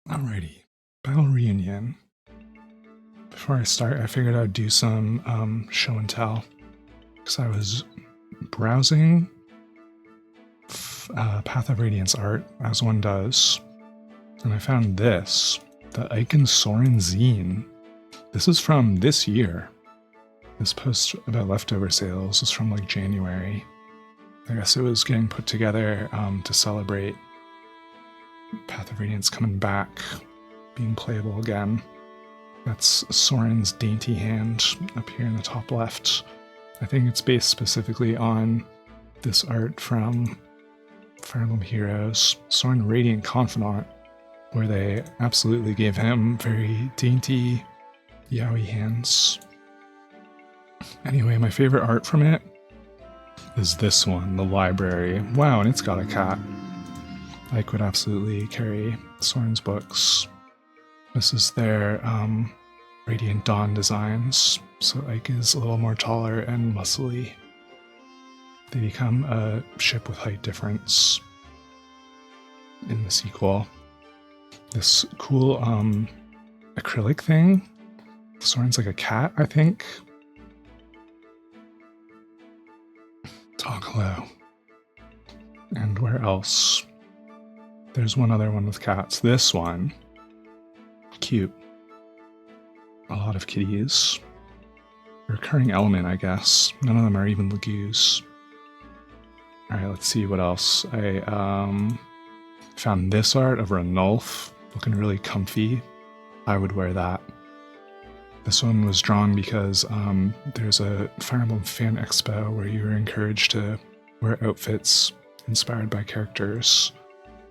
Alrighty, Battle Reunion. Before I start, I figured I'd do some show and tell, because I was browsing Path of Radiance art, as one does, and I found this, the Ike and Soren zine. This is from this year. This post about leftover sales is from like January. I guess it was getting put together to celebrate Path of Radiance coming back, being playable again. That's Soren's dainty hand up here in the top left. I think it's based specifically on this art from Fire Emblem Heroes, Soren Radiant Confidant, where they absolutely gave him very dainty yaoi hands. Anyway, my favorite art from it is this one, the library. Wow, and it's got a cat. Ike would absolutely carry Soren's books. This is their Radiant Dawn designs, so Ike is a little more taller and muscly. They become a ship with height difference in the sequel. This cool acrylic thing. Soren's like a cat, I think. Talk hello. And where else? There's one other one with cats. This one. Cute. A lot of kitties. Recurring element, I guess. None of them are even Lagoos. Alright, let's see what else. I found this art of Ranulf, looking really comfy. I would wear that. This one was drawn because there's a Fire Emblem Fan Expo where you were encouraged to wear outfits inspired by characters.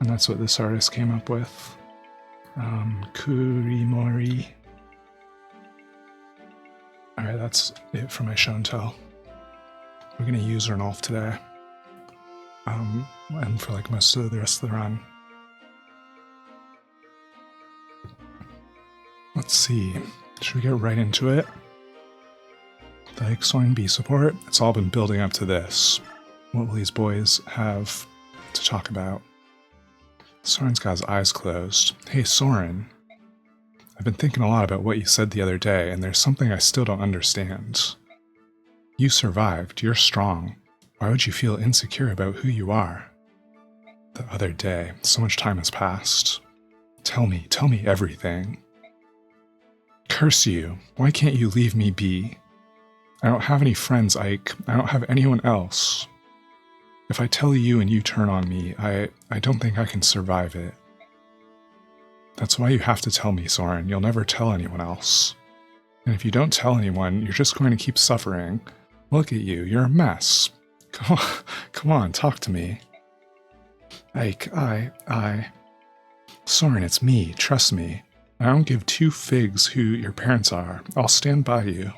And that's what this artist came up with. Kurimori. Alright, that's it for my show and tell. We're going to use Ranulf today. And for like most of the rest of the run. Let's see. Should we get right into it? The Ike Soren B support. It's all been building up to this. What will these boys have to talk about? Soren's got his eyes closed. Hey, Soren. I've been thinking a lot about what you said the other day, and there's something I still don't understand. You survived. You're strong. Why would you feel insecure about who you are? The other day. So much time has passed. Tell me everything. Curse you. Why can't you leave me be? I don't have any friends, Ike. I don't have anyone else. If I tell you and you turn on me, I don't think I can survive it. That's why you have to tell me, Soren. You'll never tell anyone else. And if you don't tell anyone, you're just going to keep suffering. Look at you. You're a mess. Come on, talk to me. Ike, Soren, it's me. Trust me. I don't give two figs who your parents are. I'll stand by you.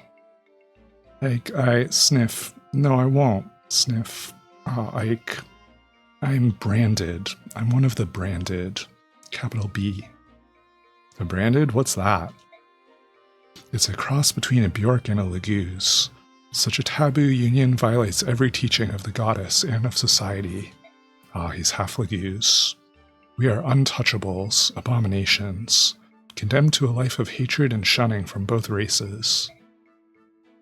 Ike, sniff. No, I won't. Sniff. Ike. I'm branded. I'm one of the branded. Capital B. The branded? What's that? It's a cross between a Bjork and a Lagoose. Such a taboo union violates every teaching of the goddess and of society. He's half Lagoose. We are untouchables, abominations, condemned to a life of hatred and shunning from both races.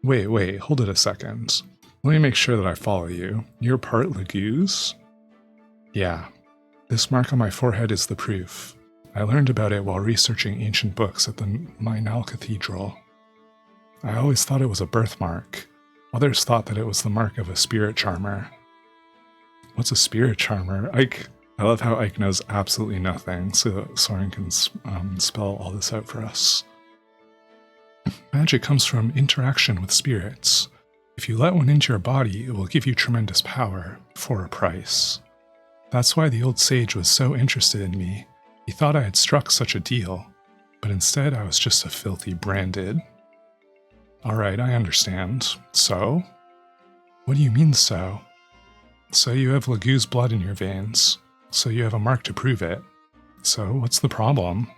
Wait, hold it a second. Let me make sure that I follow you. You're part Lagoose? Yeah. This mark on my forehead is the proof. I learned about it while researching ancient books at the Mainal Cathedral. I always thought it was a birthmark. Others thought that it was the mark of a spirit charmer. What's a spirit charmer? Ike. I love how Ike knows absolutely nothing, so Soren can spell all this out for us. Magic comes from interaction with spirits. If you let one into your body, it will give you tremendous power, for a price. That's why the old sage was so interested in me. He thought I had struck such a deal, but instead I was just a filthy branded. Alright, I understand. So? What do you mean, so? So you have Lagoose blood in your veins. So you have a mark to prove it. So what's the problem?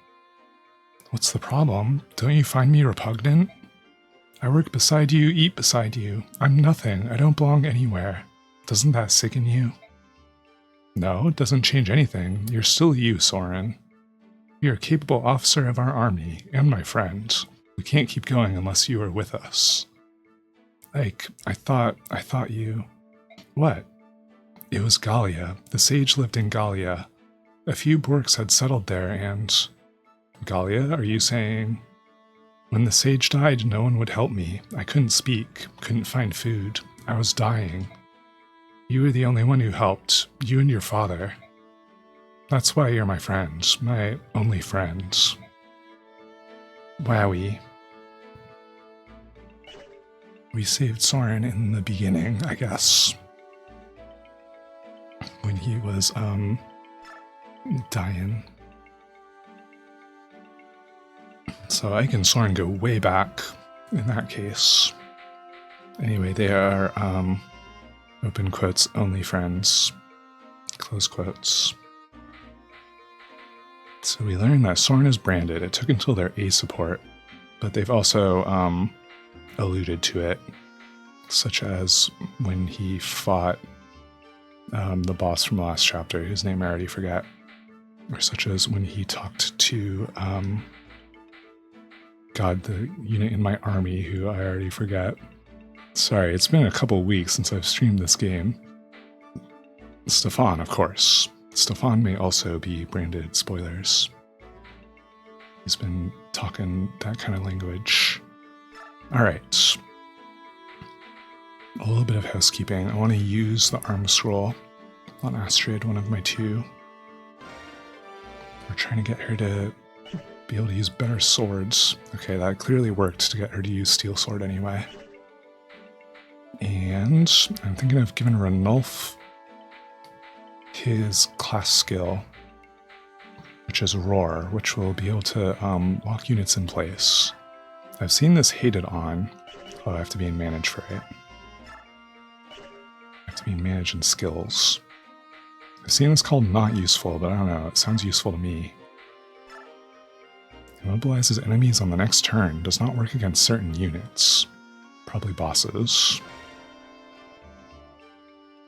What's the problem? Don't you find me repugnant? I work beside you, eat beside you. I'm nothing. I don't belong anywhere. Doesn't that sicken you? No, it doesn't change anything. You're still you, Soren. You're a capable officer of our army, and my friend. We can't keep going unless you are with us. Like, I thought you... What? It was Gallia. The sage lived in Gallia. A few Borks had settled there, and... Gallia, are you saying... When the sage died, no one would help me. I couldn't speak, couldn't find food. I was dying. You were the only one who helped, you and your father. That's why you're my friend, my only friend. Wowie. We saved Soren in the beginning, I guess. When he was, dying. So Ike and Soren go way back in that case. Anyway, they are, open quotes, only friends, close quotes. So we learned that Soren is branded. It took until their A support, but they've also alluded to it, such as when he fought the boss from the last chapter, whose name I already forget, or such as when he talked to God, the unit in my army, who I already forget. Sorry, it's been a couple weeks since I've streamed this game. Stefan, of course. Stefan may also be branded, spoilers. He's been talking that kind of language. Alright. A little bit of housekeeping. I want to use the arm scroll on Astrid, one of my two. We're trying to get her to be able to use better swords. Okay, that clearly worked to get her to use steel sword anyway. And I'm thinking of giving Ranulf his class skill, which is Roar, which will be able to lock units in place. I've seen this hated on. Oh, I have to be in manage for it. I have to be in manage and skills. I've seen this called not useful, but I don't know, it sounds useful to me. Immobilizes enemies on the next turn. Does not work against certain units. Probably bosses.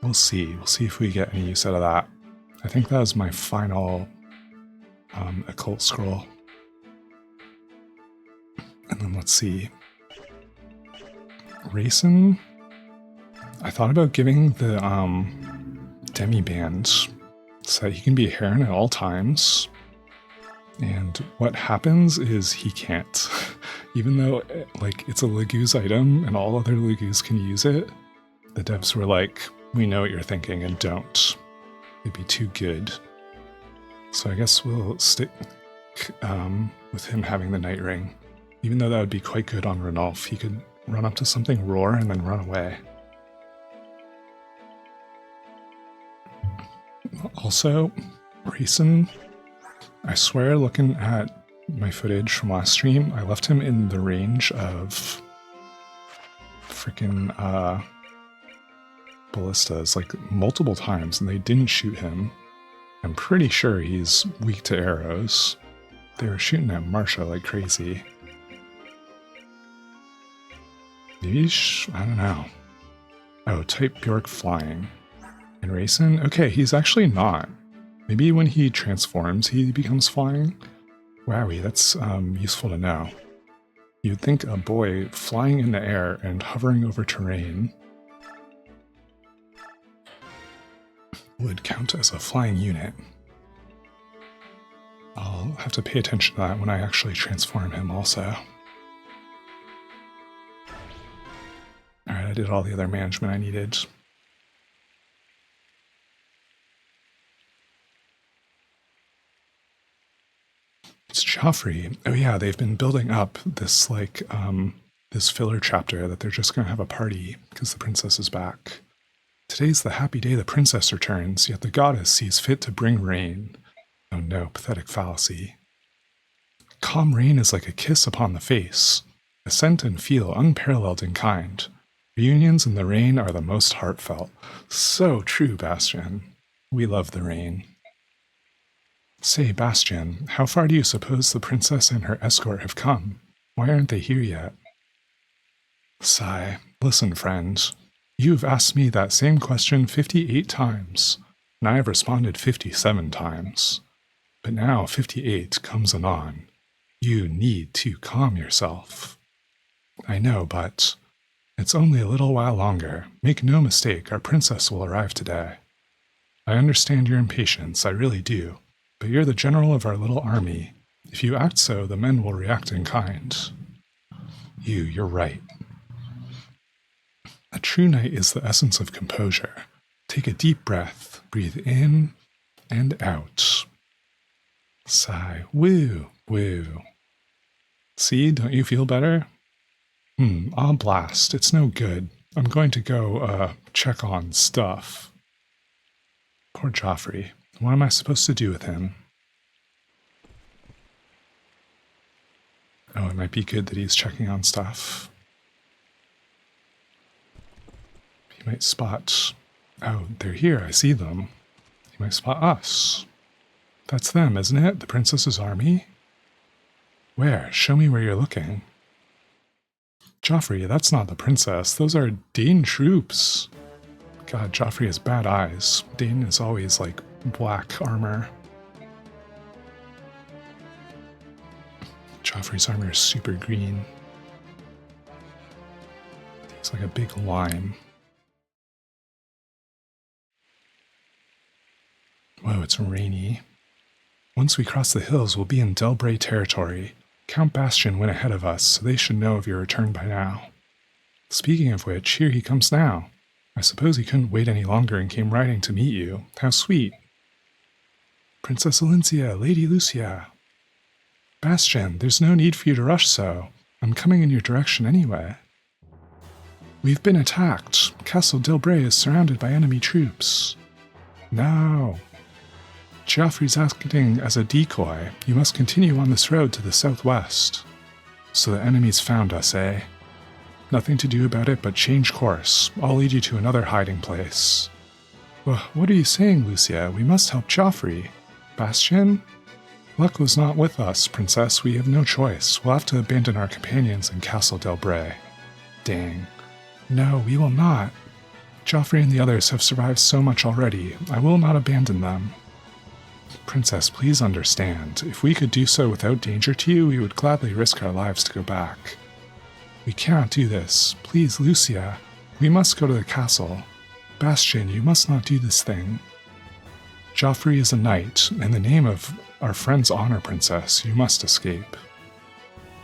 We'll see. We'll see if we get any use out of that. I think that was my final occult scroll. And then let's see. Raisin? I thought about giving the demi-band so that he can be Heron at all times. And what happens is he can't. Even though like it's a Legoo's item and all other Legoos can use it, the devs were like, we know what you're thinking and don't. It'd be too good. So I guess we'll stick with him having the Night Ring. Even though that would be quite good on Ranulf, he could run up to something, roar, and then run away. Also, Raisin, I swear looking at my footage from last stream, I left him in the range of freaking ballistas like multiple times and they didn't shoot him. I'm pretty sure he's weak to arrows. They were shooting at Marsha like crazy. Maybe I don't know. Oh, type Bjork flying. And Raisin? Okay, he's actually not. Maybe when he transforms, he becomes flying? Wowie, that's useful to know. You'd think a boy flying in the air and hovering over terrain would count as a flying unit. I'll have to pay attention to that when I actually transform him also. Alright, I did all the other management I needed. It's Joffrey. Oh yeah, they've been building up this like this filler chapter that they're just gonna have a party because the princess is back. Today's the happy day the princess returns, yet the goddess sees fit to bring rain. Oh no, pathetic fallacy. Calm rain is like a kiss upon the face, a scent and feel unparalleled in kind. Reunions in the rain are the most heartfelt. So true, Bastian. We love the rain. Say, Bastian, how far do you suppose the princess and her escort have come? Why aren't they here yet? Sigh. Listen, friend. You've asked me that same question 58 times, and I have responded 57 times. But now 58 comes anon. You need to calm yourself. I know, but it's only a little while longer. Make no mistake, our princess will arrive today. I understand your impatience, I really do. But you're the general of our little army. If you act so, the men will react in kind. You're right. A true knight is the essence of composure. Take a deep breath, breathe in and out. Sigh, woo, woo. See, don't you feel better? I'll blast, it's no good. I'm going to go, check on stuff. Poor Joffrey. What am I supposed to do with him? Oh, it might be good that he's checking on stuff. He might spot... Oh, they're here, I see them. He might spot us. That's them, isn't it? The princess's army? Where? Show me where you're looking. Joffrey, that's not the princess. Those are Dane troops. God, Joffrey has bad eyes. Dane is always like black armor. Joffrey's armor is super green. He's like a big lime. Whoa, it's rainy. Once we cross the hills, we'll be in Delbray territory. Count Bastion went ahead of us, so they should know of your return by now. Speaking of which, here he comes now. I suppose he couldn't wait any longer and came riding to meet you. How sweet. Princess Alencia, Lady Lucia. Bastion, there's no need for you to rush so. I'm coming in your direction anyway. We've been attacked. Castle Delbray is surrounded by enemy troops. No. Joffrey's acting as a decoy. You must continue on this road to the southwest. So the enemies found us, eh? Nothing to do about it but change course. I'll lead you to another hiding place. Well, what are you saying, Lucia? We must help Joffrey. Bastion? Luck was not with us, Princess. We have no choice. We'll have to abandon our companions in Castle Delbray. Dang. No, we will not. Joffrey and the others have survived so much already. I will not abandon them. Princess, please understand. If we could do so without danger to you, we would gladly risk our lives to go back. We cannot do this. Please, Lucia. We must go to the castle. Bastion, you must not do this thing. Joffrey is a knight. In the name of our friend's honor, Princess, you must escape.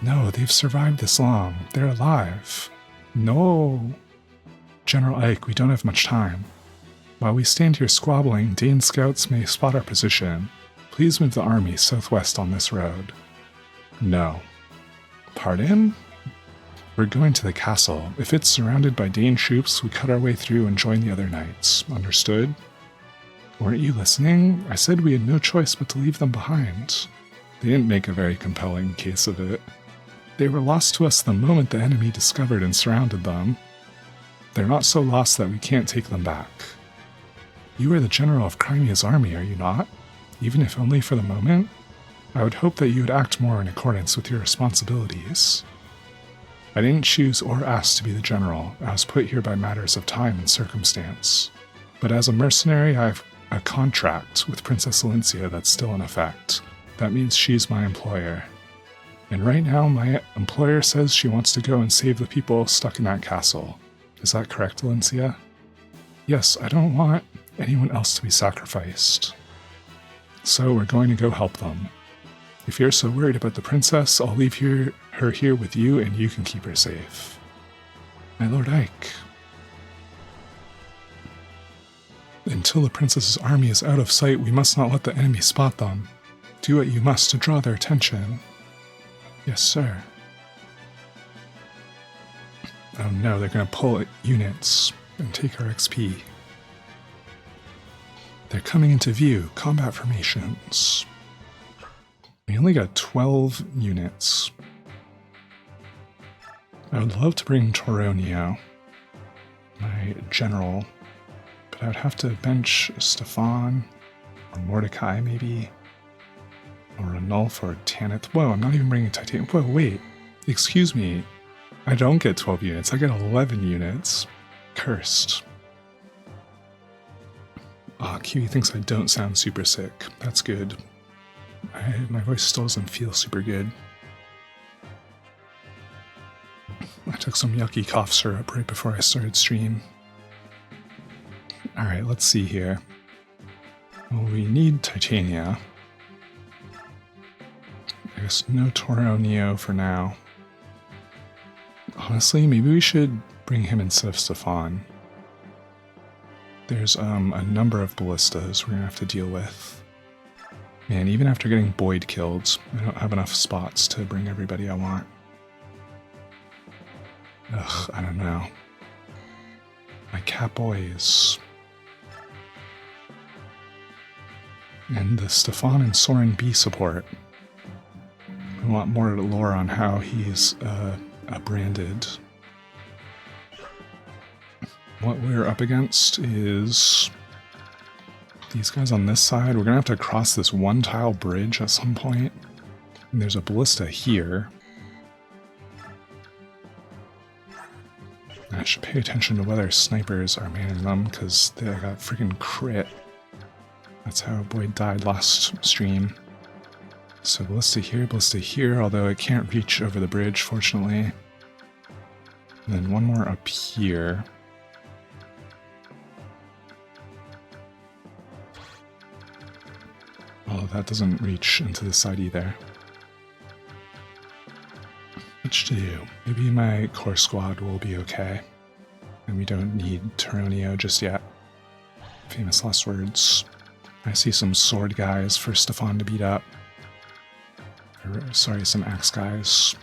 No, they've survived this long. They're alive. No. General Ike, we don't have much time. While we stand here squabbling, Dane scouts may spot our position. Please move the army southwest on this road. No. Pardon? We're going to the castle. If it's surrounded by Dane troops, we cut our way through and join the other knights. Understood? Weren't you listening? I said we had no choice but to leave them behind. They didn't make a very compelling case of it. They were lost to us the moment the enemy discovered and surrounded them. They're not so lost that we can't take them back. You are the general of Crimea's army, are you not? Even if only for the moment? I would hope that you would act more in accordance with your responsibilities. I didn't choose or ask to be the general. I was put here by matters of time and circumstance. But as a mercenary, I have a contract with Princess Alencia that's still in effect. That means she's my employer. And right now, my employer says she wants to go and save the people stuck in that castle. Is that correct, Alencia? Yes, I don't want anyone else to be sacrificed. So we're going to go help them. If you're so worried about the princess, I'll leave her here with you and you can keep her safe. My Lord Ike. Until the princess's army is out of sight, we must not let the enemy spot them. Do what you must to draw their attention. Yes, sir. Oh no, they're going to pull units and take our XP. They're coming into view. Combat formations. We only got 12 units. I would love to bring Toronio, my general, but I would have to bench Stefan, or Mordecai maybe, or Ranulf, or Tanith. Whoa, I'm not even bringing Titanium. Whoa, wait. Excuse me. I don't get 12 units. I get 11 units. Cursed. Ah, Kiwi thinks I don't sound super sick. That's good. My voice still doesn't feel super good. I took some yucky cough syrup right before I started stream. Alright, let's see here. Well, we need Titania. I guess no Toro Neo for now. Honestly, maybe we should bring him instead of Stefan. There's a number of ballistas we're gonna have to deal with. Man, even after getting Boyd killed, I don't have enough spots to bring everybody I want. Ugh, I don't know. My cat boys. And the Stefan and Soren B support. I want more lore on how he's branded. What we're up against is these guys on this side. We're gonna have to cross this one tile bridge at some point. And there's a ballista here. I should pay attention to whether snipers are manning them, because they got freaking crit. That's how Boyd died last stream. So ballista here, although it can't reach over the bridge, fortunately. And then one more up here. Oh, that doesn't reach into the side either. What to do? Maybe my core squad will be okay. And we don't need Taronio just yet. Famous last words. I see some sword guys for Stefan to beat up. Or, sorry, some axe guys.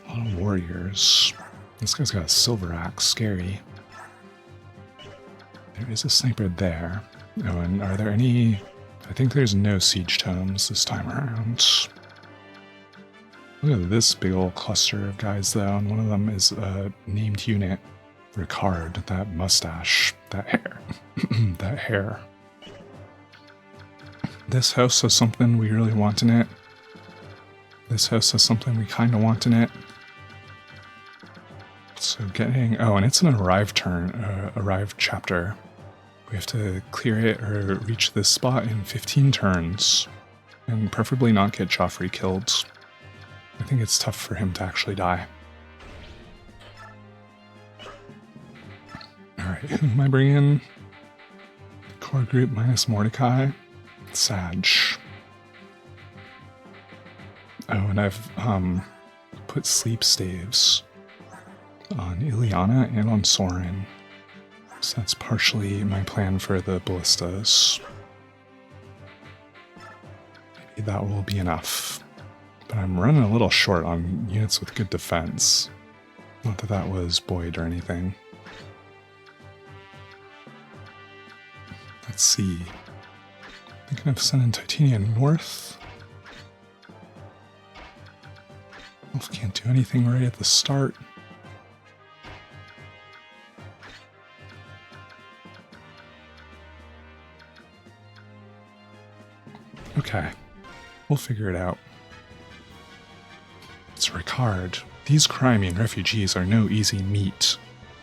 A lot of warriors. This guy's got a silver axe, scary. There is a sniper there. Oh, and are there any... I think there's no siege tomes this time around. Look at this big old cluster of guys though, and one of them is a named unit. Ricard, that mustache, that hair. That hair. This house has something we really want in it. This house has something we kind of want in it. So getting... Oh, and it's an arrived chapter. We have to clear it or reach this spot in 15 turns. And preferably not get Joffrey killed. I think it's tough for him to actually die. Alright, who am I bringing? Core group minus Mordecai. Sag. Oh, and I've put sleep staves on Ileana and on Soren. So that's partially my plan for the ballistas. Maybe that will be enough. But I'm running a little short on units with good defense. Not that that was Boyd or anything. Let's see. Thinking of sending Titania north. Wolf can't do anything right at the start. Okay, we'll figure it out. It's Ricard. These Crimean refugees are no easy meat.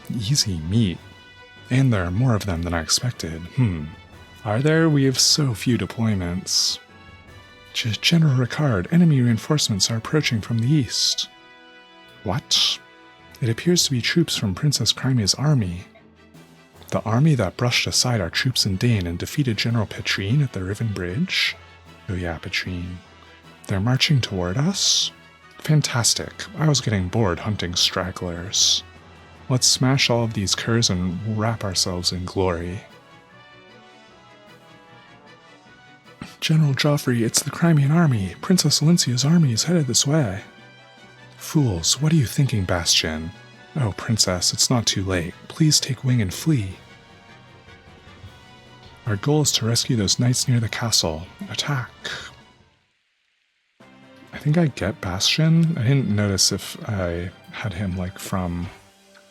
Easy meat? And there are more of them than I expected. Are there? We have so few deployments. General Ricard, enemy reinforcements are approaching from the east. What? It appears to be troops from Princess Crimea's army. The army that brushed aside our troops in Dane and defeated General Petrine at the Riven Bridge? Oh yeah, Petrine. They're marching toward us? Fantastic. I was getting bored hunting stragglers. Let's smash all of these curs and wrap ourselves in glory. General Joffrey, it's the Crimean army. Princess Alincia's army is headed this way. Fools, what are you thinking, Bastion? Oh, Princess, it's not too late. Please take wing and flee. Our goal is to rescue those knights near the castle. Attack. I think I get Bastion. I didn't notice if I had him, like, from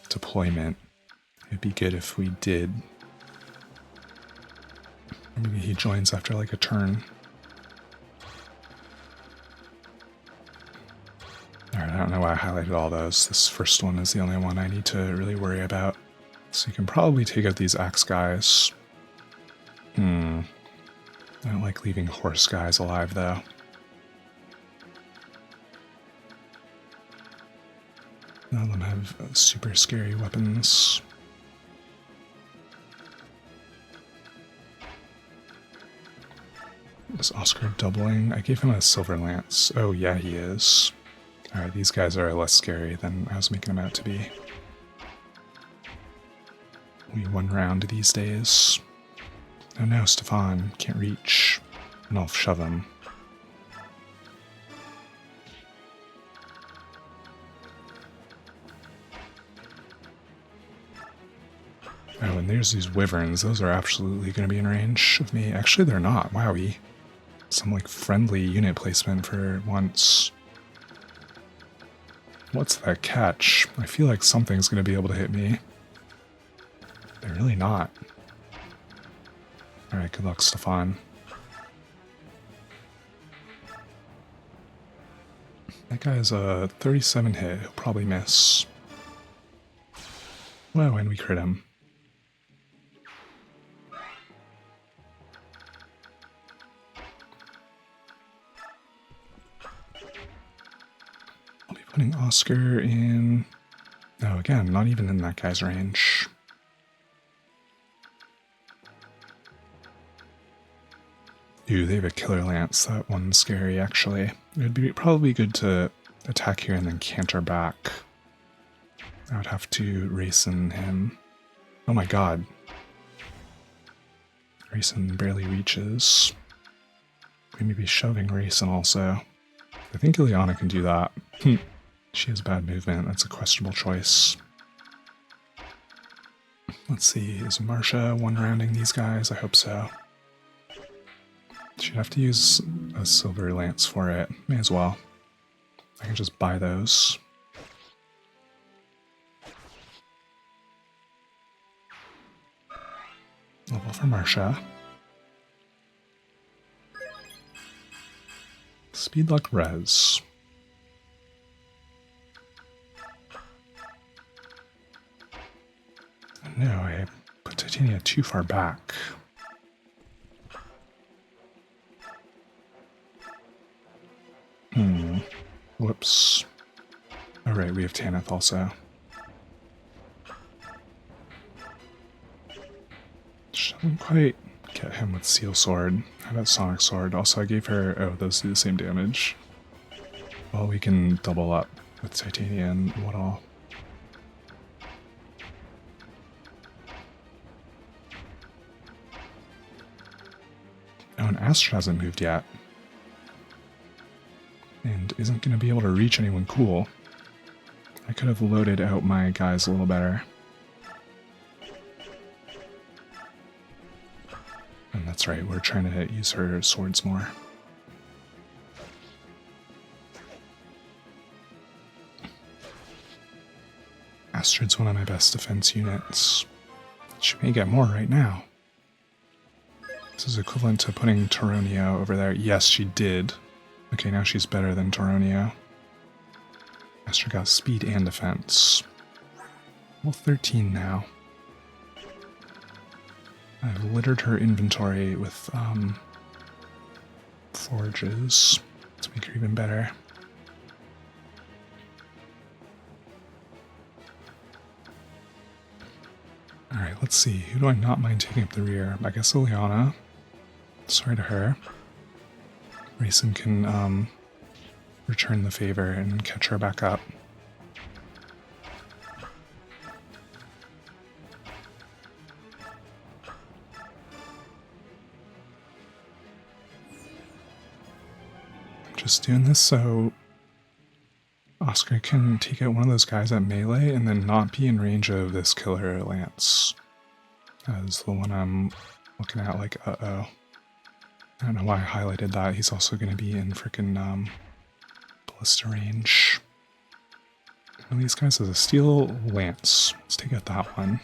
deployment. It'd be good if we did. Maybe he joins after, like, a turn. Alright, I don't know why I highlighted all those. This first one is the only one I need to really worry about. So you can probably take out these axe guys. I don't like leaving horse guys alive, though. None of them have super scary weapons. Is Oscar doubling? I gave him a silver lance. Oh yeah, he is. Alright, these guys are less scary than I was making them out to be. We one round these days. Oh no, Stefan, can't reach. And I'll shove him. Oh, and there's these wyverns. Those are absolutely going to be in range of me. Actually, they're not. Wowie. Some, like, friendly unit placement for once. What's that catch? I feel like something's going to be able to hit me. They're really not. Alright, good luck, Stefan. That guy's a 37 hit. He'll probably miss. Whoa, and we crit him. I'll be putting Oscar in... Oh, again, not even in that guy's range. Ooh, they have a killer lance. That one's scary, actually. It would be probably good to attack here and then canter back. I would have to Racing him. Oh my god. Racing barely reaches. We may be shoving Racing also. I think Ileana can do that. She has bad movement. That's a questionable choice. Let's see. Is Marsha one-rounding these guys? I hope so. She'd have to use a silver lance for it. May as well. I can just buy those. Level for Marsha. Speed luck res. No, I put Titania too far back. Whoops. Oh right, we have Tanith also. Shouldn't quite get him with Seal Sword. How about Sonic Sword? Also, I gave her... Oh, those do the same damage. Well, we can double up with Titania and what all. Oh, and Astra hasn't moved yet. And isn't going to be able to reach anyone cool. I could have loaded out my guys a little better. And that's right, we're trying to use her swords more. Astrid's one of my best defense units. She may get more right now. This is equivalent to putting Toronio over there. Yes, she did. Okay, now she's better than Toronio. Astrid got speed and defense. Well, 13 now. I've littered her inventory with forges to make her even better. Alright, let's see. Who do I not mind taking up the rear? I guess Ileana. Sorry to her. Racing can return the favor and catch her back up. I'm just doing this so Oscar can take out one of those guys at melee and then not be in range of this killer lance. As the one I'm looking at, like, uh-oh. I don't know why I highlighted that. He's also going to be in frickin' ballista range. One of these guys has a steel lance. Let's take out that one.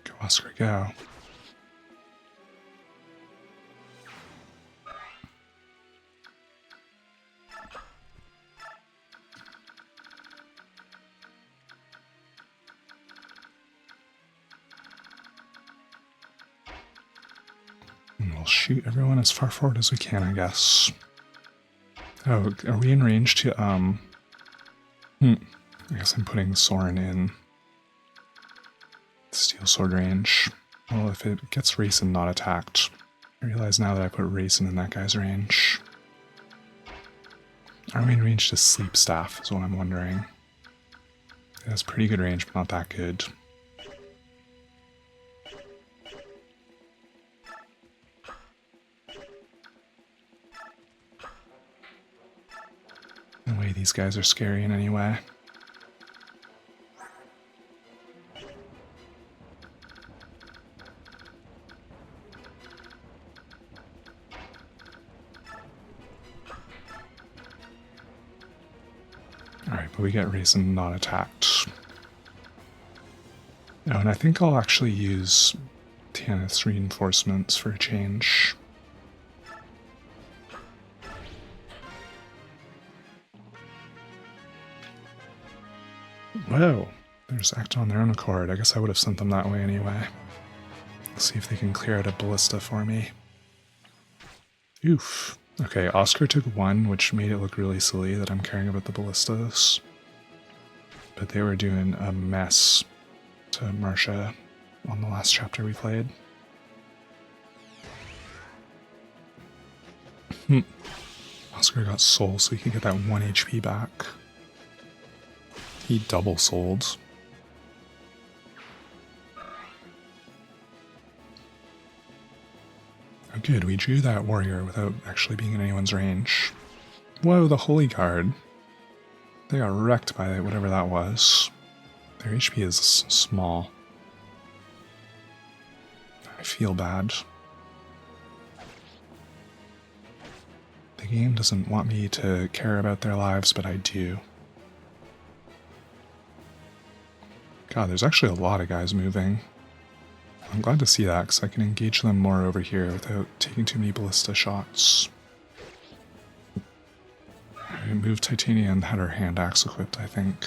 Go, Oscar, go. we'll shoot everyone as far forward as we can, I guess. Oh, are we in range to, I guess I'm putting Soren in Steel Sword range. Well, if it gets Raisin not attacked, I realize now that I put Raisin in that guy's range. Are we in range to Sleep Staff, is what I'm wondering. It has pretty good range, but not that good. No way these guys are scary in any way. Alright, but we get Raisin not attacked. Oh, and I think I'll actually use Tanith's reinforcements for a change. Whoa, they're just acting on their own accord. I guess I would have sent them that way anyway. Let's see if they can clear out a ballista for me. Oof. Okay, Oscar took one, which made it look really silly that I'm caring about the ballistas. But they were doing a mess to Marcia on the last chapter we played. Oscar got soul so he could get that 1 HP back. He double sold. Oh good, we drew that warrior without actually being in anyone's range. Whoa, the Holy Guard. They got wrecked by whatever that was. Their HP is small. I feel bad. The game doesn't want me to care about their lives, but I do. God, there's actually a lot of guys moving. I'm glad to see that, because I can engage them more over here without taking too many ballista shots. I moved Titania and had her hand axe equipped, I think.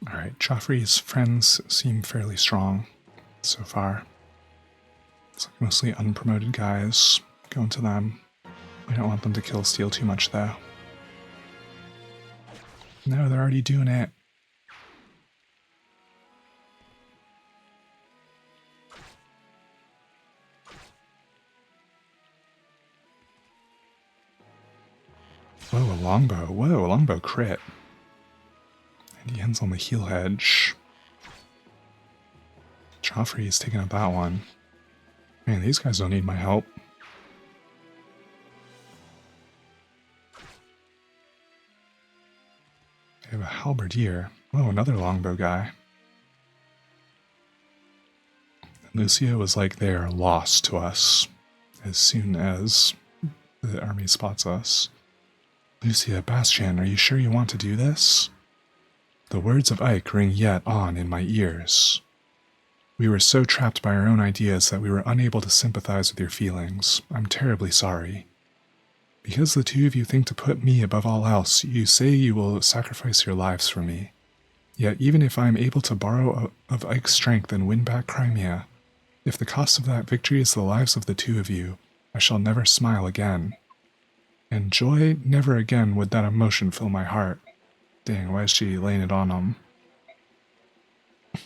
Alright, Joffrey's friends seem fairly strong so far. It's like mostly unpromoted guys. Going to them. We don't want them to kill Steel too much, though. No, they're already doing it. Whoa, a longbow. Whoa, a longbow crit. And he ends on the heel hedge. Joffrey's taking up that one. Man, these guys don't need my help. They have a halberdier. Whoa, another longbow guy. Lucia was like, they are lost to us as soon as the army spots us. Lucia, Bastian, are you sure you want to do this? The words of Ike ring yet on in my ears. We were so trapped by our own ideas that we were unable to sympathize with your feelings. I'm terribly sorry. Because the two of you think to put me above all else, you say you will sacrifice your lives for me. Yet even if I am able to borrow of Ike's strength and win back Crimea, if the cost of that victory is the lives of the two of you, I shall never smile again. And joy, never again would that emotion fill my heart. Dang, why is she laying it on him?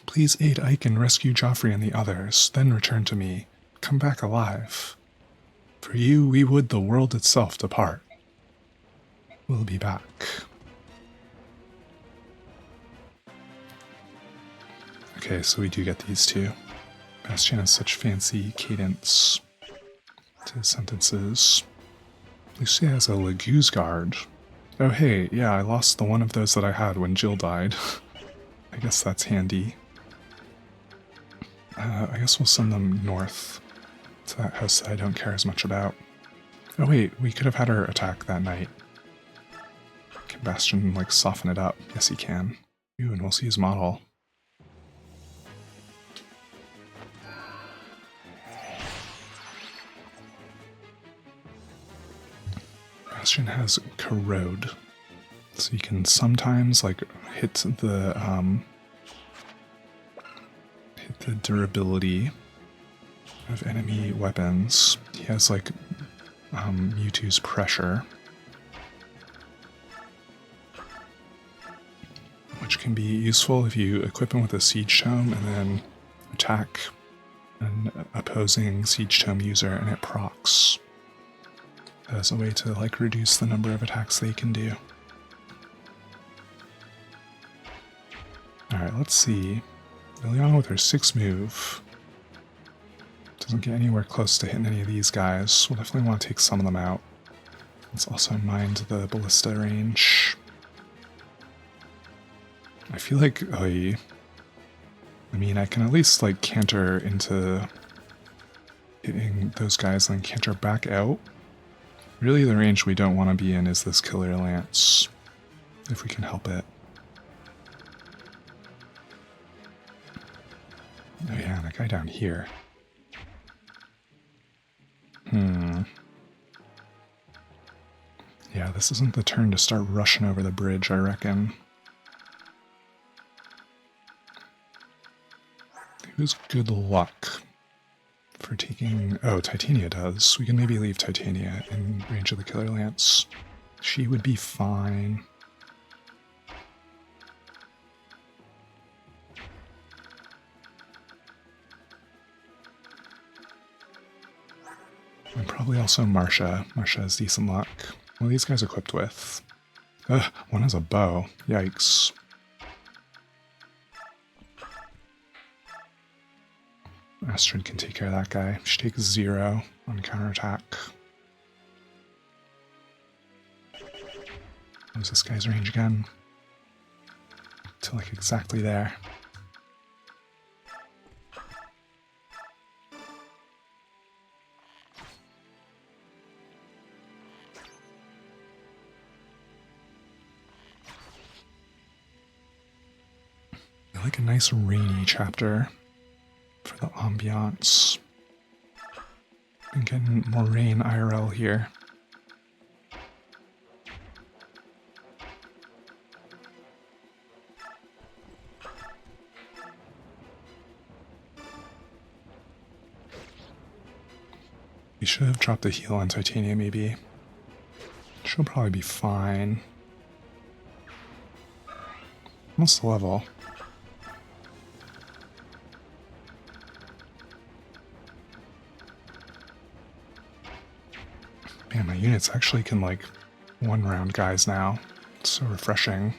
Please aid Ike and rescue Joffrey and the others, then return to me. Come back alive. For you, we would the world itself depart. We'll be back. Okay, so we do get these two. Bastian has such fancy cadence to his sentences. Lucia has a Leguse guard. Oh hey, yeah, I lost the one of those that I had when Jill died. I guess that's handy. I guess we'll send them north to that house that I don't care as much about. Oh wait, we could have had her attack that night. Can Bastian, like, soften it up? Yes, he can. Ooh, and we'll see his model. Bastian has Corrode. So you can sometimes like hit the durability of enemy weapons. He has like Mewtwo's pressure, which can be useful if you equip him with a Siege Tome and then attack an opposing Siege Tome user and it procs as a way to like reduce the number of attacks they can do. Alright, let's see. Liliana with her 6 move doesn't get anywhere close to hitting any of these guys. We'll definitely want to take some of them out. Let's also mind the ballista range. I feel like I mean, I can at least like canter into hitting those guys and then canter back out. Really, the range we don't want to be in is this Killer Lance, if we can help it. Oh yeah, that guy down here. Yeah, this isn't the turn to start rushing over the bridge, I reckon. Who's good luck for taking... Oh, Titania does. We can maybe leave Titania in range of the Killer Lance. She would be fine. And probably also Marsha. Marsha has decent luck. What are these guys equipped with? Ugh, one has a bow. Yikes. Astrid can take care of that guy. She takes 0 on counterattack. What's this guy's range again? To like exactly there. I like a nice rainy chapter for the ambiance. Been getting more rain IRL here. We should have dropped the heal on Titania maybe. She'll probably be fine. What's the level? Man, my units actually can like one-round guys now. It's so refreshing.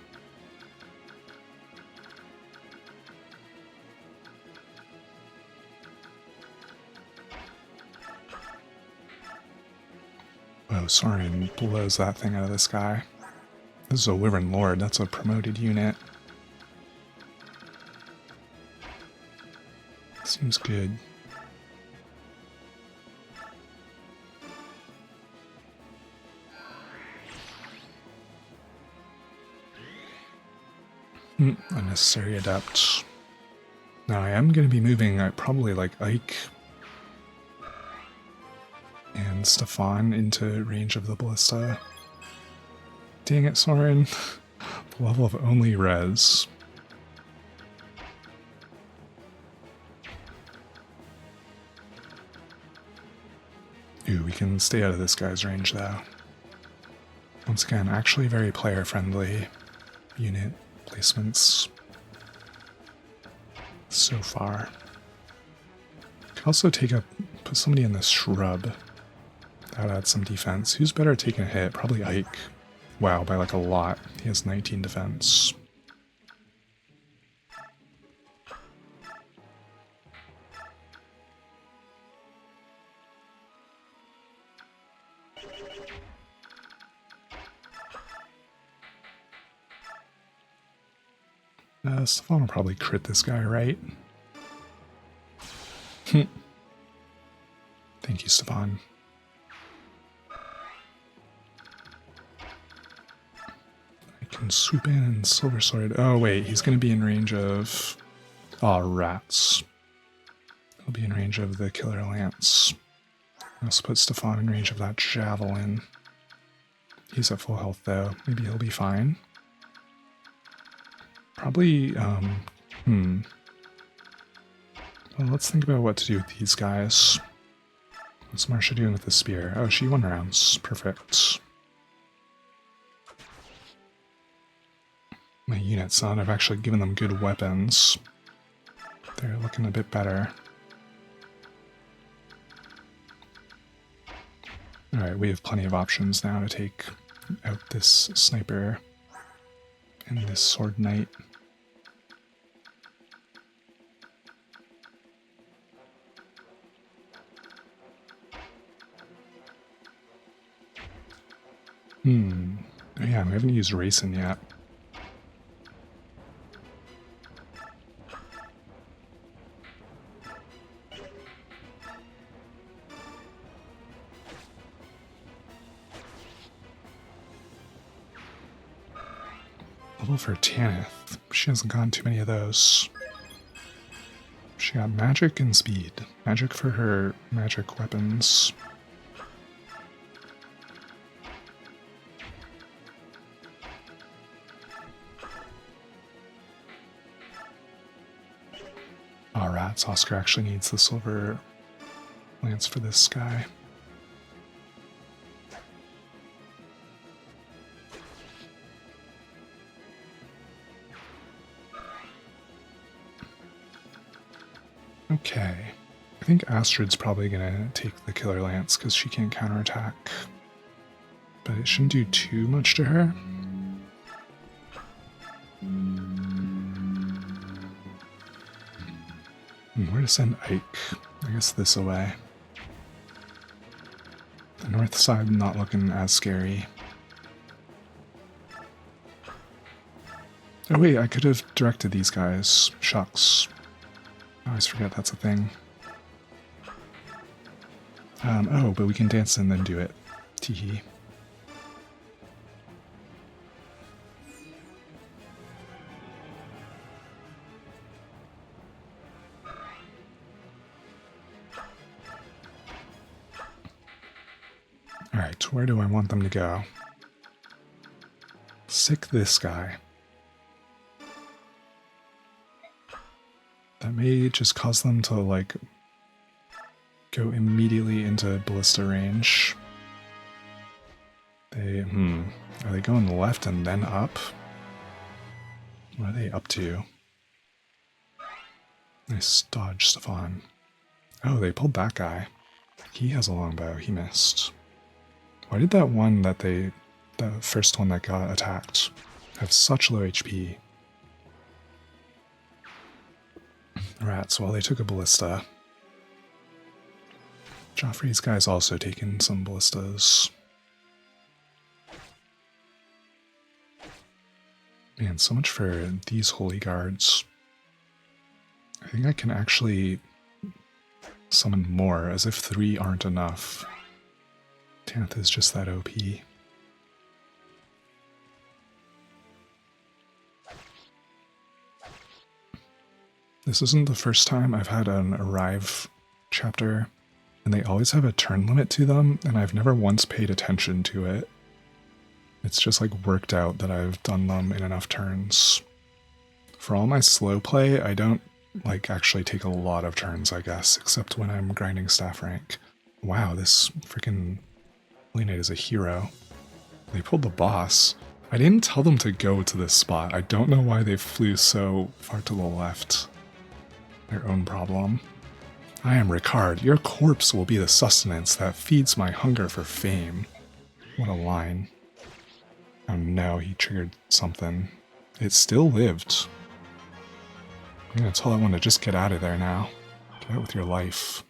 Oh, Saurian blows that thing out of the sky. This is a Wyvern Lord, that's a promoted unit. Seems good. Unnecessary adept. Now I am going to be moving probably like Ike and Stefan into range of the ballista. Dang it, Soren. The level of only res. Ooh, we can stay out of this guy's range though. Once again, actually very player friendly unit placements so far. Could also put somebody in this shrub. That would add some defense. Who's better at taking a hit? Probably Ike. Wow, by like a lot. He has 19 defense. Stefan will probably crit this guy, right? Thank you, Stefan. I can swoop in and Silver Sword. Oh, wait, he's going to be in range of... Aw, rats. He'll be in range of the Killer Lance. I'll also put Stefan in range of that Javelin. He's at full health, though. Maybe he'll be fine. Probably, Well, let's think about what to do with these guys. What's Marsha doing with the spear? Oh, she won rounds. Perfect. My units on, I've actually given them good weapons. They're looking a bit better. Alright, we have plenty of options now to take out this sniper and this sword knight. Oh yeah, we haven't used racing yet. Level for Tanith. She hasn't gotten too many of those. She got magic and speed. Magic for her magic weapons. Oh, rats. Oscar actually needs the silver lance for this guy. Okay. I think Astrid's probably going to take the killer lance because she can't counterattack. But it shouldn't do too much to her. Where to send Ike? I guess this away. The north side not looking as scary. Oh wait, I could have directed these guys. Shucks. I always forget that's a thing. Oh, but we can dance and then do it. Teehee. Alright, where do I want them to go? Sick this guy. That may just cause them to, like, go immediately into ballista range. They, are they going left and then up? What are they up to? Nice dodge, Stefan. Oh, they pulled that guy. He has a longbow. He missed. Why did that one that the first one that got attacked, have such low HP? Rats, well, they took a ballista. Joffrey's guy's also taken some ballistas. Man, so much for these holy guards. I think I can actually summon more, as if 3 aren't enough. Tanith is just that OP. This isn't the first time I've had an arrive chapter, and they always have a turn limit to them, and I've never once paid attention to it. It's just like worked out that I've done them in enough turns. For all my slow play, I don't like actually take a lot of turns, I guess, except when I'm grinding staff rank. Wow, this freaking Holy Knight is a hero. They pulled the boss. I didn't tell them to go to this spot. I don't know why they flew so far to the left. Their own problem. I am Ricard. Your corpse will be the sustenance that feeds my hunger for fame. What a line. Oh no, he triggered something. It still lived. I'm gonna tell that one to just get out of there now. Get out with your life.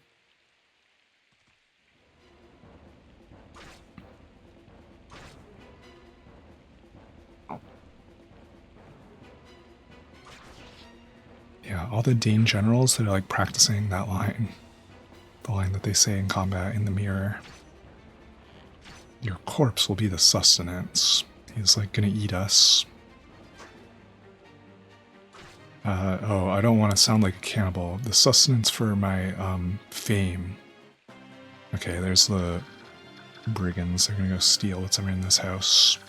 Yeah, all the Dane generals that are like practicing that line. The line that they say in combat in the mirror. Your corpse will be the sustenance. He's like gonna eat us. Oh, I don't want to sound like a cannibal. The sustenance for my fame. Okay, there's the brigands. They're gonna go steal what's ever in this house.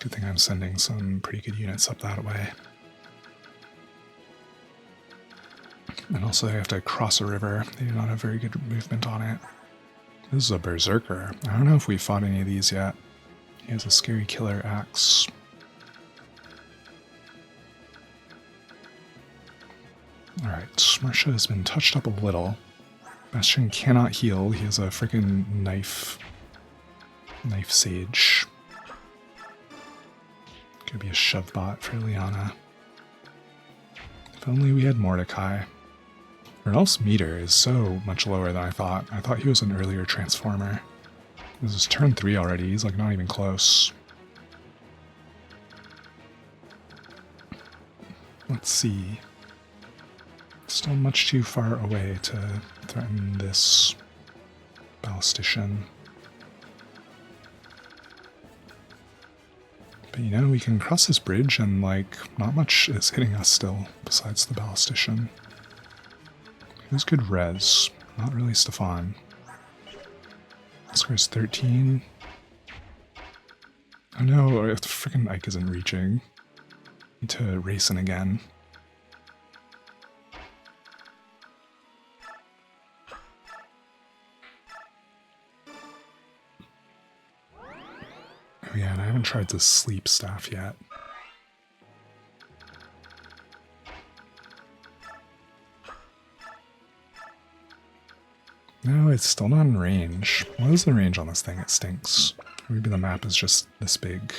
Good thing I'm sending some pretty good units up that way. And also they have to cross a river. They do not have very good movement on it. This is a berserker. I don't know if we fought any of these yet. He has a scary killer axe. Alright, Marsha has been touched up a little. Bastion cannot heal. He has a freaking knife sage. Could be a shove bot for Liana. If only we had Mordecai. Renulf's meter is so much lower than I thought. I thought he was an earlier transformer. This is turn 3 already. He's like not even close. Let's see. Still much too far away to threaten this ballistician. But you know, we can cross this bridge and like not much is hitting us still besides the ballistician. Who's good res? Not really Stefan. Score's 13. Oh no, the freaking Ike isn't reaching. Need to race in again. Oh yeah, and I haven't tried the sleep staff yet. No, it's still not in range. What is the range on this thing? It stinks. Maybe the map is just this big.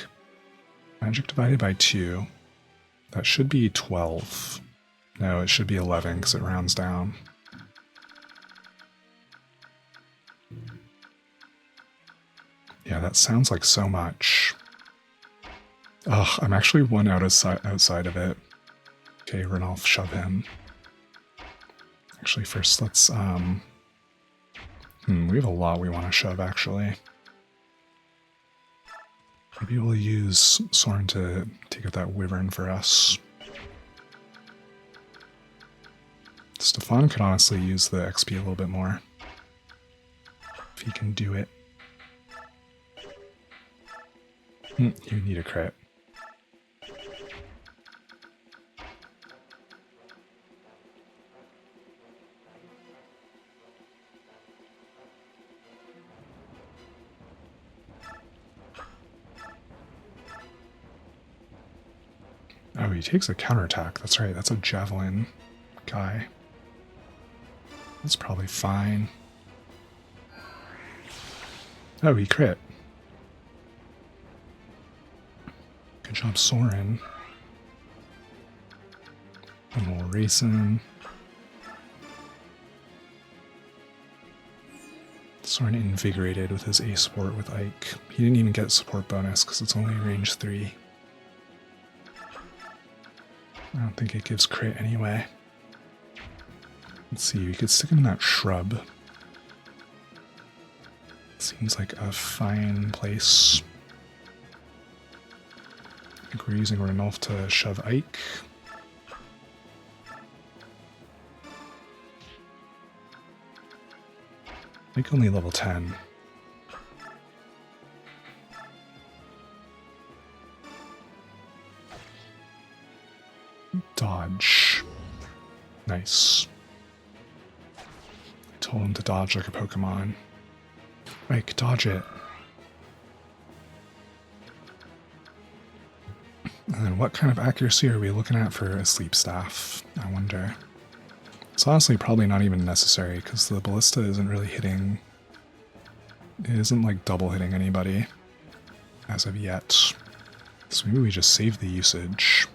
Magic divided by 2. That should be 12. No, it should be 11 because it rounds down. Yeah, that sounds like so much. Ugh, I'm actually one outside of it. Okay, Renulf, shove him. Actually, first let's, we have a lot we want to shove, actually. Maybe we'll use Soren to take out that wyvern for us. Stefan could honestly use the XP a little bit more. If he can do it. You need a crit. Oh, he takes a counterattack. That's right, that's a javelin guy. That's probably fine. Oh, he crit. Good job, Soren. And we'll race in. Soren invigorated with his A support with Ike. He didn't even get support bonus because it's only range 3. I don't think it gives crit anyway. Let's see, we could stick him in that shrub. Seems like a fine place. I think we're using Renulf to shove Ike. Ike only level 10. Dodge. Nice. I told him to dodge like a Pokemon. Ike, dodge it. And then what kind of accuracy are we looking at for a sleep staff? I wonder. It's honestly probably not even necessary because the ballista isn't really hitting. It isn't like double hitting anybody as of yet. So maybe we just save the usage.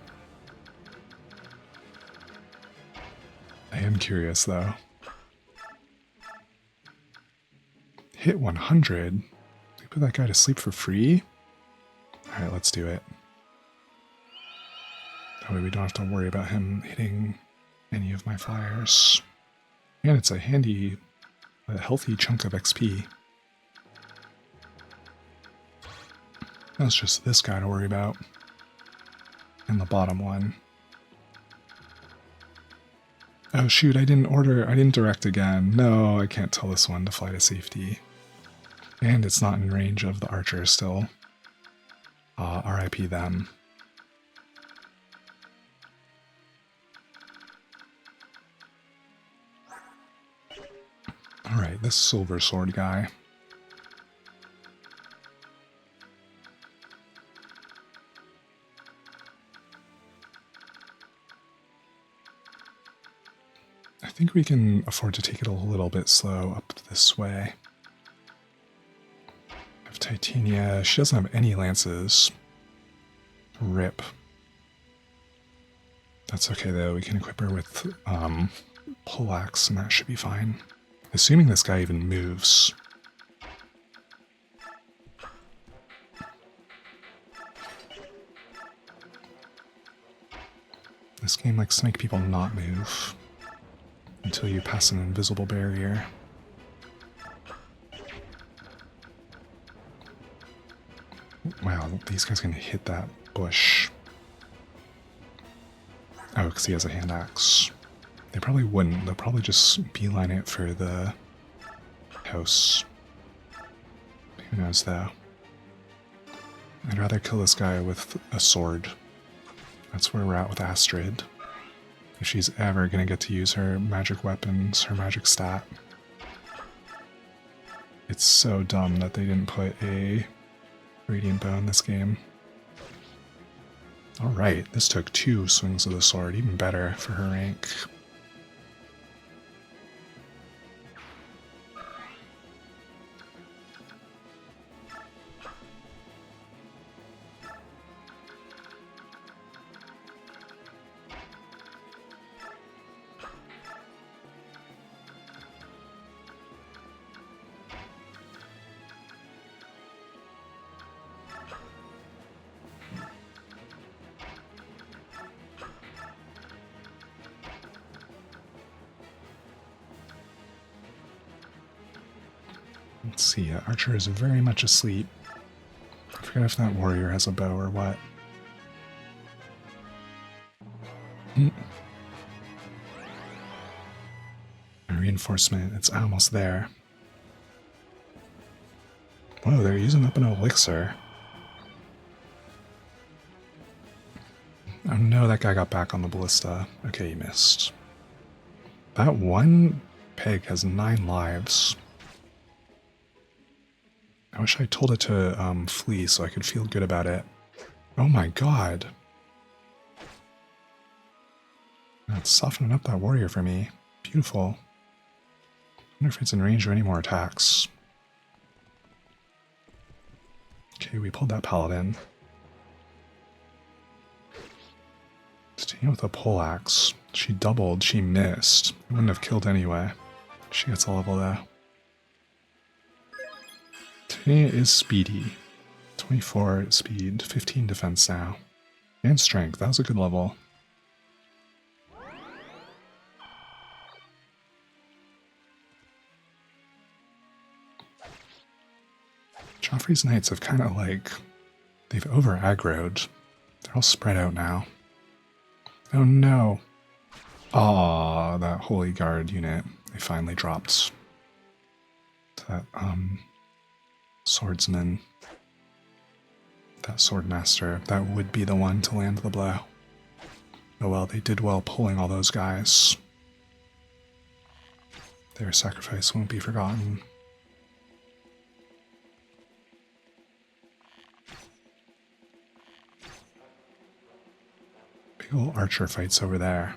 I am curious though. Hit 100? We put that guy to sleep for free? Alright, let's do it. That way we don't have to worry about him hitting any of my flyers. And it's a healthy chunk of XP. That's just this guy to worry about. And the bottom one. Oh shoot, I didn't direct again. No, I can't tell this one to fly to safety. And it's not in range of the archer still. RIP them. Alright, this silver sword guy. I think we can afford to take it a little bit slow up this way. Have Titania. She doesn't have any lances. Rip. That's okay though, we can equip her with poleaxe and that should be fine. Assuming this guy even moves. This game likes to make people not move until you pass an invisible barrier. Wow, these guys can hit that bush. Oh, because he has a hand axe. They probably wouldn't. They'll probably just beeline it for the house. Who knows, though? I'd rather kill this guy with a sword. That's where we're at with Astrid. If she's ever going to get to use her magic weapons, her magic stat. It's so dumb that they didn't put a Radiant Bow in this game. Alright, this took 2 swings of the sword, even better for her rank. Let's see, Archer is very much asleep. I forget if that warrior has a bow or what. A reinforcement, it's almost there. Whoa, they're using up an elixir. Oh no, that guy got back on the ballista. Okay, he missed. That one peg has 9 lives. I wish I told it to flee so I could feel good about it. Oh my god. It's softening up that warrior for me. Beautiful. I wonder if it's in range of any more attacks. Okay, we pulled that paladin. Staying with a poleaxe. She doubled, she missed. It wouldn't have killed anyway. She gets a level though. Tania is speedy. 24 speed, 15 defense now. And strength, that was a good level. Joffrey's knights have kind of like, they've over-aggroed. They're all spread out now. Oh no. Aw, that Holy Guard unit, they finally dropped to that, swordsman. That swordmaster, that would be the one to land the blow. Oh well, they did well pulling all those guys. Their sacrifice won't be forgotten. Big ol' archer fights over there.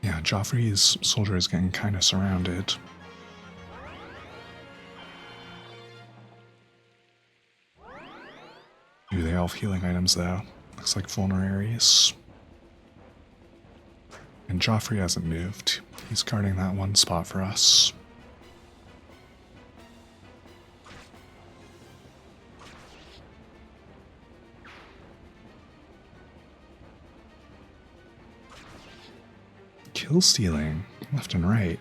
Yeah, Joffrey's soldier is getting kind of surrounded. Ooh, they all have healing items though. Looks like vulneraries. And Joffrey hasn't moved. He's guarding that one spot for us. Kill stealing, left and right.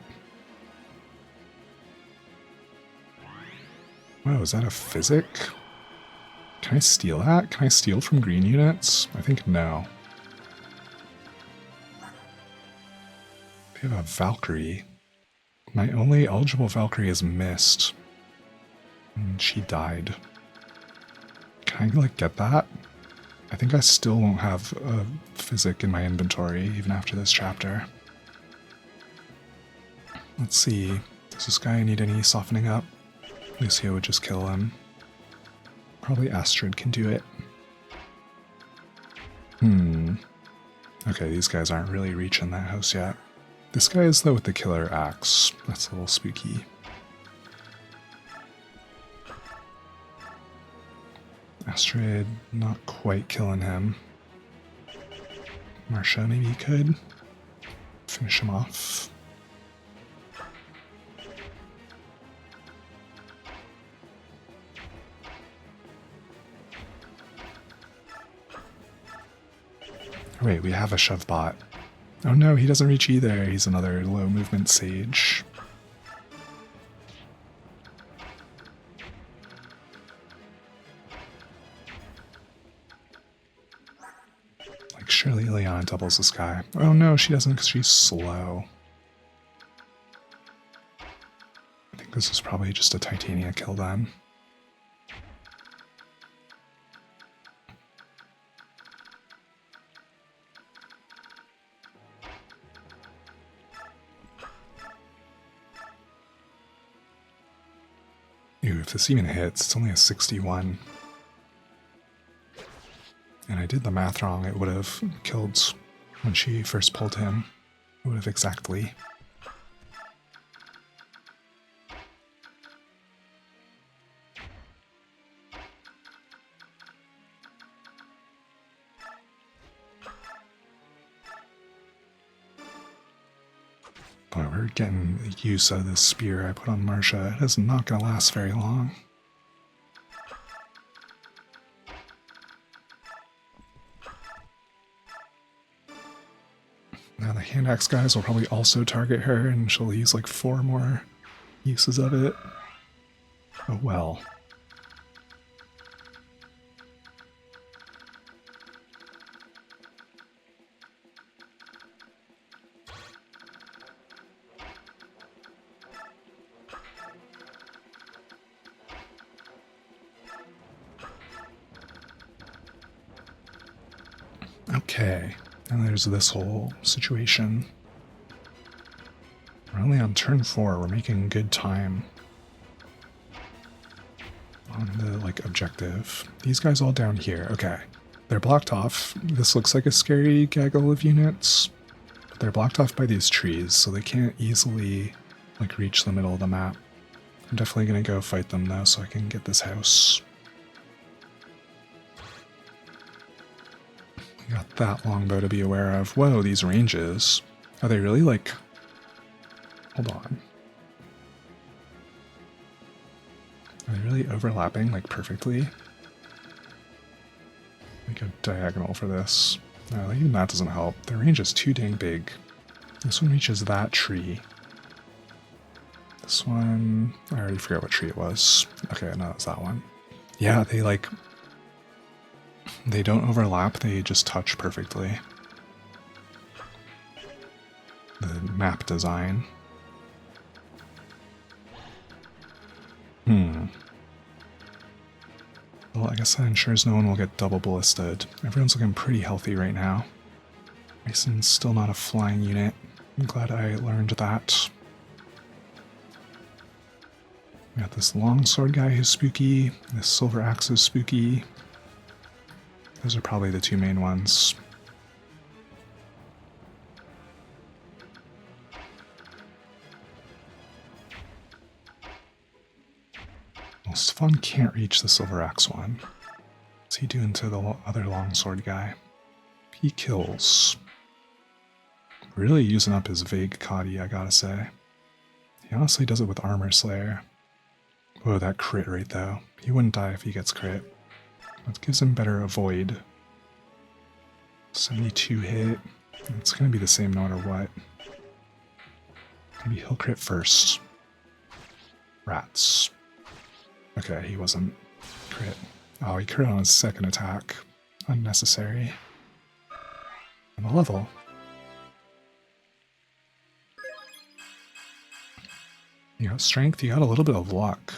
Whoa, is that a physic? Can I steal that? Can I steal from green units? I think no. They have a Valkyrie. My only eligible Valkyrie is missed. And she died. Can I, like, get that? I think I still won't have a physic in my inventory, even after this chapter. Let's see. Does this guy need any softening up? Lucio would just kill him. Probably Astrid can do it. Okay, these guys aren't really reaching that house yet. This guy is, though, with the killer axe. That's a little spooky. Astrid, not quite killing him. Marsha maybe could finish him off. Wait, we have a shove bot. Oh no, he doesn't reach either. He's another low movement sage. Like, surely Ileana doubles this guy. Oh no, she doesn't because she's slow. I think this is probably just a Titania kill then. Ooh, if this even hits, it's only a 61. And I did the math wrong. It would have killed when she first pulled him. It would have exactly. But we're getting use out of this spear I put on Marsha. It is not going to last very long. Now the hand axe guys will probably also target her, and she'll use like 4 more uses of it. Oh well. Okay, and there's this whole situation. We're only on turn 4, we're making good time on the, like, objective. These guys all down here, okay. They're blocked off. This looks like a scary gaggle of units, but they're blocked off by these trees, so they can't easily, like, reach the middle of the map. I'm definitely gonna go fight them, though, so I can get this house. Got that longbow to be aware of. Whoa, these ranges. Are they really like... Hold on. Are they really overlapping like perfectly? Like a diagonal for this. No, even that doesn't help. The range is too dang big. This one reaches that tree. This one... I already forgot what tree it was. Okay, no, it's that one. Yeah, they like... They don't overlap, they just touch perfectly. The map design. Well, I guess that ensures no one will get double ballisted. Everyone's looking pretty healthy right now. Mason's still not a flying unit. I'm glad I learned that. We got this longsword guy who's spooky. This silver axe is spooky. Those are probably the 2 main ones. Well, Stefan can't reach the silver axe one. What's he doing to the other longsword guy? He kills. Really using up his vague Kadi, I gotta say. He honestly does it with Armor Slayer. Whoa, that crit rate though. He wouldn't die if he gets crit. That gives him better avoid. 72 hit. It's going to be the same no matter what. Maybe he'll crit first. Rats. Okay, he wasn't crit. Oh, he crit on his second attack. Unnecessary. And a level. You got strength, you got a little bit of luck.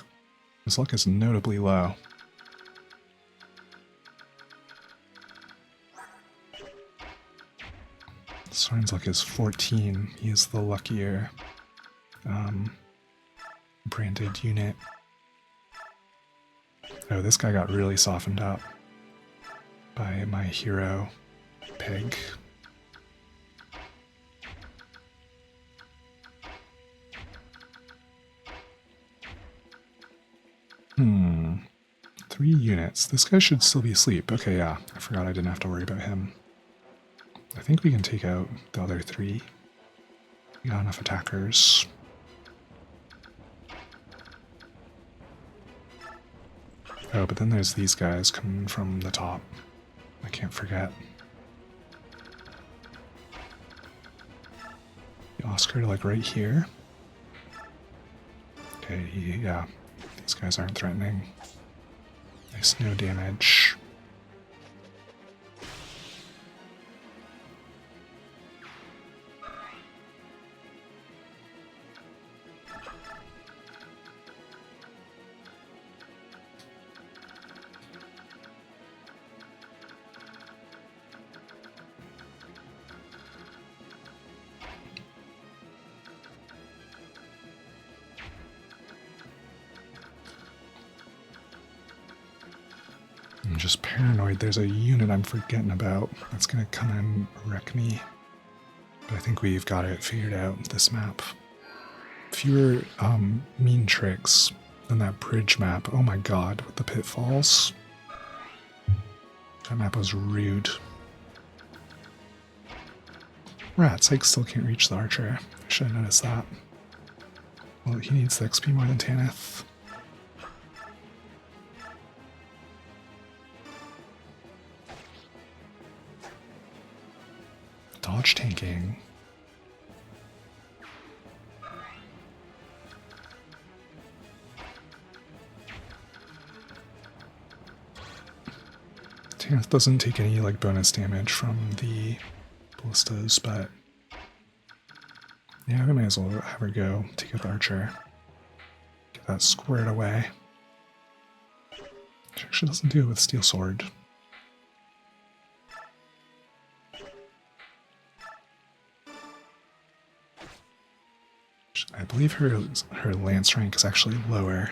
His luck is notably low. Soren's luck is 14. He is the luckier branded unit. Oh, this guy got really softened up by my hero pig. Hmm. 3 units. This guy should still be asleep. Okay, yeah. I forgot I didn't have to worry about him. I think we can take out the other 3. We got enough attackers. Oh, but then there's these guys coming from the top. I can't forget. The Oscar, like right here. Okay, yeah. These guys aren't threatening. Nice, no damage. I'm just paranoid there's a unit I'm forgetting about that's gonna come and wreck me. But I think we've got it figured out, this map. Fewer mean tricks than that bridge map. Oh my god, with the pitfalls. That map was rude. Rats, I still can't reach the archer. I should have noticed that. Well, he needs the XP more than Tanith. Dodge tanking. Tanith doesn't take any like bonus damage from the ballistas, but yeah, we might as well have her go take out the archer. Get that squared away. She actually doesn't do it with steel sword. I believe her lance rank is actually lower.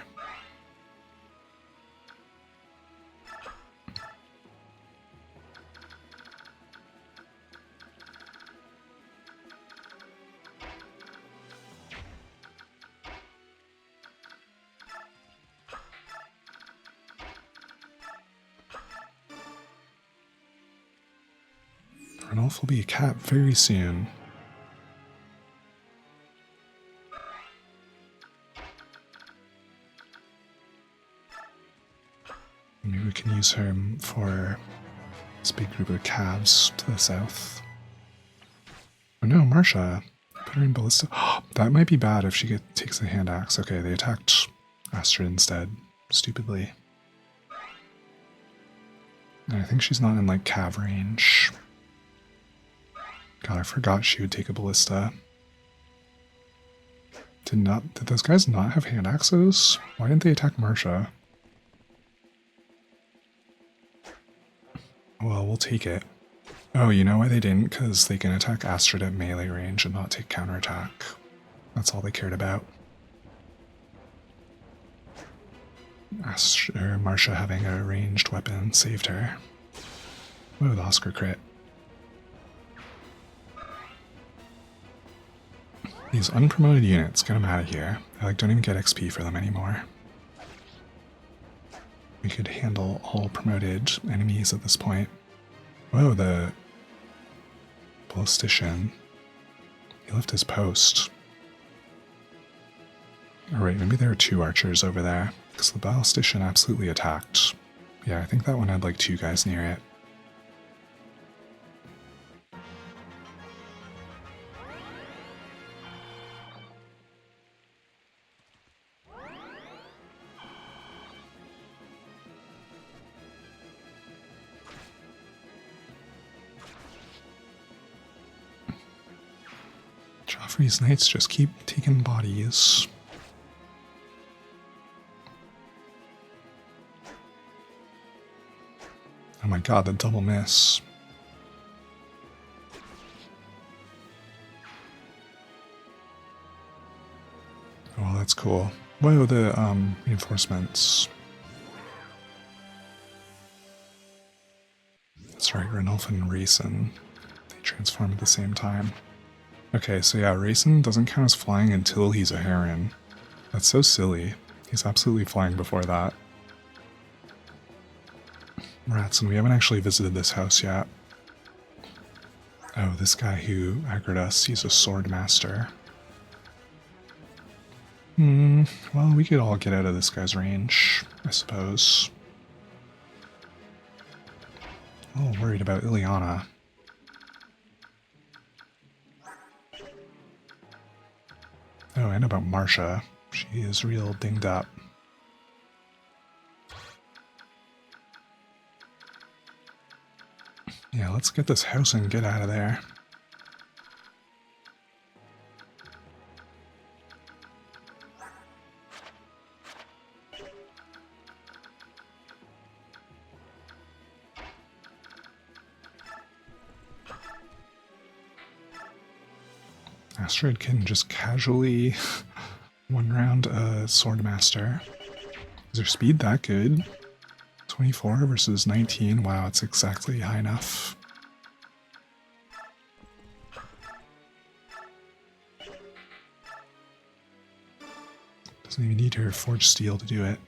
Ranulf will be a cat very soon. Maybe we can use him for this big group of calves to the south. Oh no, Marsha. Put her in ballista. Oh, that might be bad if she takes the hand axe. Okay, they attacked Astrid instead. Stupidly. And I think she's not in like cav range. God, I forgot she would take a ballista. Did those guys not have hand axes? Why didn't they attack Marsha? Well, we'll take it. Oh, you know why they didn't? Because they can attack Astrid at melee range and not take counterattack. That's all they cared about. Marsha having a ranged weapon saved her. Whoa, the Oscar crit. These unpromoted units, get them out of here. I don't even get XP for them anymore. We could handle all promoted enemies at this point. Whoa, the ballistician. He left his post. Alright, maybe there are 2 archers over there, because the ballistician absolutely attacked. Yeah, I think that one had like 2 guys near it. Joffrey's knights just keep taking bodies. Oh my god, the double miss. that's cool. Whoa, the reinforcements. That's right, Ranulf and Raisin. They transform at the same time. Okay, so yeah, Raisin doesn't count as flying until he's a heron. That's so silly. He's absolutely flying before that. Rats, and we haven't actually visited this house yet. Oh, this guy who aggroed us, he's a sword master. Well, we could all get out of this guy's range, I suppose. A little worried about Ileana. Oh, and about Marcia. She is real dinged up. Yeah, let's get this house and get out of there. Astrid can just casually one round a Swordmaster. Is her speed that good? 24 versus 19. Wow, it's exactly high enough. Doesn't even need her Forged Steel to do it.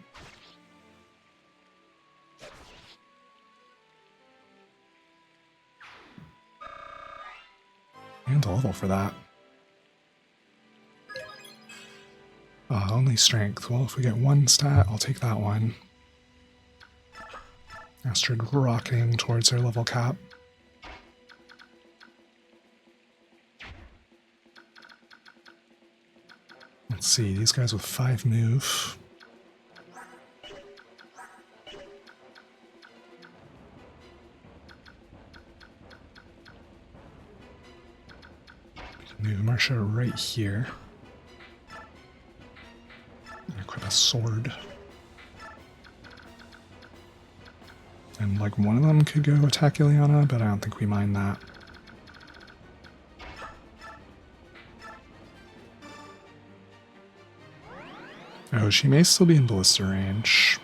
And a level for that. Only strength. Well, if we get one stat, I'll take that one. Astrid rocketing towards her level cap. Let's see, these guys with 5 move. We can move Marcia right here. Equip a sword. And like one of them could go attack Ileana, but I don't think we mind that. Oh, she may still be in ballista range.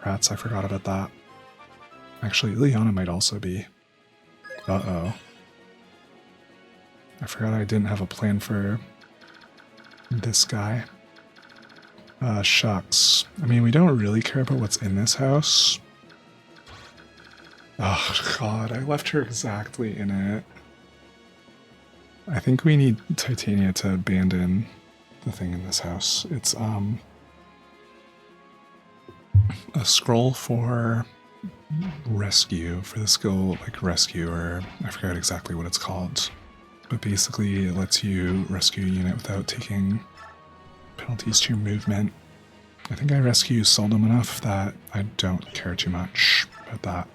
Rats, I forgot about that. Actually, Ileana might also be. Uh-oh. I forgot I didn't have a plan for this guy. Shucks. I mean, we don't really care about what's in this house. Oh, God, I left her exactly in it. I think we need Titania to abandon the thing in this house. It's, a scroll for rescue, for the skill, like rescue, or I forgot exactly what it's called. But basically, it lets you rescue a unit without taking penalties to your movement. I think I rescue seldom enough that I don't care too much about that.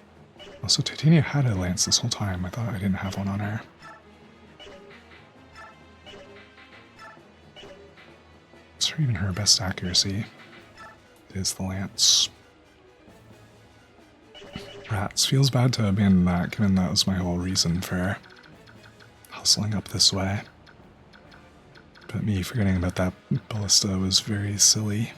Also, Titania had a lance this whole time. I thought I didn't have one on her. Is her even her best accuracy? It is the lance. Rats. Feels bad to abandon that, given that was my whole reason for hustling up this way. But me forgetting about that ballista was very silly.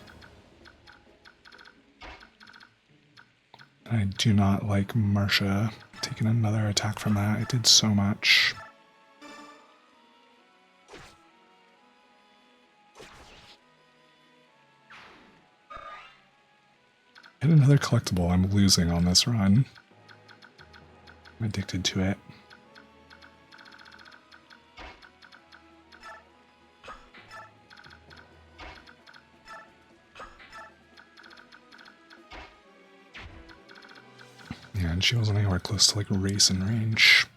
I do not like Marcia taking another attack from that. It did so much. And another collectible I'm losing on this run. I'm addicted to it. Yeah, and she wasn't anywhere close to like race and range.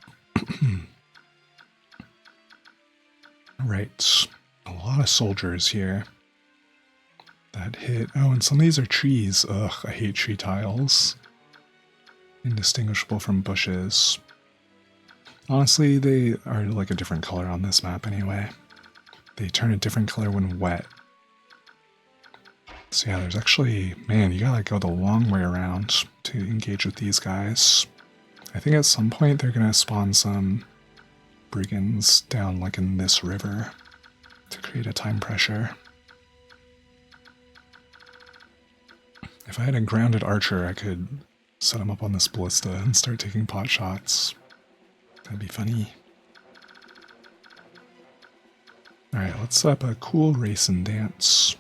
Right. A lot of soldiers here. That hit. Oh, and some of these are trees. Ugh, I hate tree tiles. Indistinguishable from bushes. Honestly, they are like a different color on this map anyway. They turn a different color when wet. So yeah, there's actually, man, you gotta go the long way around to engage with these guys. I think at some point they're gonna spawn some brigands down like in this river to create a time pressure. If I had a grounded archer, I could set him up on this ballista and start taking pot shots. That'd be funny. Alright, let's set up a cool race and dance.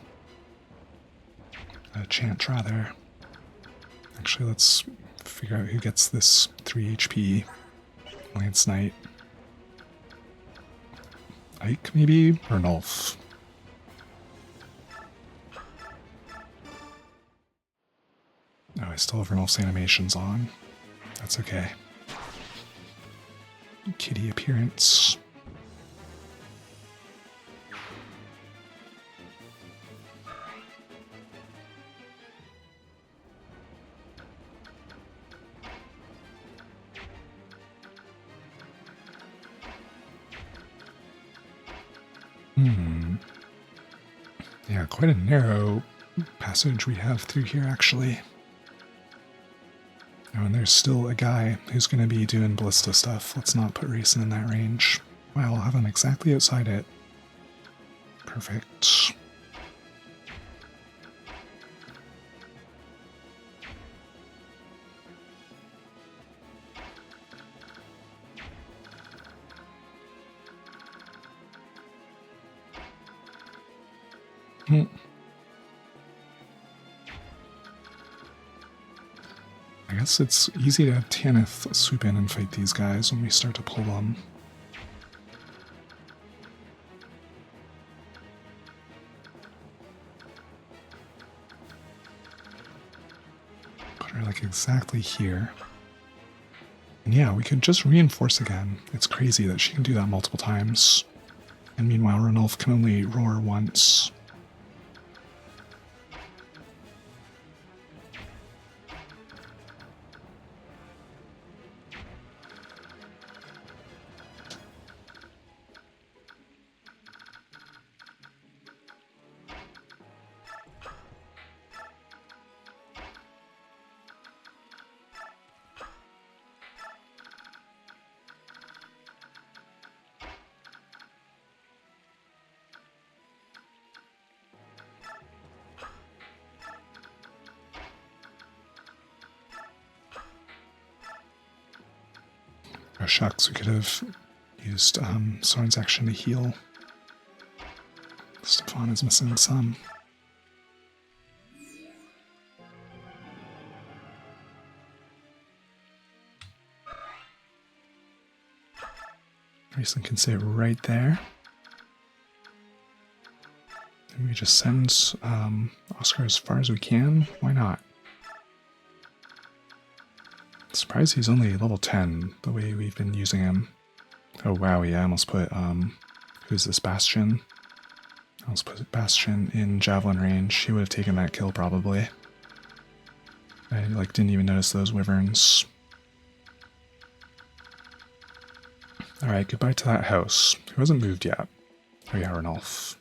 A chant, rather. Actually, let's figure out who gets this 3 HP Lance Knight. Ike, maybe? Or Nulf? Oh, I still have Nulf's animations on. That's okay. Kitty appearance. Yeah, quite a narrow passage we have through here, actually. Oh, and there's still a guy who's going to be doing ballista stuff. Let's not put Racing in that range. Wow, I'll have him exactly outside it. Perfect. I guess it's easy to have Tanith swoop in and fight these guys when we start to pull them. Put her like exactly here. And yeah, we could just reinforce again. It's crazy that she can do that multiple times. And meanwhile, Ranulf can only roar once. Oh shucks, we could have used Soren's action to heal. Stefan is missing some. Racing can stay right there. And we just send Oscar as far as we can. Why not? Surprised he's only level 10, the way we've been using him. Oh wow, yeah, I almost put, who's this, Bastion? I almost put Bastion in javelin range. He would have taken that kill, probably. I, didn't even notice those wyverns. Alright, goodbye to that house. Who hasn't moved yet? Oh yeah, Ranulf.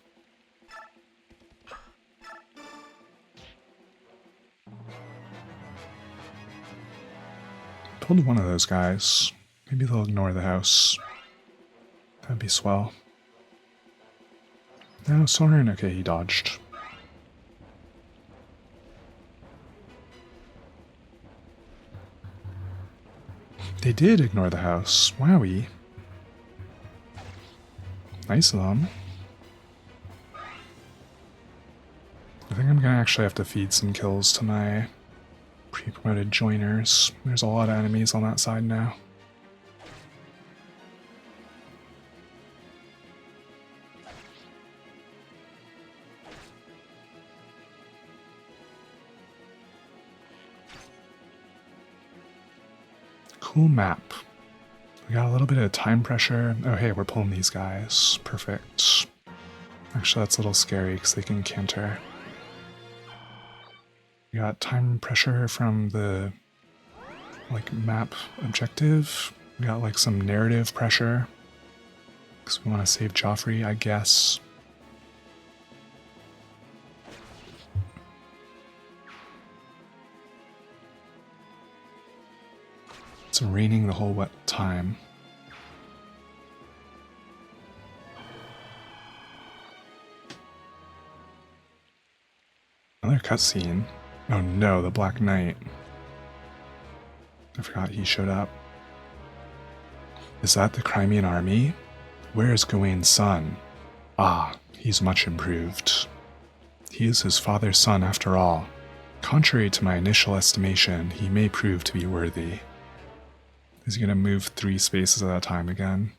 Pulled one of those guys. Maybe they'll ignore the house. That'd be swell. No, Soren, okay, he dodged. They did ignore the house. Wowie. Nice of them. I think I'm gonna actually have to feed some kills to my pre-promoted joiners. There's a lot of enemies on that side now. Cool map. We got a little bit of time pressure. Oh hey, we're pulling these guys. Perfect. Actually, that's a little scary because they can canter. We got time pressure from the map objective. We got some narrative pressure because we want to save Joffrey, I guess. It's raining the whole wet time. Another cutscene. Oh no, the Black Knight. I forgot he showed up. Is that the Crimean army? Where is Gawain's son? Ah, he's much improved. He is his father's son after all. Contrary to my initial estimation, he may prove to be worthy. Is he going to move 3 spaces at a time again?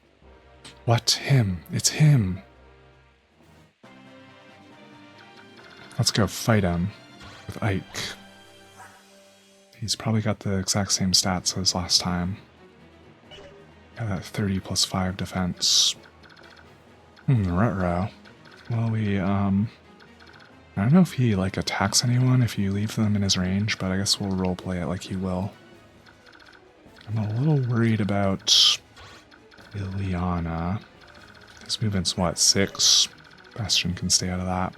What? Him? It's him! Let's go fight him with Ike. He's probably got the exact same stats as last time. Got that 30 plus 5 defense. Ruh-roh. Well, I don't know if he, like, attacks anyone if you leave them in his range, but I guess we'll roleplay it like he will. I'm a little worried about Ileana. His movement's, what, 6? Bastion can stay out of that.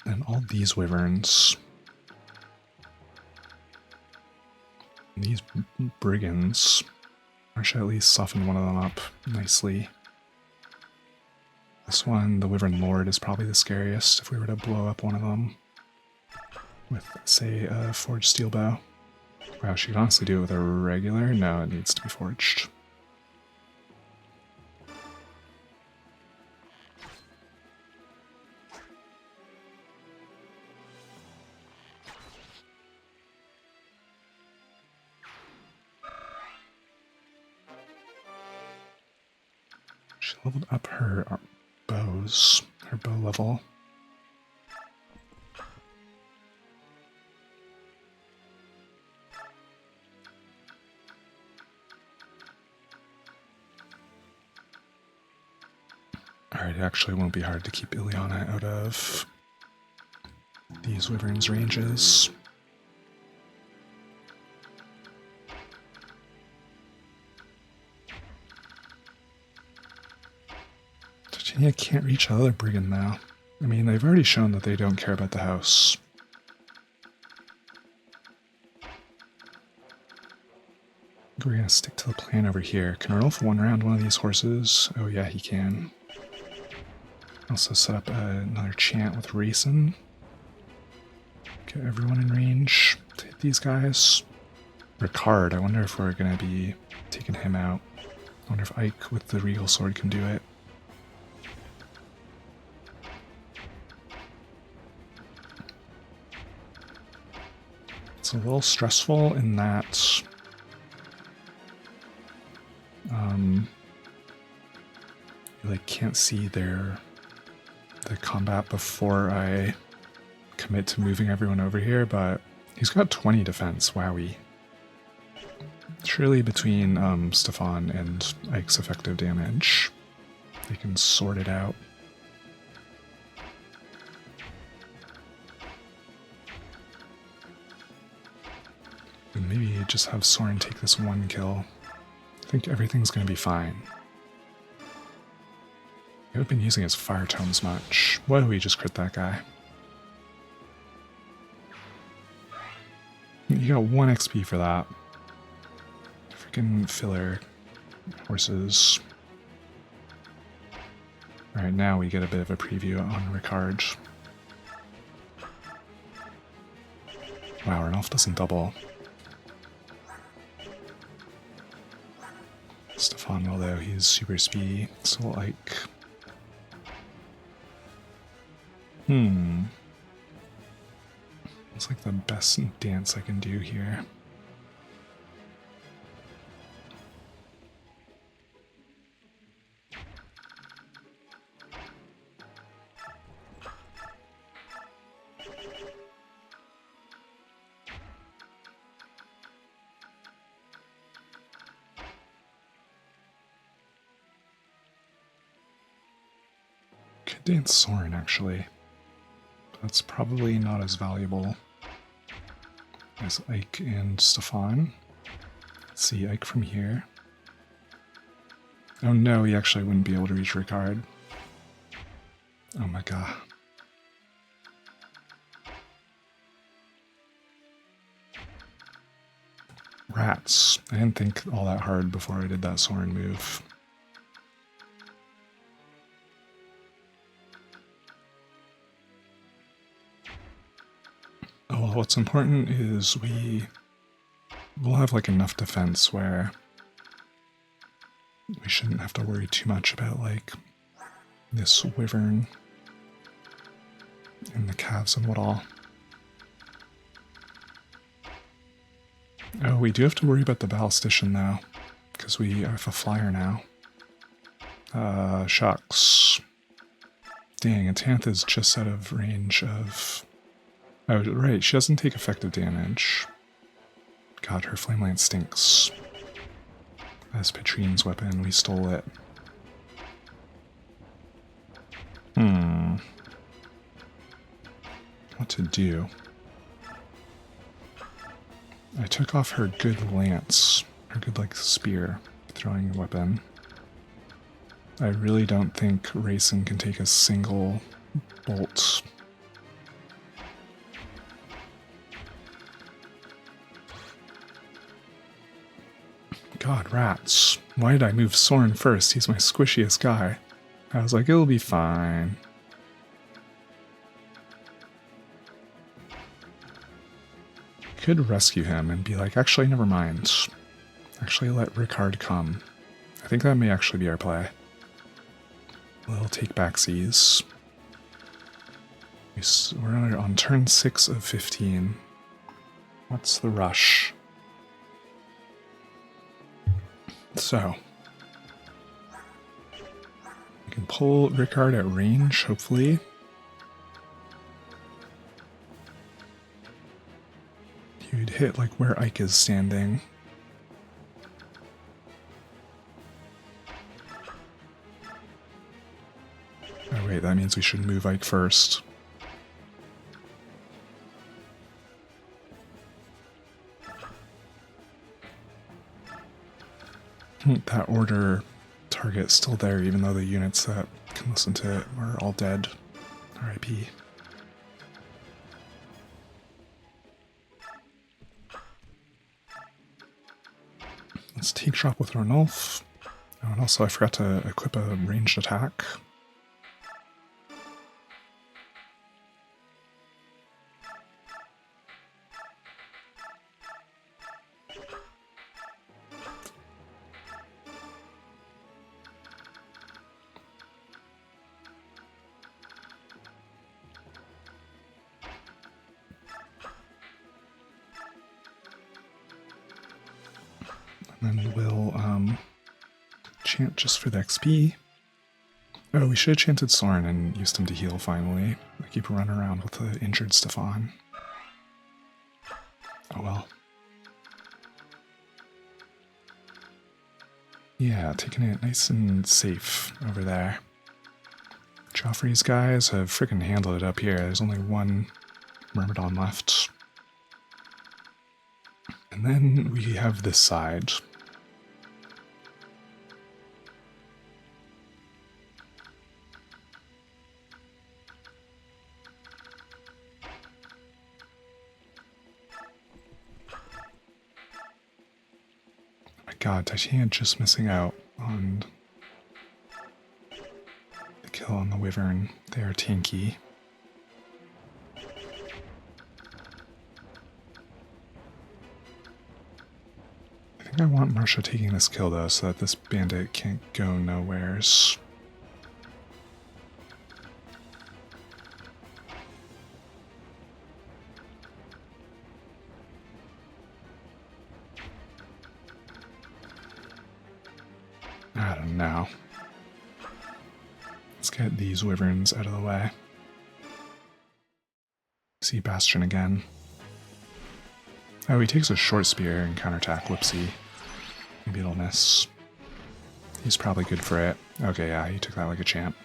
And all these wyverns. These brigands. I should at least soften one of them up nicely. This one, the Wyvern Lord, is probably the scariest if we were to blow up one of them with, say, a forged steel bow. Wow, she could honestly do it with a regular? No, it needs to be forged. She leveled up her bows, her bow level. Alright, it actually won't be hard to keep Ileana out of these wyverns' ranges. Titania can't reach another brigand now. I mean, they've already shown that they don't care about the house. We're gonna stick to the plan over here. Can Rolf one-round one of these horses? Oh yeah, he can. Also set up another chant with Racing. Get everyone in range to hit these guys. Ricard, I wonder if we're gonna be taking him out. I wonder if Ike with the Regal Sword can do it. It's a little stressful in that you like can't see the combat before I commit to moving everyone over here, but he's got 20 defense, wowie. Surely between Stefan and Ike's effective damage, they can sort it out. And maybe just have Soren take this one kill. I think everything's going to be fine. I haven't been using his fire tomes much. Why don't we just crit that guy? You got 1 XP for that. Freaking filler horses. Alright, now we get a bit of a preview on Ricard. Wow, Ranulf doesn't double. Stefan, although he's super speedy, so like... It's like the best dance I can do here. Could dance Soren, actually. That's probably not as valuable as Ike and Stefan. Let's see, Ike from here. Oh no, he actually wouldn't be able to reach Ricard. Oh my god. Rats. I didn't think all that hard before I did that Soren move. Well, what's important is we'll have like enough defense where we shouldn't have to worry too much about like this wyvern and the calves and what all. Oh, we do have to worry about the ballistician though, because we have a flyer now. Shucks. Dang, Tanth is just out of range of... Oh, right, she doesn't take effective damage. God, her flame lance stinks. That's Patrine's weapon, we stole it. What to do? I took off her good lance, her good, like, spear throwing weapon. I really don't think Racing can take a single bolt. God, rats. Why did I move Soren first? He's my squishiest guy. I was like, it'll be fine. Could rescue him and be like, actually, never mind. Actually, let Ricard come. I think that may actually be our play. We'll take backsies. We're on turn 6 of 15. What's the rush? So, we can pull Ricard at range, hopefully. He would hit like where Ike is standing. Oh wait, that means we should move Ike first. That order target's still there, even though the units that can listen to it were all dead. RIP. Let's take shot with Ronulf. Oh, and also I forgot to equip a ranged attack. And then we'll chant just for the XP. Oh, we should have chanted Soren and used him to heal finally. I keep running around with the injured Stefan. Oh well. Yeah, taking it nice and safe over there. Joffrey's guys have freaking handled it up here. There's only one Myrmidon left. And then we have this side. God, Titania just missing out on the kill on the Wyvern. They are tanky. I think I want Marsha taking this kill though, so that this bandit can't go nowheres. I don't know. Let's get these wyverns out of the way. See Bastion again. Oh, he takes a short spear and counterattack. Whoopsie. Maybe it'll miss. He's probably good for it. Okay, yeah, he took that like a champ.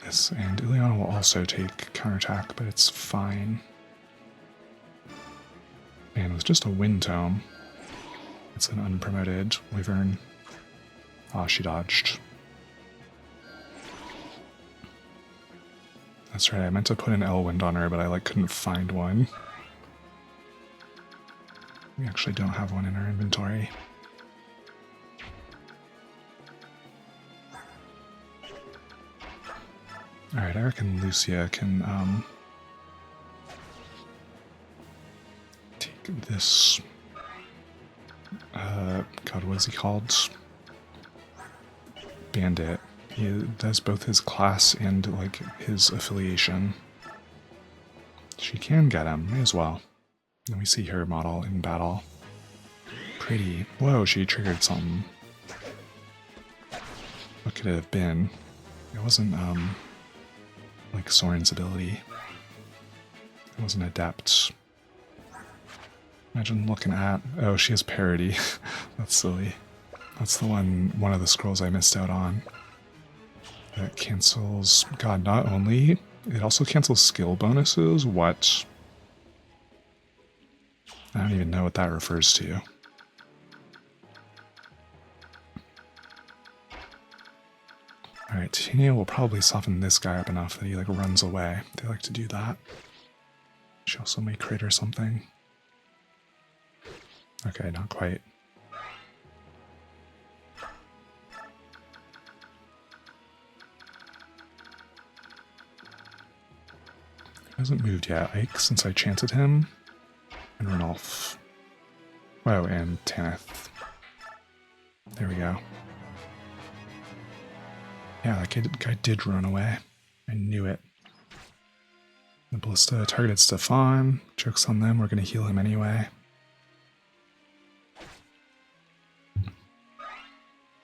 Yes, and Ileana will also take counterattack, but it's fine. And with just a wind tome, it's an unpromoted wyvern. Ah, she dodged. That's right, I meant to put an Elwind on her, but I couldn't find one. We actually don't have one in our inventory. Alright, I reckon Lucia can take this. God, what is he called? Bandit. He does both his class and his affiliation. She can get him, may as well. Then we see her model in battle. Pretty. Whoa, she triggered something. What could it have been? It wasn't like Soren's ability. It wasn't adept. Imagine looking at... Oh, she has parity. That's silly. That's the one of the scrolls I missed out on. That cancels... God, not only... It also cancels skill bonuses? What? I don't even know what that refers to. Alright, Titania will probably soften this guy up enough that he runs away. They like to do that. She also may crit or something. Okay, not quite. He hasn't moved yet. Ike, since I chanted him. And Ranulf. Oh, and Tanith. There we go. Yeah, that guy did run away. I knew it. The Ballista targeted Stefan. Joke's on them, we're going to heal him anyway.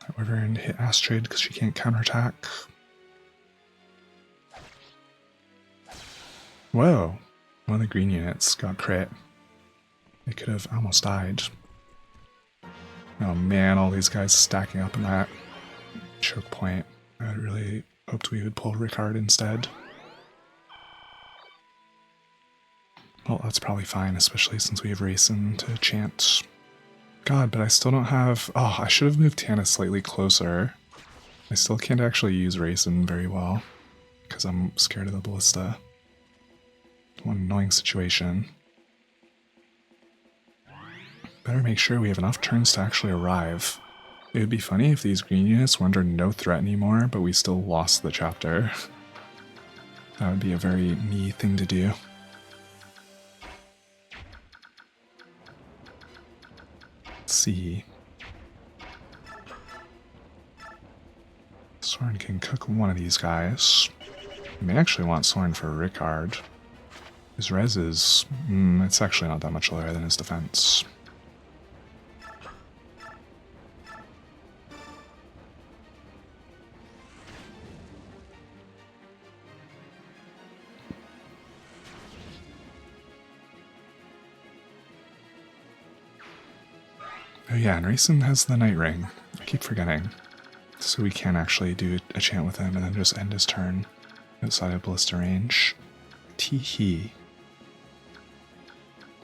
That Wyvern hit Astrid because she can't counterattack. Whoa! One of the green units got crit. They could have almost died. Oh man, all these guys stacking up in that choke point. I really hoped we would pull Ricard instead. Well, that's probably fine, especially since we have Racing to chant. God, but I still don't have... Oh, I should have moved Tannis slightly closer. I still can't actually use Racing very well, because I'm scared of the Ballista. One annoying situation. Better make sure we have enough turns to actually arrive. It would be funny if these green units were under no threat anymore, but we still lost the chapter. That would be a very me thing to do. Let's see. Soren can cook one of these guys. I may actually want Soren for Ricard. His res is... it's actually not that much lower than his defense. Oh yeah, and Racing has the Night Ring. I keep forgetting. So we can actually do a chant with him and then just end his turn outside of Ballista range. Tee-hee.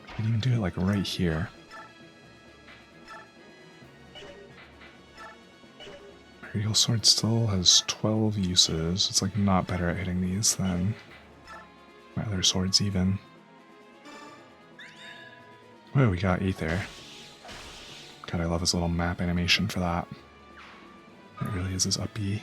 We can even do it right here. Radial Sword still has 12 uses. It's not better at hitting these than my other swords even. Whoa, we got Aether. God, I love his little map animation for that. It really is his up B.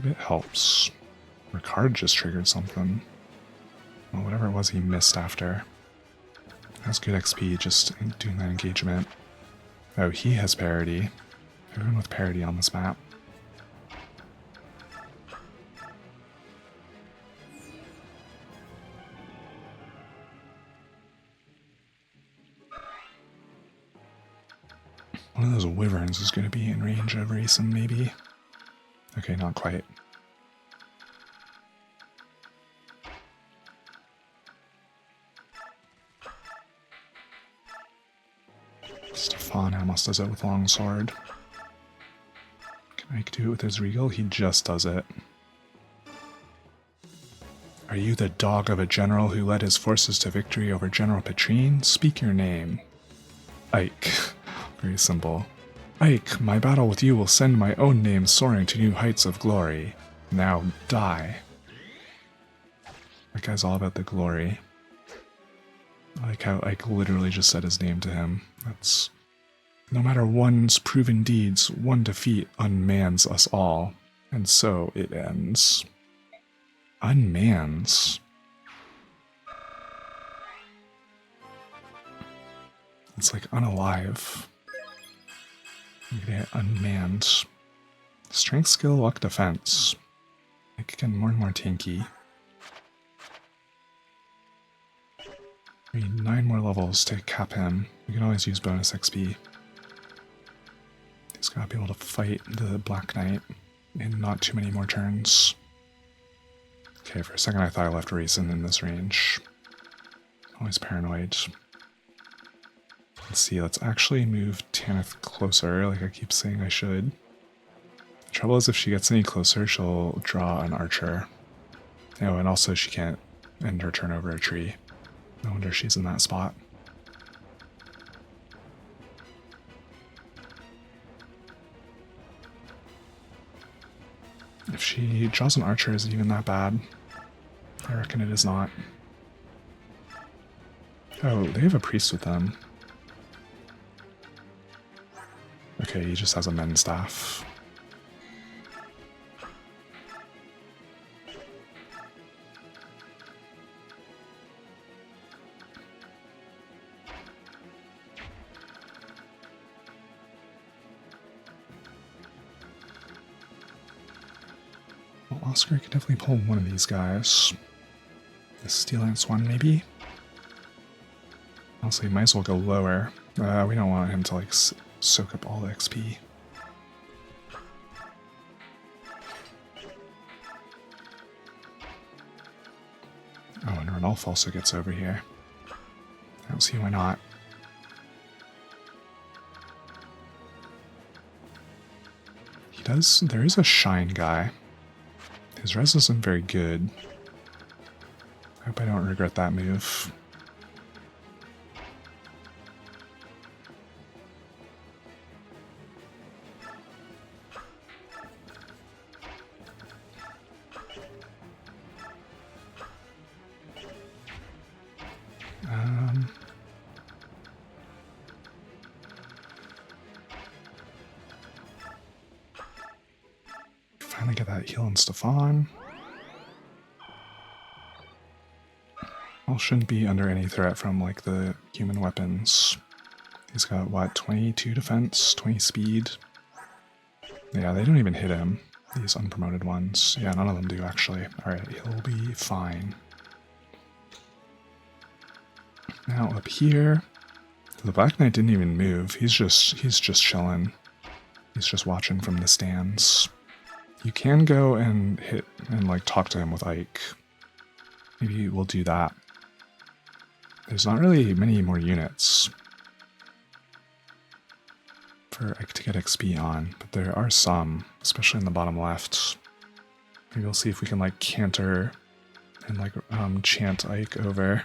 It helps. Ricard just triggered something. Well, whatever it was he missed after. That's good XP just doing that engagement. Oh, he has parity. Everyone with parity on this map. One of those wyverns is going to be in range of Racing, maybe. Okay, not quite. Stefan almost does it with longsword. Can Ike do it with his regal? He just does it. Are you the dog of a general who led his forces to victory over General Petrine? Speak your name. Ike. Very simple. Ike, my battle with you will send my own name soaring to new heights of glory. Now die. That guy's all about the glory. I like how Ike literally just said his name to him. That's... No matter one's proven deeds, one defeat unmans us all. And so it ends. Unmans. It's like unalive. You're gonna get unmanned. Strength, skill, luck, defense. Like getting more and more tanky. We need 9 more levels to cap him. We can always use bonus XP. He's gotta be able to fight the Black Knight in not too many more turns. Okay, for a second I thought I left Raisin in this range. Always paranoid. Let's see, let's actually move Tanith closer, like I keep saying I should. The trouble is if she gets any closer, she'll draw an archer. Oh, and also she can't end her turn over a tree. No wonder she's in that spot. If she draws an archer, is it even that bad? I reckon it is not. Oh, they have a priest with them. Okay, he just has a men's staff. Well, Oscar could definitely pull one of these guys. The Steel Lance one, maybe? Honestly, might as well go lower. We don't want him to, like, soak up all the XP. Oh, and Ranulf also gets over here. I don't see why not. He does... There is a Shine guy. His res isn't very good. I hope I don't regret that move. Finally get that heal on Stefan. Well, shouldn't be under any threat from, like, the human weapons. He's got, what, 22 defense, 20 speed? Yeah, they don't even hit him, these unpromoted ones. Yeah, none of them do, actually. Alright, he'll be fine. Now, up here... The Black Knight didn't even move. He's just chilling. He's just watching from the stands. You can go and hit and, like, talk to him with Ike. Maybe we'll do that. There's not really many more units for Ike to get XP on, but there are some, especially in the bottom left. Maybe we'll see if we can, like, canter and, like, chant Ike over.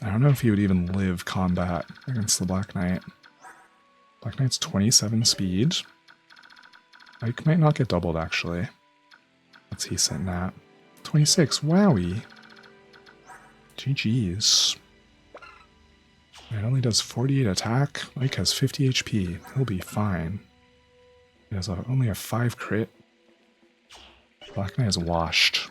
I don't know if he would even live combat against the Black Knight. Black Knight's 27 speed. Ike might not get doubled, actually. What's he sitting at? 26, wowie! GG's. It only does 48 attack. Ike has 50 HP. He'll be fine. He has only a 5 crit. Black Knight is washed.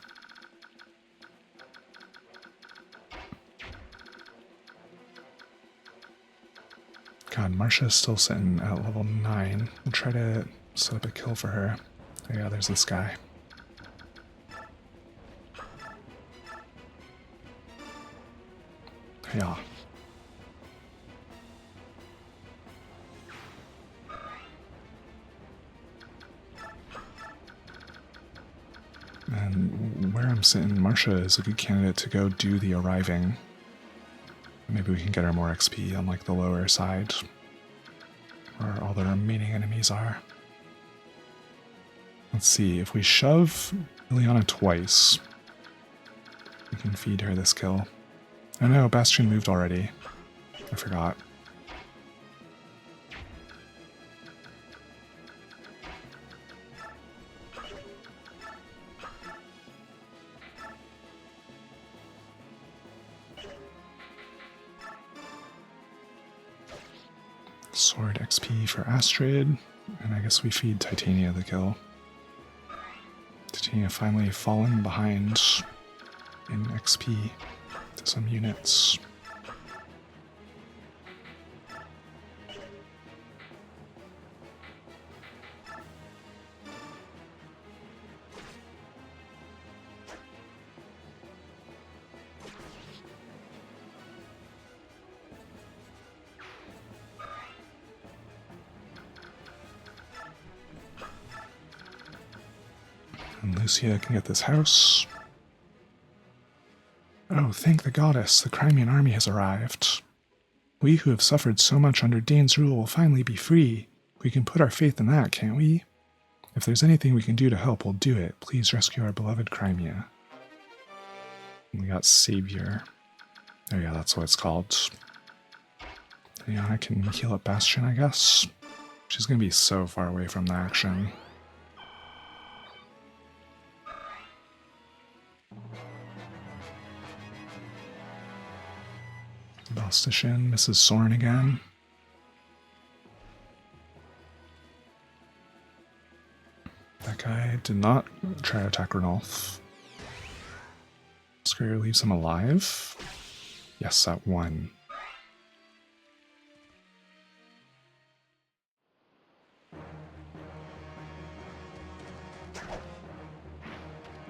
God, Marcia is still sitting at level 9. We'll try to set up a kill for her. Oh yeah, there's this guy. Yeah. And where I'm sitting, Marcia is a good candidate to go do the arriving. Maybe we can get her more XP on, like, the lower side, where all the remaining enemies are. Let's see, if we shove Liliana twice, We can feed her this kill. Oh no, Bastion moved already. I forgot. Sword XP for Astrid, and I guess we feed Titania the kill. Titania finally fallen behind in XP to some units. And Lucia can get this house. Oh, thank the goddess, the Crimean army has arrived. We who have suffered so much under Dane's rule will finally be free. We can put our faith in that, can't we? If there's anything we can do to help, we'll do it. Please rescue our beloved Crimea. And we got Savior. Oh yeah, that's what it's called. Yeah, I can heal up Bastion, I guess. She's gonna be so far away from the action. Ballistician, Mrs. Soren again. That guy did not try to attack Ranulf. Scurrier leaves him alive. Yes, that one.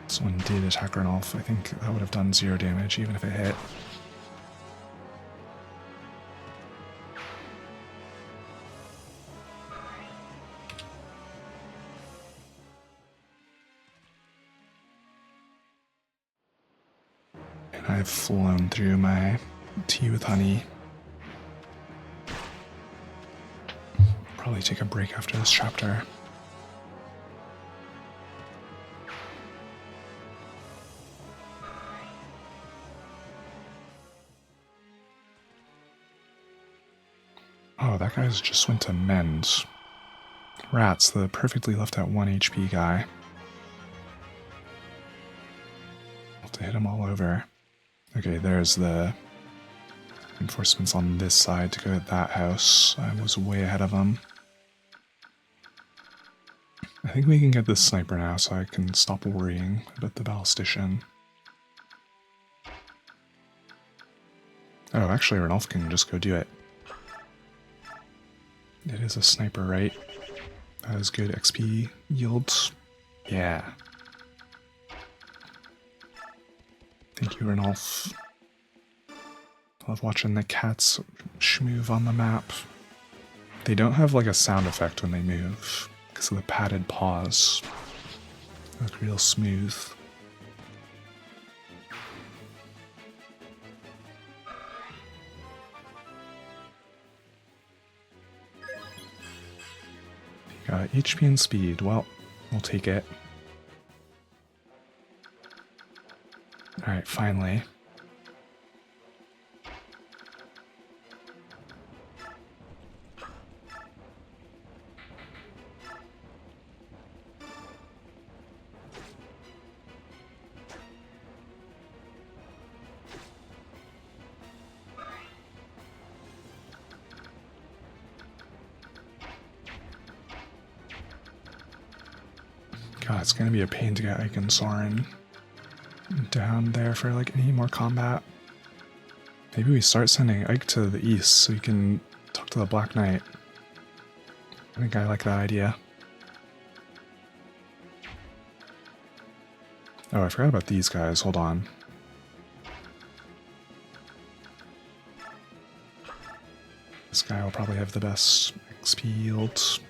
This one did attack Ranulf. I think that would have done 0 damage even if it hit. I've flown through my tea with honey. Probably take a break after this chapter. Oh, that guy's just went to mend. Rats, the perfectly left at 1 HP guy. I'll have to hit him all over. Okay, there's the reinforcements on this side to go to that house. I was way ahead of them. I think we can get this sniper now so I can stop worrying about the ballistician. Oh, actually Ranulf can just go do it. It is a sniper, right? That is good XP yields. Yeah. Thank you, Ranulf. Love watching the cats schmoove on the map. They don't have like a sound effect when they move because of the padded paws. They look real smooth. Got HP and speed. Well, we'll take it. Alright, finally. God, it's gonna be a pain to get Ike and Soren down there for like any more combat. Maybe we start sending Ike to the east so he can talk to the Black Knight. I think I like that idea. Oh, I forgot about these guys. Hold on. This guy will probably have the best XP yields.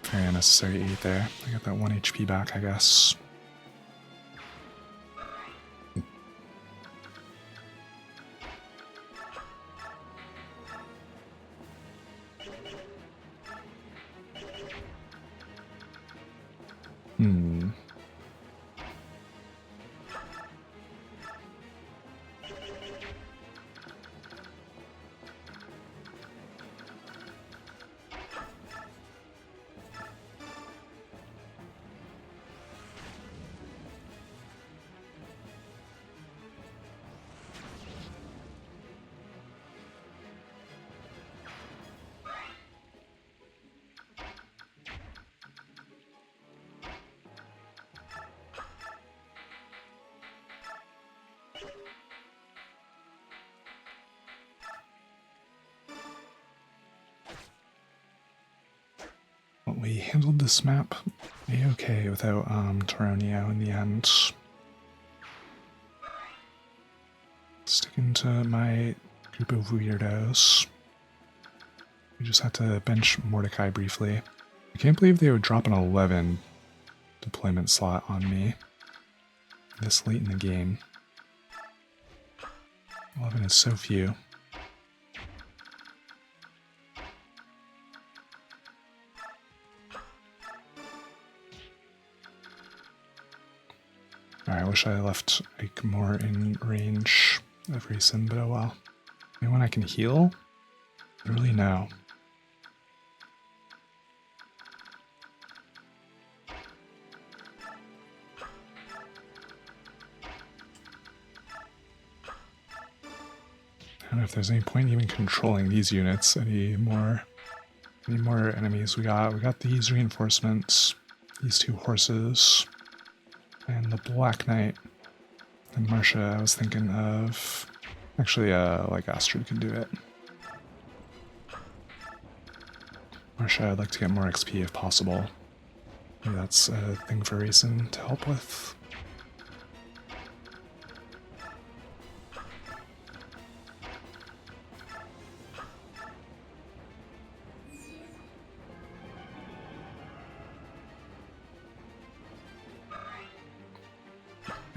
Very unnecessary 8 there. I got that 1 HP back, I guess. Well, we handled this map okay without Taronio in the end. Sticking to my group of weirdos. We just had to bench Mordecai briefly. I can't believe they would drop an 11 deployment slot on me this late in the game. 11 is so few. I wish I left like more in range of Reason, but oh well. Anyone I can heal? Really, no. I don't know if there's any point even controlling these units. Any more enemies we got? We got these reinforcements, these 2 horses, and the Black Knight. And Marcia, I was thinking of... Actually, like Astrid can do it. Marcia, I'd like to get more XP if possible. Maybe that's a thing for Reason to help with.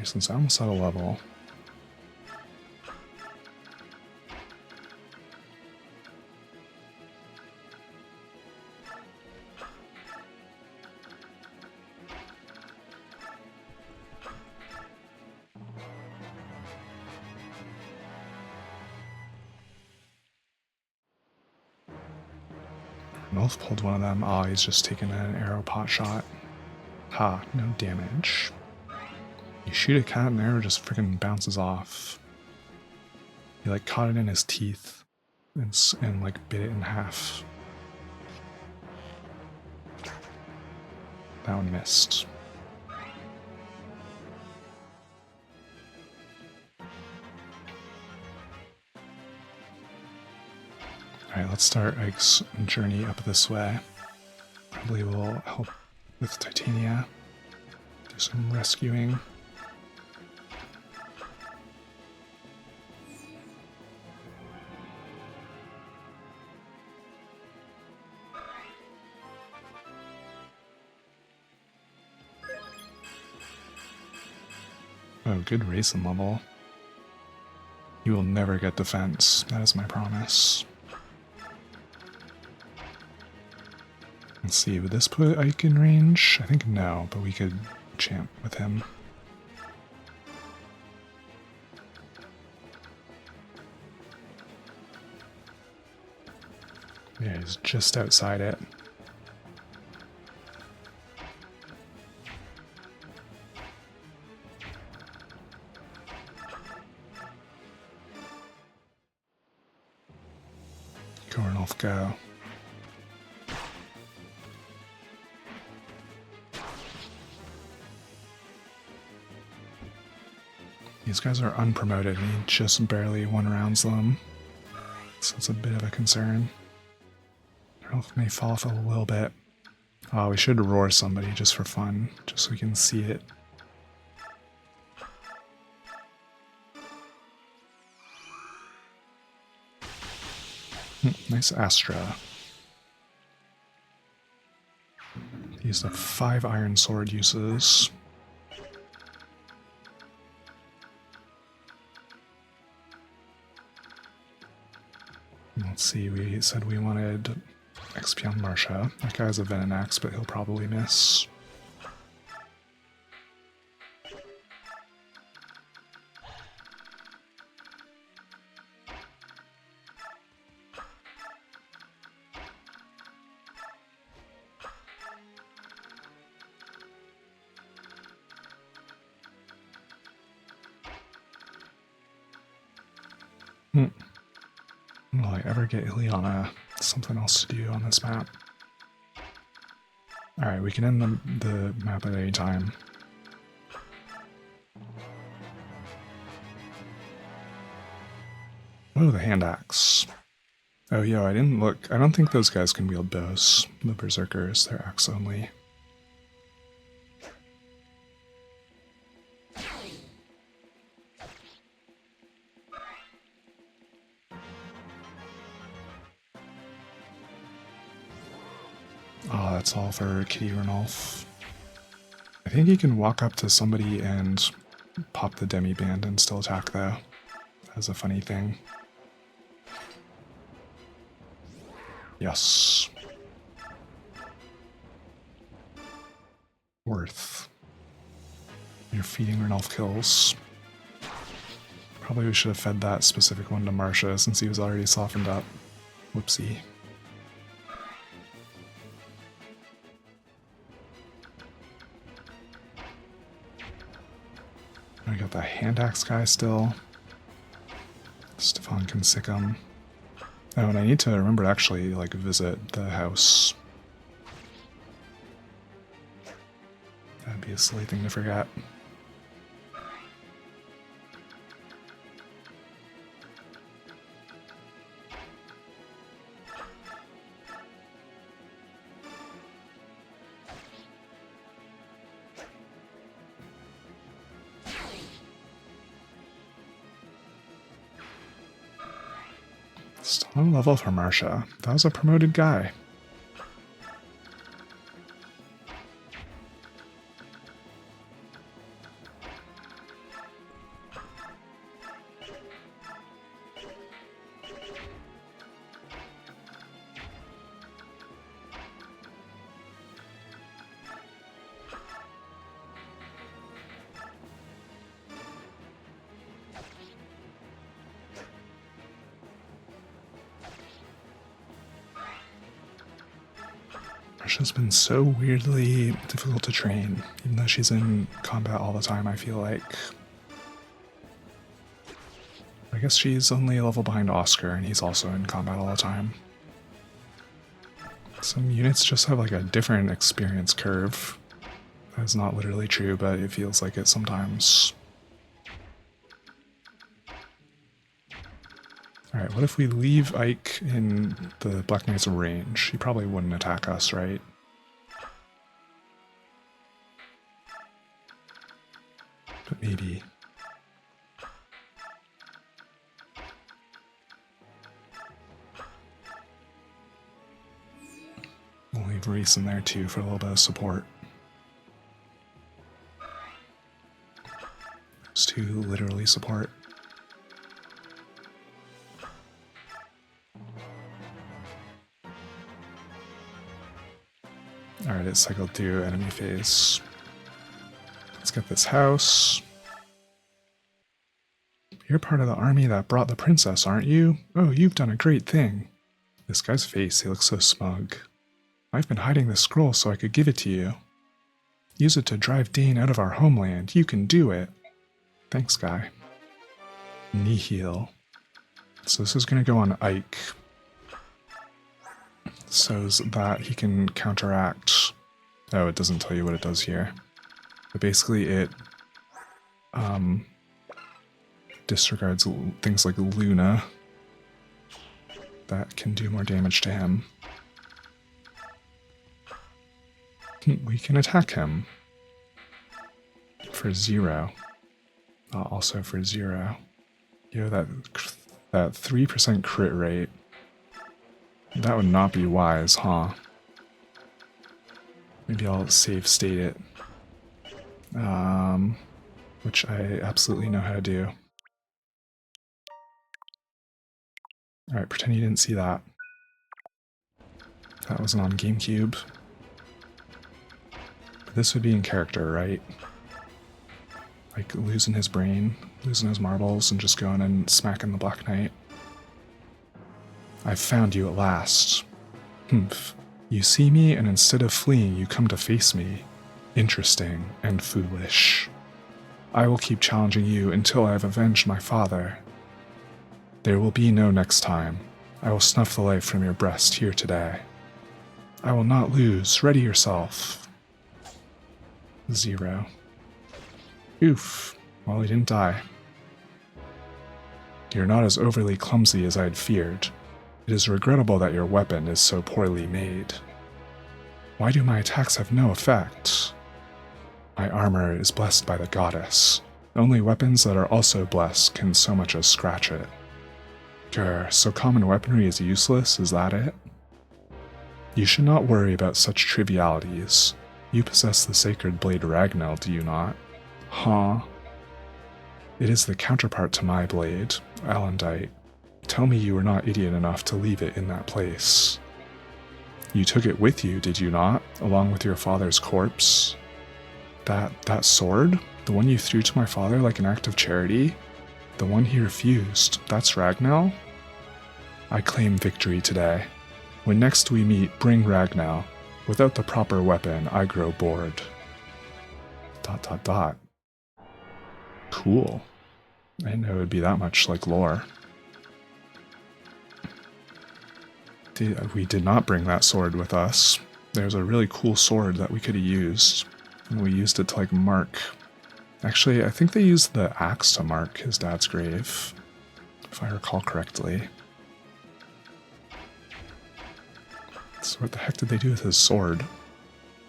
Since I almost at a level. Wolf pulled one of them. Oh, he's just taking an arrow pot shot. Ha, no damage. You shoot a cat and the arrow just freaking bounces off. He like caught it in his teeth and like bit it in half. That one missed. Alright, let's start Ike's journey up this way. Probably will help with Titania. Do some rescuing. Oh, good racing level. You will never get defense. That is my promise. Let's see, would this put Ike in range? I think no, but we could champ with him. Yeah, he's just outside it. Gornolf, go. These guys are unpromoted and he just barely one-rounds them. So it's a bit of a concern. Gornolf may fall off a little bit. Oh, we should roar somebody just for fun, just so we can see it. Nice Astra. Used up 5 iron sword uses. Let's see, we said we wanted XP on Marcia. That guy's a Venenax, but he'll probably miss. Will I ever get Ileana something else to do on this map? Alright, we can end the map at any time. Oh, the hand axe. Oh, yo, I didn't look. I don't think those guys can wield bows. The berserkers, they're axe only. Oh, that's all for Kitty Ranulph. I think he can walk up to somebody and pop the demi band and still attack, though. That's a funny thing. Yes. Worth. You're feeding Ranulph kills. Probably we should have fed that specific one to Marcia since he was already softened up. Whoopsie. I got the hand axe guy still. Stefan can sick him. Oh, and I need to remember to actually, like, visit the house. That'd be a silly thing to forget. Still no level for Marcia. That was a promoted guy. Marsha's been so weirdly difficult to train, even though she's in combat all the time, I feel like. I guess she's only a level behind Oscar, and he's also in combat all the time. Some units just have like a different experience curve. That's not literally true, but it feels like it sometimes. Alright, what if we leave Ike in the Black Knight's range? He probably wouldn't attack us, right? But maybe. We'll leave Reese in there too for a little bit of support. Those two literally support. Alright, it's cycled through enemy phase. Let's get this house. You're part of the army that brought the princess, aren't you? Oh, you've done a great thing. This guy's face, he looks so smug. I've been hiding this scroll so I could give it to you. Use it to drive Dane out of our homeland. You can do it. Thanks, guy. Nihil. So this is going to go on Ike. So that he can counteract... Oh, it doesn't tell you what it does here. But basically it disregards things like Luna that can do more damage to him. We can attack him for 0. Also for 0. You know, that 3% crit rate. That would not be wise, huh? Maybe I'll save state it. Which I absolutely know how to do. Alright, pretend you didn't see that. That wasn't on GameCube. But this would be in character, right? Like losing his brain, losing his marbles, and just going and smacking the Black Knight. I've found you at last. Humph. You see me, and instead of fleeing, you come to face me. Interesting and foolish. I will keep challenging you until I have avenged my father. There will be no next time. I will snuff the life from your breast here today. I will not lose. Ready yourself. 0. Oof. Well, he didn't die. You're not as overly clumsy as I had feared. It is regrettable that your weapon is so poorly made. Why do my attacks have no effect? My armor is blessed by the goddess. Only weapons that are also blessed can so much as scratch it. Grr, so common weaponry is useless, is that it? You should not worry about such trivialities. You possess the sacred blade Ragnell, do you not? Huh? It is the counterpart to my blade, Alendite. Tell me you were not idiot enough to leave it in that place. You took it with you, did you not, along with your father's corpse? That sword? The one you threw to my father like an act of charity? The one he refused, that's Ragnell? I claim victory today. When next we meet, bring Ragnell. Without the proper weapon, I grow bored. ... Cool. I didn't know it would be that much like lore. We did not bring that sword with us. There's a really cool sword that we could have used, and we used it to like mark. Actually, I think they used the axe to mark his dad's grave, if I recall correctly. So what the heck did they do with his sword?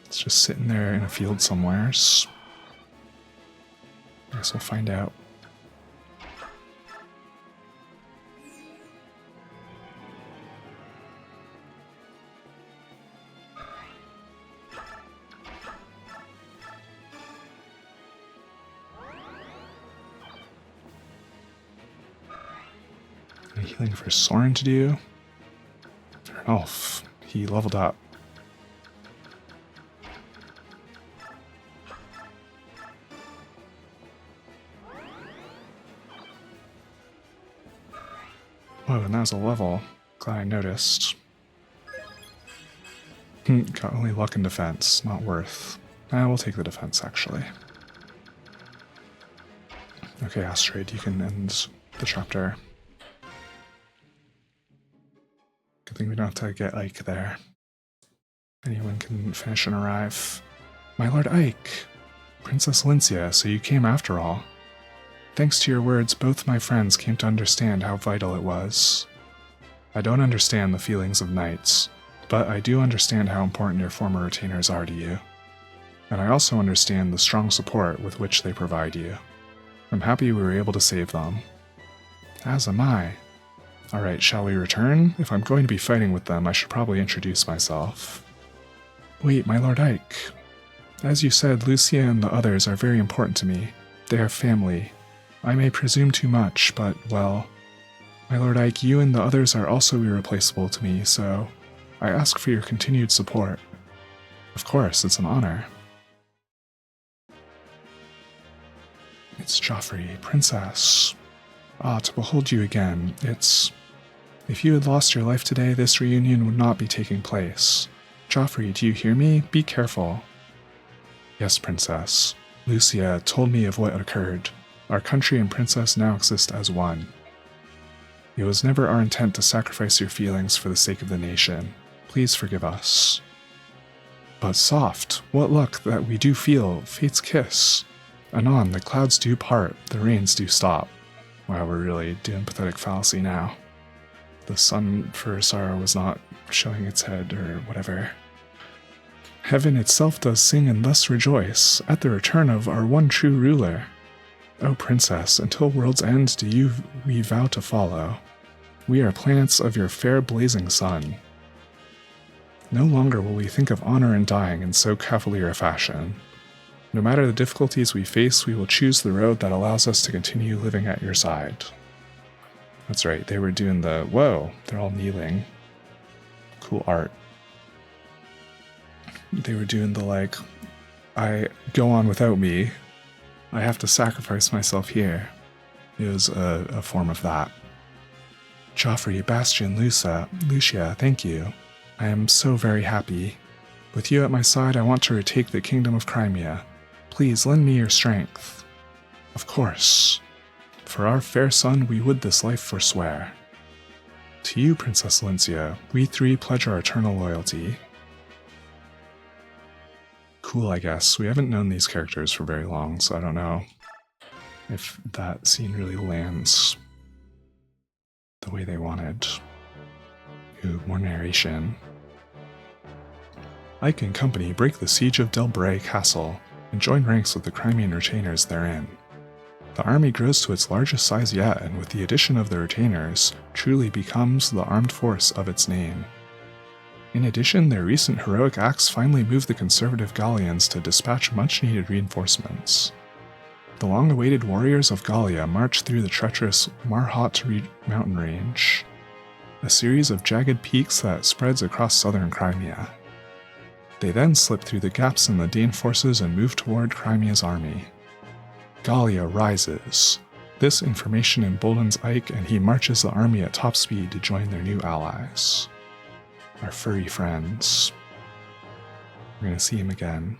It's just sitting there in a field somewhere. I guess we'll find out. Any healing for Soren to do? Or an elf. He leveled up. Whoa, and that was a level. Glad I noticed. Got only luck and defense. Not worth. We'll take the defense, actually. Okay, Asteroid, you can end the chapter. Good thing we don't have to get Ike there. Anyone can finish and arrive. My Lord Ike! Princess Lincia, so you came after all. Thanks to your words, both my friends came to understand how vital it was. I don't understand the feelings of knights, but I do understand how important your former retainers are to you. And I also understand the strong support with which they provide you. I'm happy we were able to save them. As am I. Alright, shall we return? If I'm going to be fighting with them, I should probably introduce myself. Wait, my Lord Ike. As you said, Lucia and the others are very important to me. They are family. I may presume too much, but, well... My Lord Ike, you and the others are also irreplaceable to me, so... I ask for your continued support. Of course, it's an honor. It's Joffrey, Princess. Ah, to behold you again, it's... If you had lost your life today, this reunion would not be taking place. Joffrey, do you hear me? Be careful. Yes, Princess. Lucia told me of what occurred. Our country and Princess now exist as one. It was never our intent to sacrifice your feelings for the sake of the nation. Please forgive us. But soft, what luck that we do feel fate's kiss. Anon, the clouds do part, the rains do stop. Wow, we're really doing pathetic fallacy now. The sun for sorrow was not showing its head, or whatever. Heaven itself does sing and thus rejoice at the return of our one true ruler. O Princess, until world's end do we vow to follow. We are planets of your fair blazing sun. No longer will we think of honor and dying in so cavalier a fashion. No matter the difficulties we face, we will choose the road that allows us to continue living at your side. That's right, they were doing the, whoa, they're all kneeling. Cool art. They were doing the like, I go on without me. I have to sacrifice myself here. It was a form of that. Joffrey, Bastion, Lucia, thank you. I am so very happy. With you at my side, I want to retake the kingdom of Crimea. Please lend me your strength. Of course. For our fair son we would this life forswear. To you, Princess Valencia, we three pledge our eternal loyalty. Cool, I guess. We haven't known these characters for very long, so I don't know if that scene really lands the way they wanted. Ooh, more narration. Ike and company break the siege of Delbray Castle and join ranks with the Crimean retainers therein. The army grows to its largest size yet, and with the addition of the retainers, truly becomes the armed force of its name. In addition, their recent heroic acts finally moved the conservative Gallians to dispatch much-needed reinforcements. The long-awaited warriors of Gallia march through the treacherous Marhaut mountain range, a series of jagged peaks that spreads across southern Crimea. They then slip through the gaps in the Dane forces and move toward Crimea's army. Gallia rises. This information emboldens Ike, and he marches the army at top speed to join their new allies. Our furry friends. We're going to see him again.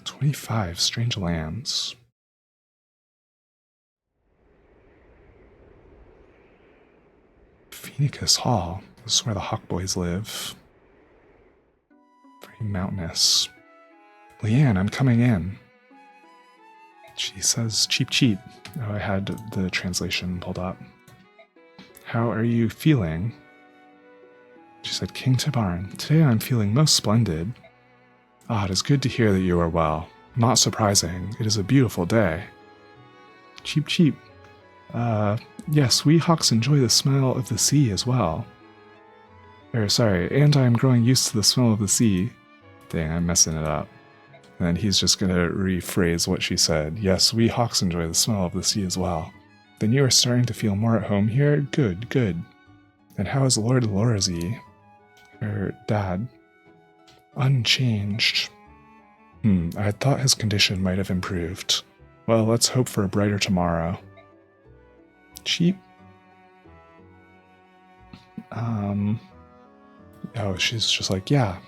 "25 Strange Lands." Phoenicus Hall. This is where the Hawk Boys live. Very mountainous. "Leanne, I'm coming in." She says, "Cheep, cheep." Oh, I had the translation pulled up. "How are you feeling?" She said, "King Tibarn, today I'm feeling most splendid." "Ah, it is good to hear that you are well. Not surprising. It is a beautiful day." "Cheep, cheep. Yes, we hawks enjoy the smell of the sea as well." And I am growing used to the smell of the sea." Dang, I'm messing it up. And then he's just gonna rephrase what she said. "Yes, we hawks enjoy the smell of the sea as well." "Then you are starting to feel more at home here? Good, good. And how is Lord Lorazy? Dad?" "Unchanged." I had thought his condition might have improved. Well, let's hope for a brighter tomorrow." "Cheap?" Oh, she's just like, "Yeah.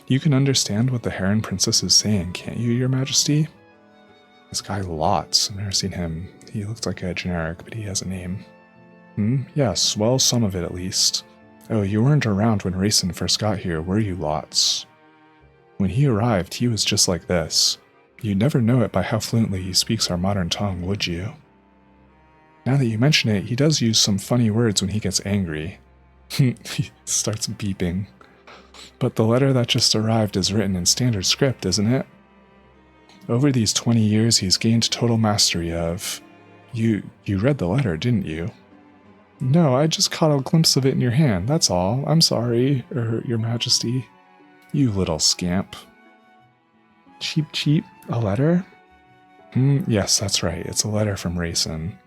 You can understand what the Heron Princess is saying, can't you, Your Majesty?" "This guy Lots. I've never seen him. He looks like a generic, but he has a name." Yes, well, some of it at least. Oh, you weren't around when Rayson first got here, were you, Lots?" "When he arrived, he was just like this. You'd never know it by how fluently he speaks our modern tongue, would you?" "Now that you mention it, he does use some funny words when he gets angry." He starts beeping. "But the letter that just arrived is written in standard script, isn't it?" "Over these 20 years, he's gained total mastery of..." You read the letter, didn't you?" "No, I just caught a glimpse of it in your hand, that's all. I'm sorry, Your Majesty." "You little scamp." "Cheep, cheep, a letter?" Yes, that's right. It's a letter from Rayson.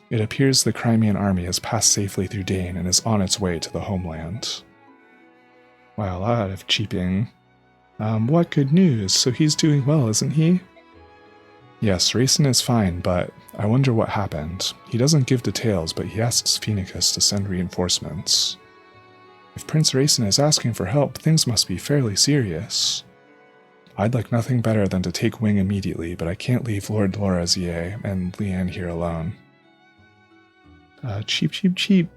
It appears the Crimean army has passed safely through Dane and is on its way to the homeland." Wow, a lot of cheeping. What good news. So he's doing well, isn't he?" "Yes, Rayson is fine, but I wonder what happened. He doesn't give details, but he asks Phoenicus to send reinforcements. If Prince Rayson is asking for help, things must be fairly serious. I'd like nothing better than to take wing immediately, but I can't leave Lord Lorazier and Leanne here alone." Cheep, cheep, cheep.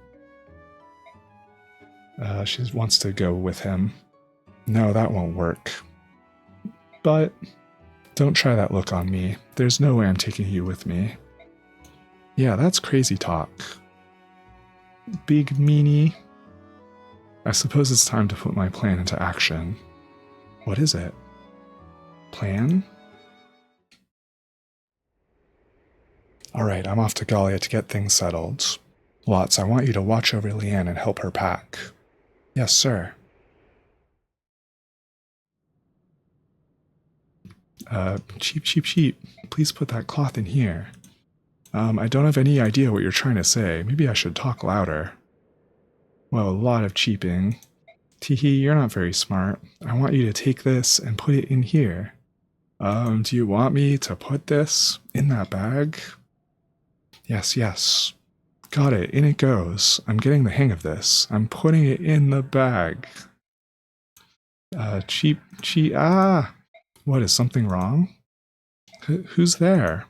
She wants to go with him. "No, that won't work." "But..." "Don't try that look on me. There's no way I'm taking you with me." "Yeah, that's crazy talk." "Big meanie." "I suppose it's time to put my plan into action." "What is it?" "Plan?" "Alright, I'm off to Gallia to get things settled. Lots, I want you to watch over Leanne and help her pack." "Yes, sir." Cheep, cheep, cheep. Please put that cloth in here." I don't have any idea what you're trying to say. Maybe I should talk louder." "Well, a lot of cheeping. Teehee, you're not very smart. I want you to take this and put it in here." Do you want me to put this in that bag?" "Yes, yes." "Got it, in it goes. I'm getting the hang of this. I'm putting it in the bag." Cheap, what, is something wrong? Who's there?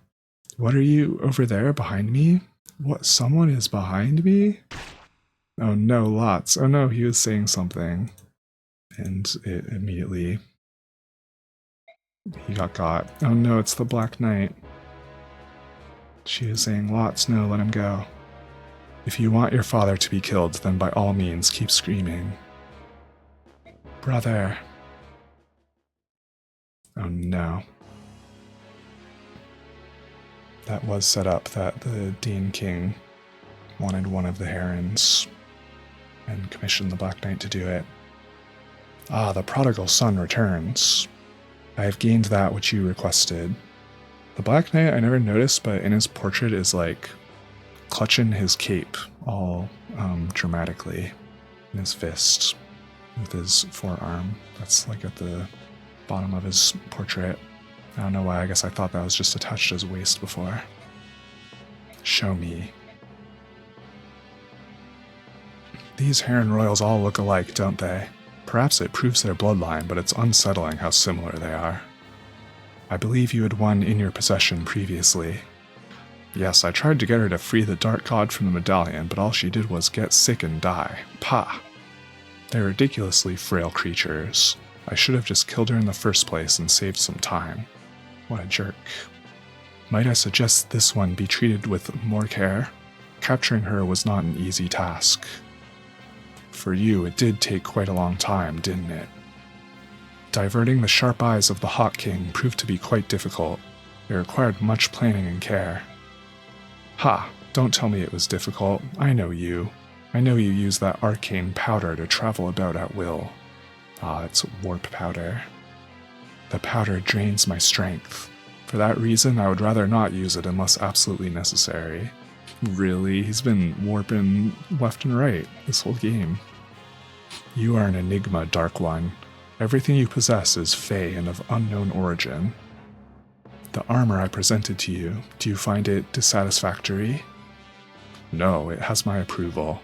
What are you over there behind me? What, someone is behind me? Oh no, lots. Oh no, he was saying something. And it immediately, he got. Oh no, it's the Black Knight. She is saying, lots, no, let him go. If you want your father to be killed, then by all means keep screaming. Brother. Oh no. That was set up that the Dean King wanted one of the herons and commissioned the Black Knight to do it. Ah, the prodigal son returns. I have gained that which you requested. The Black Knight I never noticed, but in his portrait is like clutching his cape all dramatically in his fist with his forearm. That's like at the bottom of his portrait. I don't know why, I guess I thought that was just attached to his waist before. Show me. These Heron Royals all look alike, don't they? Perhaps it proves their bloodline, but it's unsettling how similar they are. I believe you had one in your possession previously. Yes, I tried to get her to free the Dark God from the medallion, but all she did was get sick and die. Pah! They're ridiculously frail creatures. I should have just killed her in the first place and saved some time. What a jerk. Might I suggest this one be treated with more care? Capturing her was not an easy task. For you, it did take quite a long time, didn't it? Diverting the sharp eyes of the Hawk King proved to be quite difficult. It required much planning and care. Ha! Don't tell me it was difficult. I know you. I know you use that arcane powder to travel about at will. Ah, it's warp powder. The powder drains my strength. For that reason, I would rather not use it unless absolutely necessary. Really? He's been warping left and right this whole game. You are an enigma, Dark One. Everything you possess is fey and of unknown origin. The armor I presented to you, do you find it dissatisfactory? No, it has my approval.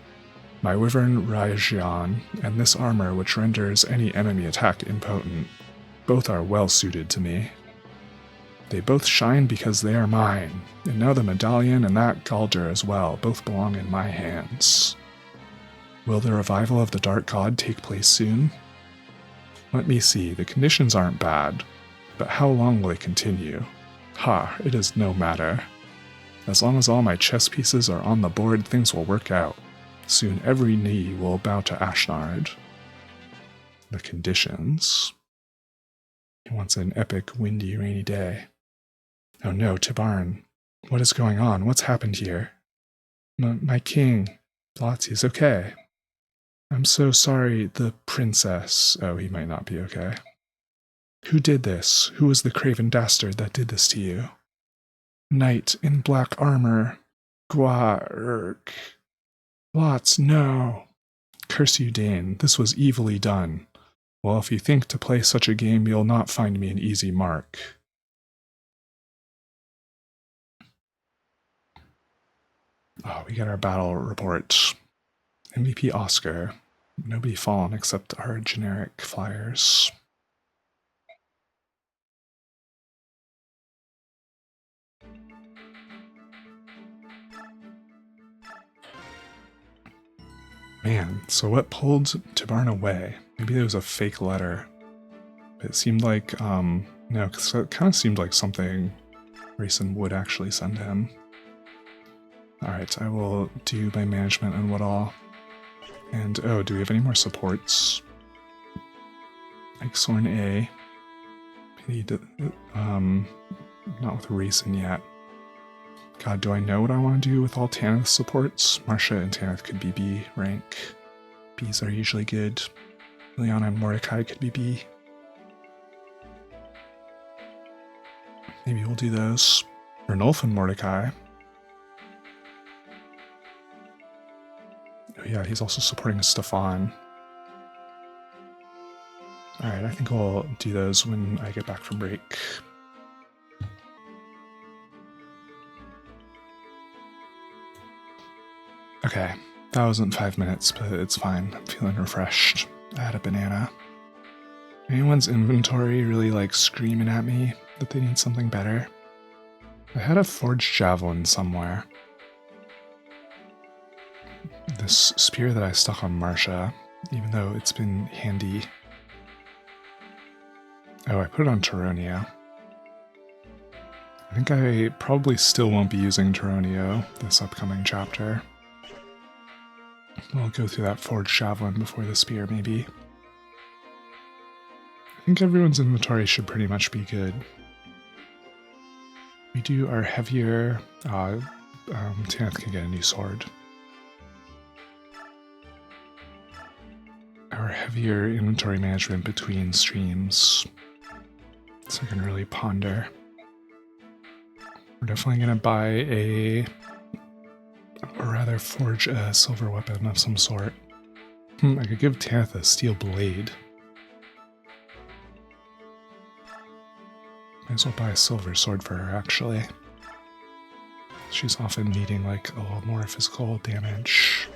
My Wyvern Rayajian and this armor which renders any enemy attack impotent, both are well suited to me. They both shine because they are mine, and now the medallion and that Galder as well both belong in my hands. Will the revival of the Dark God take place soon? Let me see, the conditions aren't bad, but how long will it continue? Ha, it is no matter. As long as all my chess pieces are on the board, things will work out. Soon every knee will bow to Ashnard. The conditions. He wants an epic, windy, rainy day. Oh no, Tibarn. What is going on? What's happened here? My king. Blotzy is okay. I'm so sorry, the princess. Oh, he might not be okay. Who did this? Who was the craven dastard that did this to you? Knight in black armor. Gwark. Lots, no. Curse you, Dane. This was evilly done. Well, if you think to play such a game, you'll not find me an easy mark. Oh, we get our battle report. MVP Oscar. Nobody fallen except our generic flyers. Man, so what pulled Tibarn away? Maybe there was a fake letter. It seemed like, no, because it kind of seemed like something Rayson would actually send him. Alright, I will do my management and what all. And, oh, do we have any more supports? Exorn A. Not with Rayson yet. God, do I know what I want to do with all Tanith supports? Marcia and Tanith could be B rank. Bs are usually good. Liliana and Mordecai could be B. Maybe we'll do those. Renulf and Mordecai. Oh yeah, he's also supporting Stefan. Alright, I think we'll do those when I get back from break. Okay, that wasn't 5 minutes, but it's fine. I'm feeling refreshed. I had a banana. Anyone's inventory really like screaming at me that they need something better? I had a forged javelin somewhere. This spear that I stuck on Marcia, even though it's been handy. Oh, I put it on Taronio. I think I probably still won't be using Taronio this upcoming chapter. We'll go through that forged javelin before the spear, maybe. I think everyone's inventory should pretty much be good. We do our heavier... Tanith can get a new sword. Our heavier inventory management between streams, so I can really ponder. We're definitely going to buy or rather forge a silver weapon of some sort. I could give Tanith a steel blade. Might as well buy a silver sword for her, actually. She's often needing, like, a little more physical damage.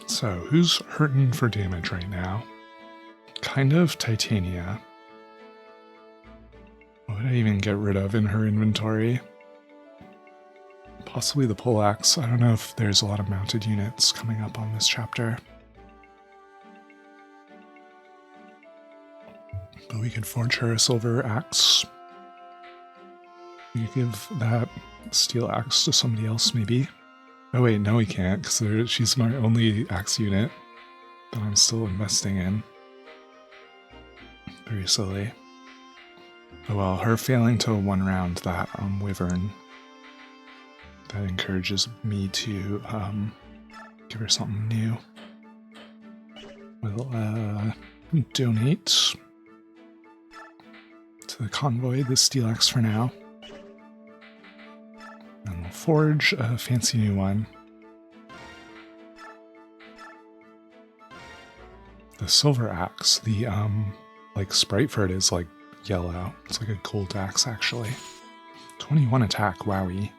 So, who's hurting for damage right now? Kind of Titania. What would I even get rid of in her inventory? Possibly the poleaxe. I don't know if there's a lot of mounted units coming up on this chapter. But we could forge her a silver axe. We could give that steel axe to somebody else, maybe. Oh wait, no we can't, because she's my only axe unit that I'm still investing in. Very silly. Oh well, her failing to one round that Wyvern, that encourages me to give her something new. We'll donate to the convoy the steel axe for now. And we'll forge a fancy new one. The silver axe, the like sprite for it is like yellow. It's like a gold axe actually. 21 attack, wowie.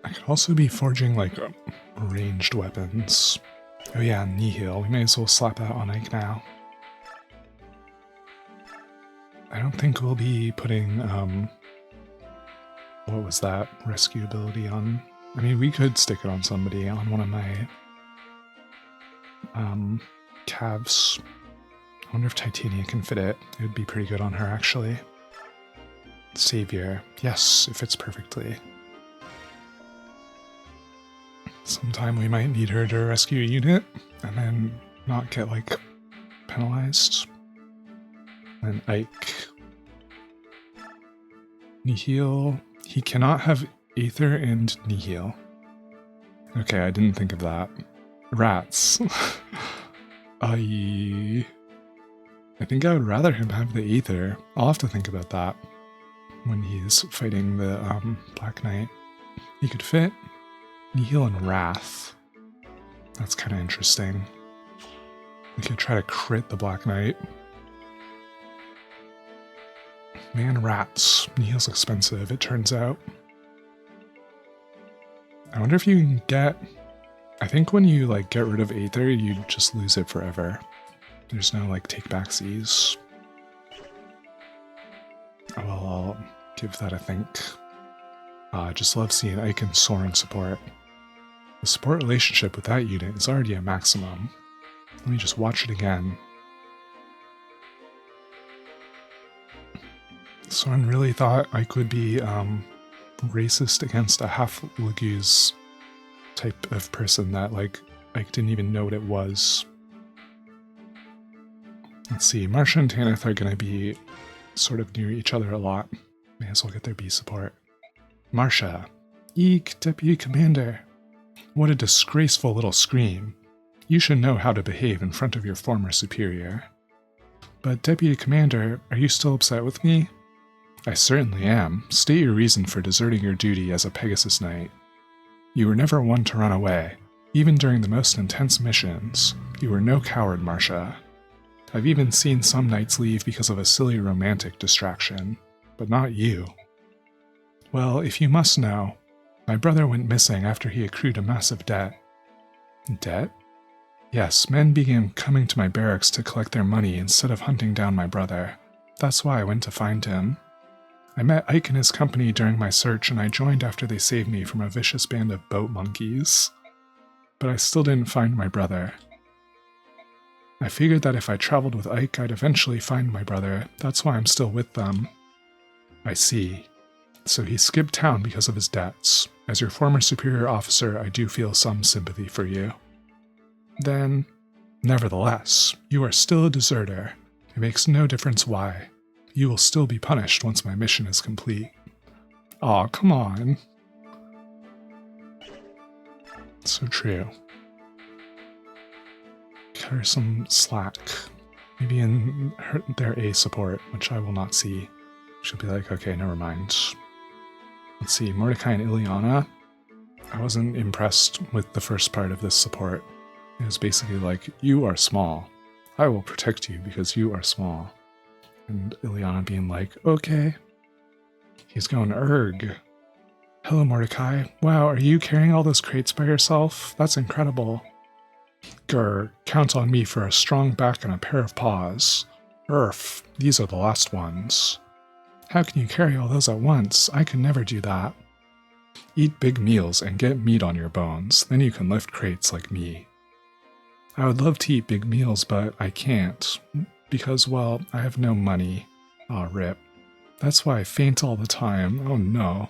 I could also be forging like ranged weapons. Oh yeah, Nihil. We may as well slap that on Ike now. I don't think we'll be putting, what was that? Rescue ability on... I mean, we could stick it on somebody, on one of my calves. I wonder if Titania can fit it. It would be pretty good on her, actually. Savior. Yes, it fits perfectly. Sometime we might need her to rescue a unit, and then not get, like, penalized. And Ike. Nihil. He cannot have Aether and Nihil. Okay, I didn't think of that. Rats. I think I would rather him have the Aether. I'll have to think about that when he's fighting the Black Knight. He could fit Nihil and Wrath. That's kind of interesting. We could try to crit the Black Knight. Man, rats. Nihil's expensive, it turns out. I wonder if you can get... I think when you, like, get rid of Aether, you just lose it forever. There's no, like, take-backsies. Oh, well, I'll give that a think. I just love seeing Ike and Soren support. The support relationship with that unit is already at maximum. Let me just watch it again. Soren really thought Ike would be racist against a half-Laguz type of person that, like, Ike didn't even know what it was. Let's see, Marcia and Tanith are going to be sort of near each other a lot. May as well get their B support. Marcia. Eek, Deputy Commander. What a disgraceful little scream. You should know how to behave in front of your former superior. But Deputy Commander, are you still upset with me? I certainly am. State your reason for deserting your duty as a Pegasus Knight. You were never one to run away. Even during the most intense missions, you were no coward, Marcia. I've even seen some knights leave because of a silly romantic distraction. but not you. Well, if you must know, my brother went missing after he accrued a massive debt. Debt? Yes, men began coming to my barracks to collect their money instead of hunting down my brother. That's why I went to find him. I met Ike and his company during my search, and I joined after they saved me from a vicious band of boat monkeys. But I still didn't find my brother. I figured that if I traveled with Ike, I'd eventually find my brother. That's why I'm still with them. I see. So he skipped town because of his debts. As your former superior officer, I do feel some sympathy for you. Then, nevertheless, you are still a deserter. It makes no difference why. You will still be punished once my mission is complete. Aw, come on. So true. Cut her some slack. Maybe in their A support, which I will not see. She'll be like, okay, never mind. Let's see, Mordecai and Ileana. I wasn't impressed with the first part of this support. It was basically like, you are small. I will protect you because you are small. And Ileana being like, okay. He's going, erg. Hello, Mordecai. Wow, are you carrying all those crates by yourself? That's incredible. Grr, count on me for a strong back and a pair of paws. Urf, these are the last ones. How can you carry all those at once? I can never do that. Eat big meals and get meat on your bones, then you can lift crates like me. I would love to eat big meals, but I can't. Because, well, I have no money. Aw, rip. That's why I faint all the time. Oh no.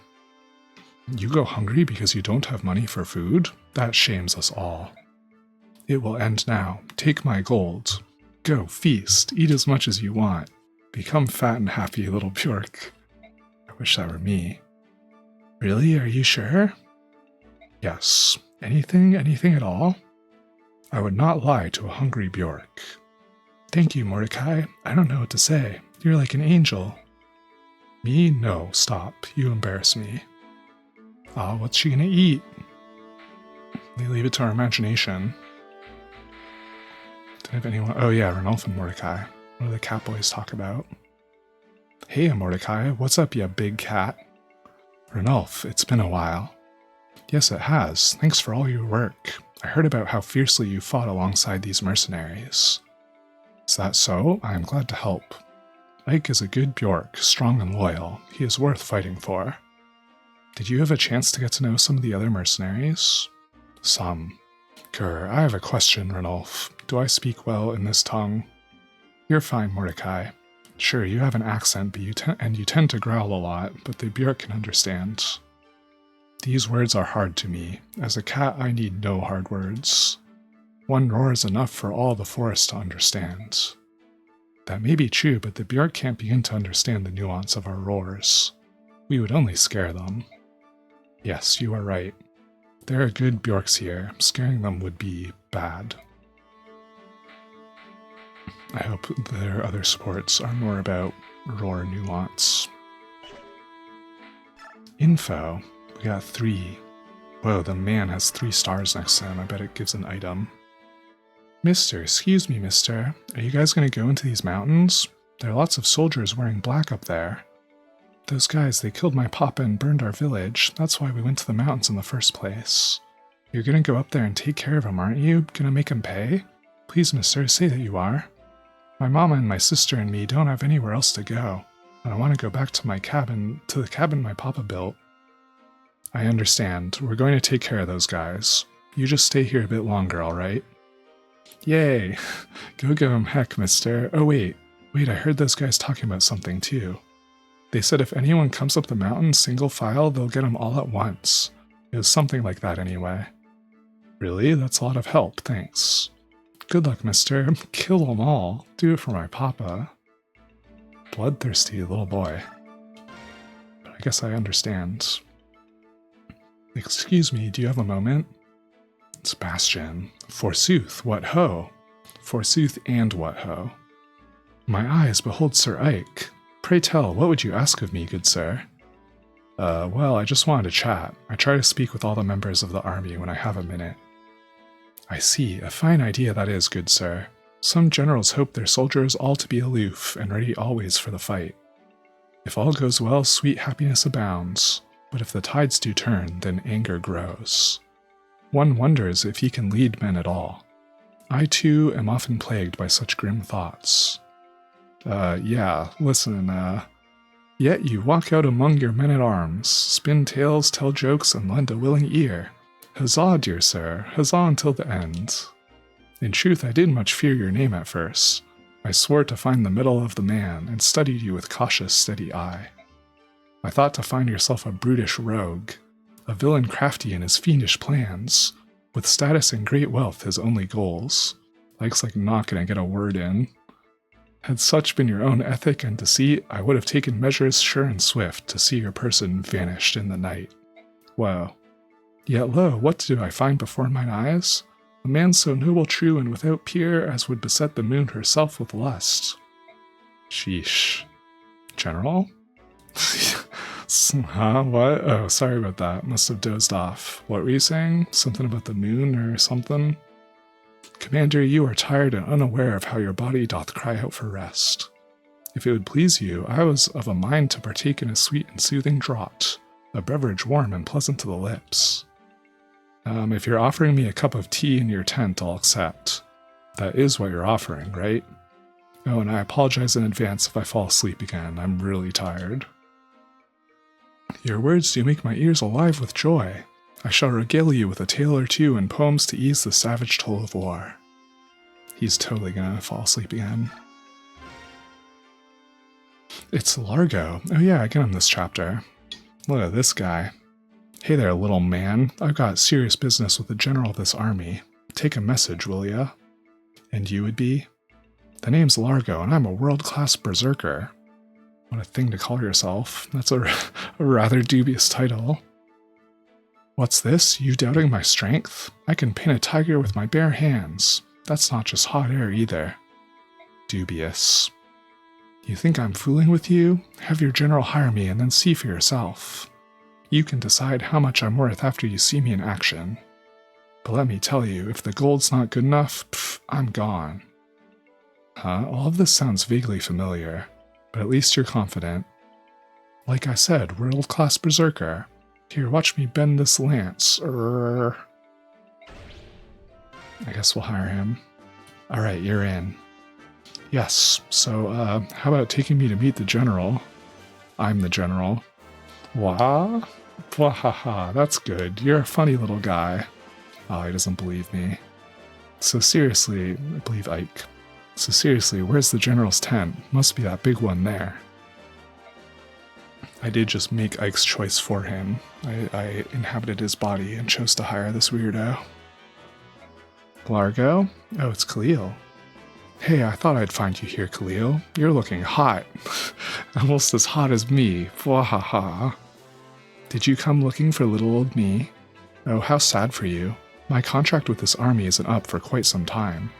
You go hungry because you don't have money for food? That shames us all. It will end now. Take my gold. Go, feast. Eat as much as you want. Become fat and happy, little Bjork. I wish that were me. Really? Are you sure? Yes. Anything at all? I would not lie to a hungry Bjork. Thank you, Mordecai. I don't know what to say. You're like an angel. Me? No, stop. You embarrass me. Ah, what's she gonna eat? They leave it to our imagination. Didn't have anyone... Oh yeah, Ranulph and Mordecai. What do the cat boys talk about? Hey, Mordecai. What's up, ya big cat? Ranulph, it's been a while. Yes, it has. Thanks for all your work. I heard about how fiercely you fought alongside these mercenaries. Is that so? I am glad to help. Ike is a good Bjork, strong and loyal. He is worth fighting for. Did you have a chance to get to know some of the other mercenaries? Some. Grr, I have a question, Ranulph. Do I speak well in this tongue? You're fine, Mordecai. Sure, you have an accent, but you tend to growl a lot, but the Bjork can understand. These words are hard to me. As a cat, I need no hard words. One roar is enough for all the forest to understand. That may be true, but the Bjork can't begin to understand the nuance of our roars. We would only scare them. Yes, you are right. There are good Bjorks here. Scaring them would be bad. I hope their other supports are more about roar nuance. Info. We got 3. Whoa, the man has 3 stars next to him. I bet it gives an item. Mister, excuse me, mister. Are you guys going to go into these mountains? There are lots of soldiers wearing black up there. Those guys, they killed my papa and burned our village. That's why we went to the mountains in the first place. You're going to go up there and take care of him, aren't you? Going to make him pay? Please, mister, say that you are. My mama and my sister and me don't have anywhere else to go, and I want to go back to my cabin, to the cabin my papa built. I understand. We're going to take care of those guys. You just stay here a bit longer, alright? Yay! Go give him heck, mister. Oh wait, I heard those guys talking about something too. They said if anyone comes up the mountain single file, they'll get them all at once. It was something like that anyway. Really? That's a lot of help, thanks. Good luck, mister. Kill them all. Do it for my papa. Bloodthirsty little boy. But I guess I understand. Excuse me, do you have a moment? Sebastian. Forsooth, what ho? Forsooth and what ho? My eyes behold Sir Ike. Pray tell, what would you ask of me, good sir? Well, I just wanted to chat. I try to speak with all the members of the army when I have a minute. I see, a fine idea that is, good sir. Some generals hope their soldiers all to be aloof and ready always for the fight. If all goes well, sweet happiness abounds, but if the tides do turn, then anger grows. One wonders if he can lead men at all. I too am often plagued by such grim thoughts. Yeah, listen, Yet you walk out among your men-at-arms, spin tales, tell jokes, and lend a willing ear. Huzzah, dear sir, huzzah until the end. In truth, I didn't much fear your name at first. I swore to find the middle of the man, and studied you with cautious, steady eye. I thought to find yourself a brutish rogue, a villain crafty in his fiendish plans, with status and great wealth his only goals. Like's like not gonna get a word in. Had such been your own ethic and deceit, I would have taken measures sure and swift to see your person vanished in the night. Woe. Yet lo, what do I find before mine eyes? A man so noble, true, and without peer as would beset the moon herself with lust. Sheesh. General? Huh? What? Oh, sorry about that. Must have dozed off. What were you saying? Something about the moon or something? Commander, you are tired and unaware of how your body doth cry out for rest. If it would please you, I was of a mind to partake in a sweet and soothing draught, a beverage warm and pleasant to the lips. If you're offering me a cup of tea in your tent, I'll accept. That is what you're offering, right? Oh, and I apologize in advance if I fall asleep again. I'm really tired. Your words do make my ears alive with joy. I shall regale you with a tale or two and poems to ease the savage toll of war. He's totally gonna fall asleep again. It's Largo. Oh yeah, I get him this chapter. Look at this guy. Hey there, little man. I've got serious business with the general of this army. Take a message, will ya? And you would be? The name's Largo, and I'm a world-class berserker. What a thing to call yourself. That's a rather dubious title. What's this? You doubting my strength? I can pin a tiger with my bare hands. That's not just hot air either. Dubious. You think I'm fooling with you? Have your general hire me and then see for yourself. You can decide how much I'm worth after you see me in action. But let me tell you, if the gold's not good enough, I'm gone. Huh? All of this sounds vaguely familiar, but at least you're confident. Like I said, world-class berserker. Here, watch me bend this lance. I guess we'll hire him. Alright, you're in. Yes, so, how about taking me to meet the general? I'm the general. Wah? Wahaha, that's good. You're a funny little guy. Oh, he doesn't believe me. So seriously, I believe Ike. So seriously, where's the general's tent? Must be that big one there. I did just make Ike's choice for him. I inhabited his body and chose to hire this weirdo. Largo? Oh, it's Khalil. Hey, I thought I'd find you here, Khalil. You're looking hot. Almost as hot as me. Wahaha. Did you come looking for little old me? Oh, how sad for you. My contract with this army isn't up for quite some time.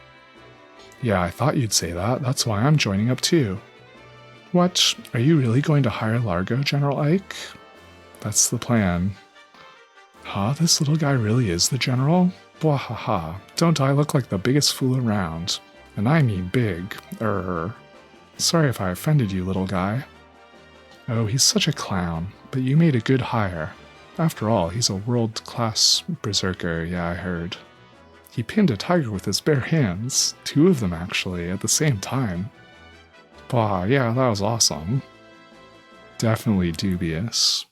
Yeah, I thought you'd say that. That's why I'm joining up too. What? Are you really going to hire Largo, General Ike? That's the plan. Huh? This little guy really is the general? Wahaha. Don't I look like the biggest fool around? And I mean big. Sorry if I offended you, little guy. Oh, he's such a clown, but you made a good hire. After all, he's a world-class berserker, yeah, I heard. He pinned a tiger with his bare hands. 2 of them, actually, at the same time. Wow, yeah, that was awesome. Definitely dubious.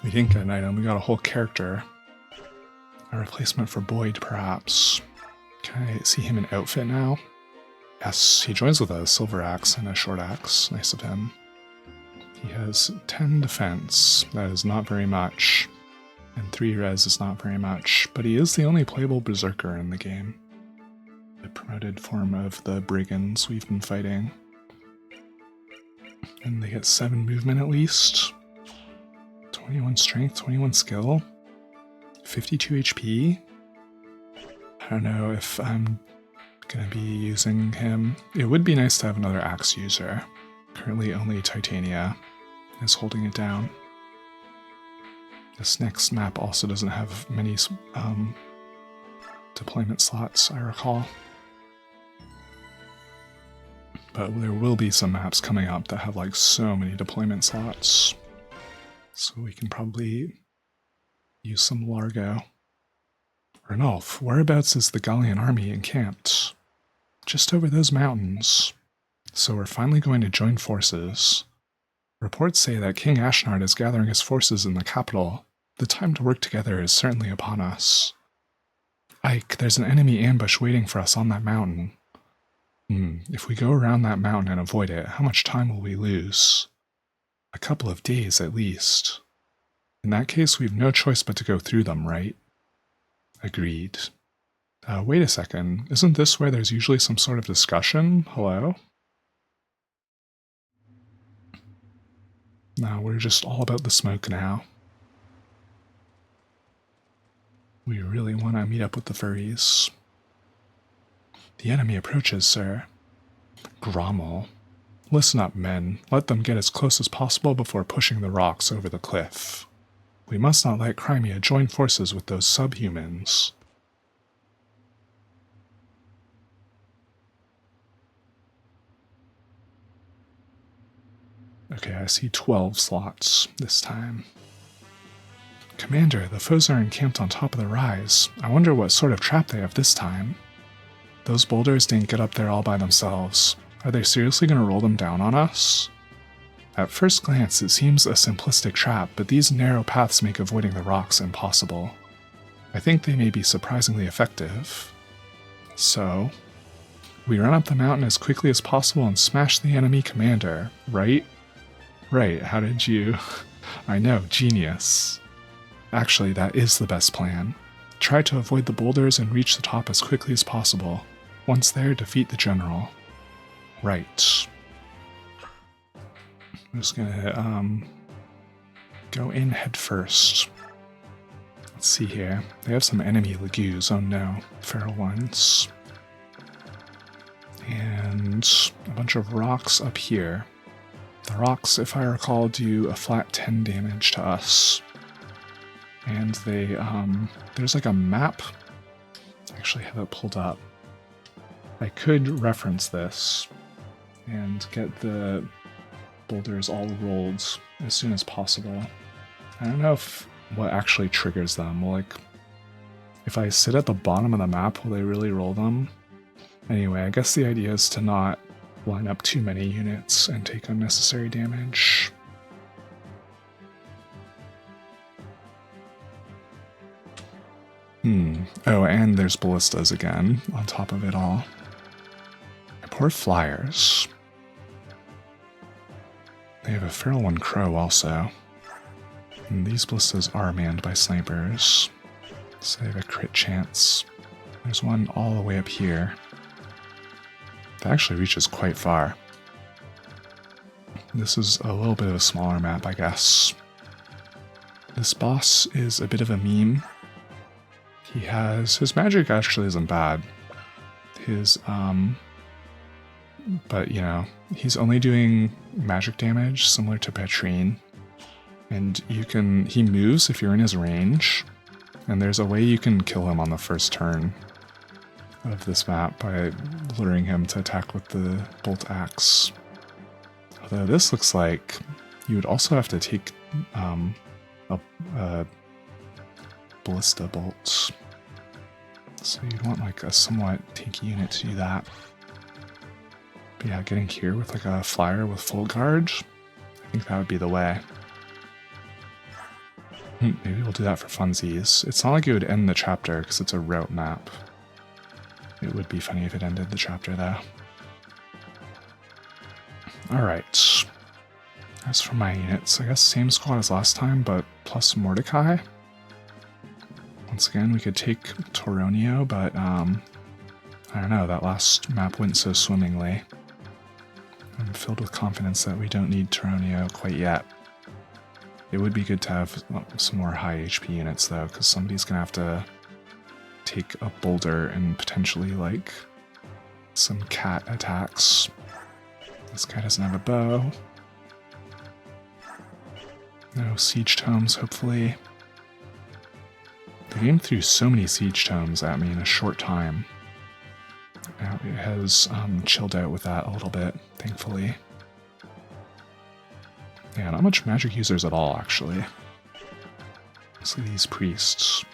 We didn't get an item, we got a whole character. A replacement for Boyd, perhaps. Can I see him in outfit now? Yes, he joins with a silver axe and a short axe. Nice of him. He has 10 defense. That is not very much. And 3 res is not very much. But he is the only playable berserker in the game. The promoted form of the brigands we've been fighting. And they get 7 movement at least. 21 strength, 21 skill. 52 HP. I don't know if I'm gonna be using him. It would be nice to have another axe user. Currently only Titania is holding it down. This next map also doesn't have many deployment slots, I recall. But there will be some maps coming up that have like so many deployment slots. So we can probably use some Largo. Ranulf, whereabouts is the Gallian army encamped? Just over those mountains. So we're finally going to join forces. Reports say that King Ashnard is gathering his forces in the capital. The time to work together is certainly upon us. Ike, there's an enemy ambush waiting for us on that mountain. If we go around that mountain and avoid it, how much time will we lose? A couple of days at least. In that case, we've no choice but to go through them, right? Agreed. Wait a second. Isn't this where there's usually some sort of discussion? Hello? No, we're just all about the smoke now. We really want to meet up with the furries. The enemy approaches, sir. Grommel. Listen up, men. Let them get as close as possible before pushing the rocks over the cliff. We must not let Crimea join forces with those subhumans. Okay, I see 12 slots this time. Commander, the foes are encamped on top of the rise. I wonder what sort of trap they have this time. Those boulders didn't get up there all by themselves. Are they seriously going to roll them down on us? At first glance, it seems a simplistic trap, but these narrow paths make avoiding the rocks impossible. I think they may be surprisingly effective. So, we run up the mountain as quickly as possible and smash the enemy commander, right? Right, how did you... I know, genius. Actually, that is the best plan. Try to avoid the boulders and reach the top as quickly as possible. Once there, defeat the general. Right. I'm just gonna, go in head first. Let's see here. They have some enemy Lagoos, oh no. Feral ones. And a bunch of rocks up here. The rocks, if I recall, do a flat 10 damage to us. And they, there's like a map. I actually have it pulled up. I could reference this and get the boulders all rolled as soon as possible. I don't know if what actually triggers them. Like, if I sit at the bottom of the map, will they really roll them? Anyway, I guess the idea is to not line up too many units and take unnecessary damage. Oh, and there's ballistas again, on top of it all. Poor flyers. They have a feral one crow also. And these ballistas are manned by snipers, so they have a crit chance. There's one all the way up here. That actually reaches quite far. This is a little bit of a smaller map, I guess. This boss is a bit of a meme. His magic actually isn't bad. But you know, he's only doing magic damage similar to Petrine. And he moves if you're in his range. And there's a way you can kill him on the first turn of this map by luring him to attack with the bolt axe. Although this looks like you would also have to take a ballista bolt. So you'd want like a somewhat tanky unit to do that. But yeah, getting here with like a flyer with full guard, I think that would be the way. Maybe we'll do that for funsies. It's not like it would end the chapter because it's a route map. It would be funny if it ended the chapter though. Alright. As for my units, I guess same squad as last time, but plus Mordecai. Once again, we could take Toronio, but I don't know, that last map went so swimmingly. I'm filled with confidence that we don't need Toronio quite yet. It would be good to have some more high HP units though, because somebody's gonna have to take a boulder and potentially like some cat attacks. This guy doesn't have a bow. No siege tomes, hopefully. The game threw so many siege tomes at me in a short time. Now it has chilled out with that a little bit, thankfully. Yeah, not much magic users at all, actually. Mostly these priests.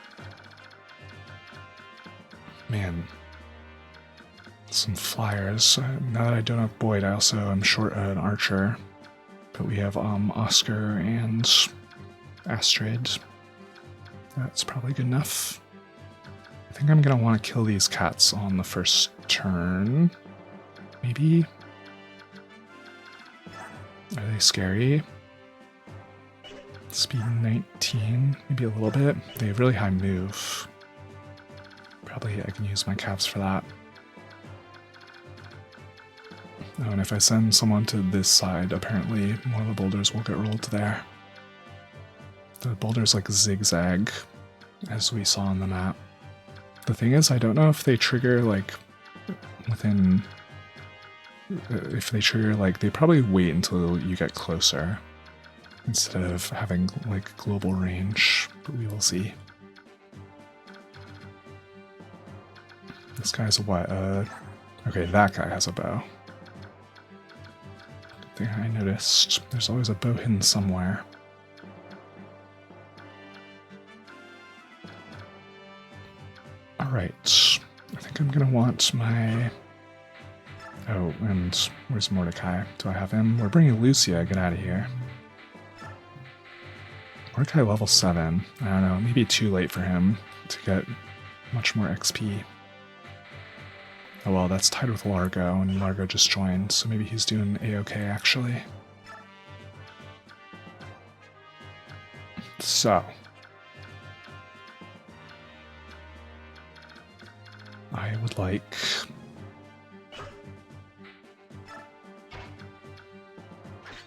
Man. Some flyers. Now that I don't have Boyd, I also am short an archer. But we have Oscar and Astrid. That's probably good enough. I think I'm going to want to kill these cats on the first turn. Maybe? Are they scary? Speed 19, maybe a little bit. They have really high move. Probably I can use my caps for that. Oh, and if I send someone to this side, apparently one of the boulders will get rolled there. The boulders like zigzag, as we saw on the map. The thing is, I don't know if they trigger like within... If they trigger like, they probably wait until you get closer instead of having like global range, but we will see. This guy's a what? Okay, that guy has a bow. Good thing I noticed. There's always a bow hidden somewhere. Alright, I think I'm gonna want my... Oh, and where's Mordecai? Do I have him? We're bringing Lucia, get out of here. Mordecai level 7. I don't know, maybe too late for him to get much more XP. Oh well, that's tied with Largo, and Largo just joined, so maybe he's doing A-okay actually. So... I would like...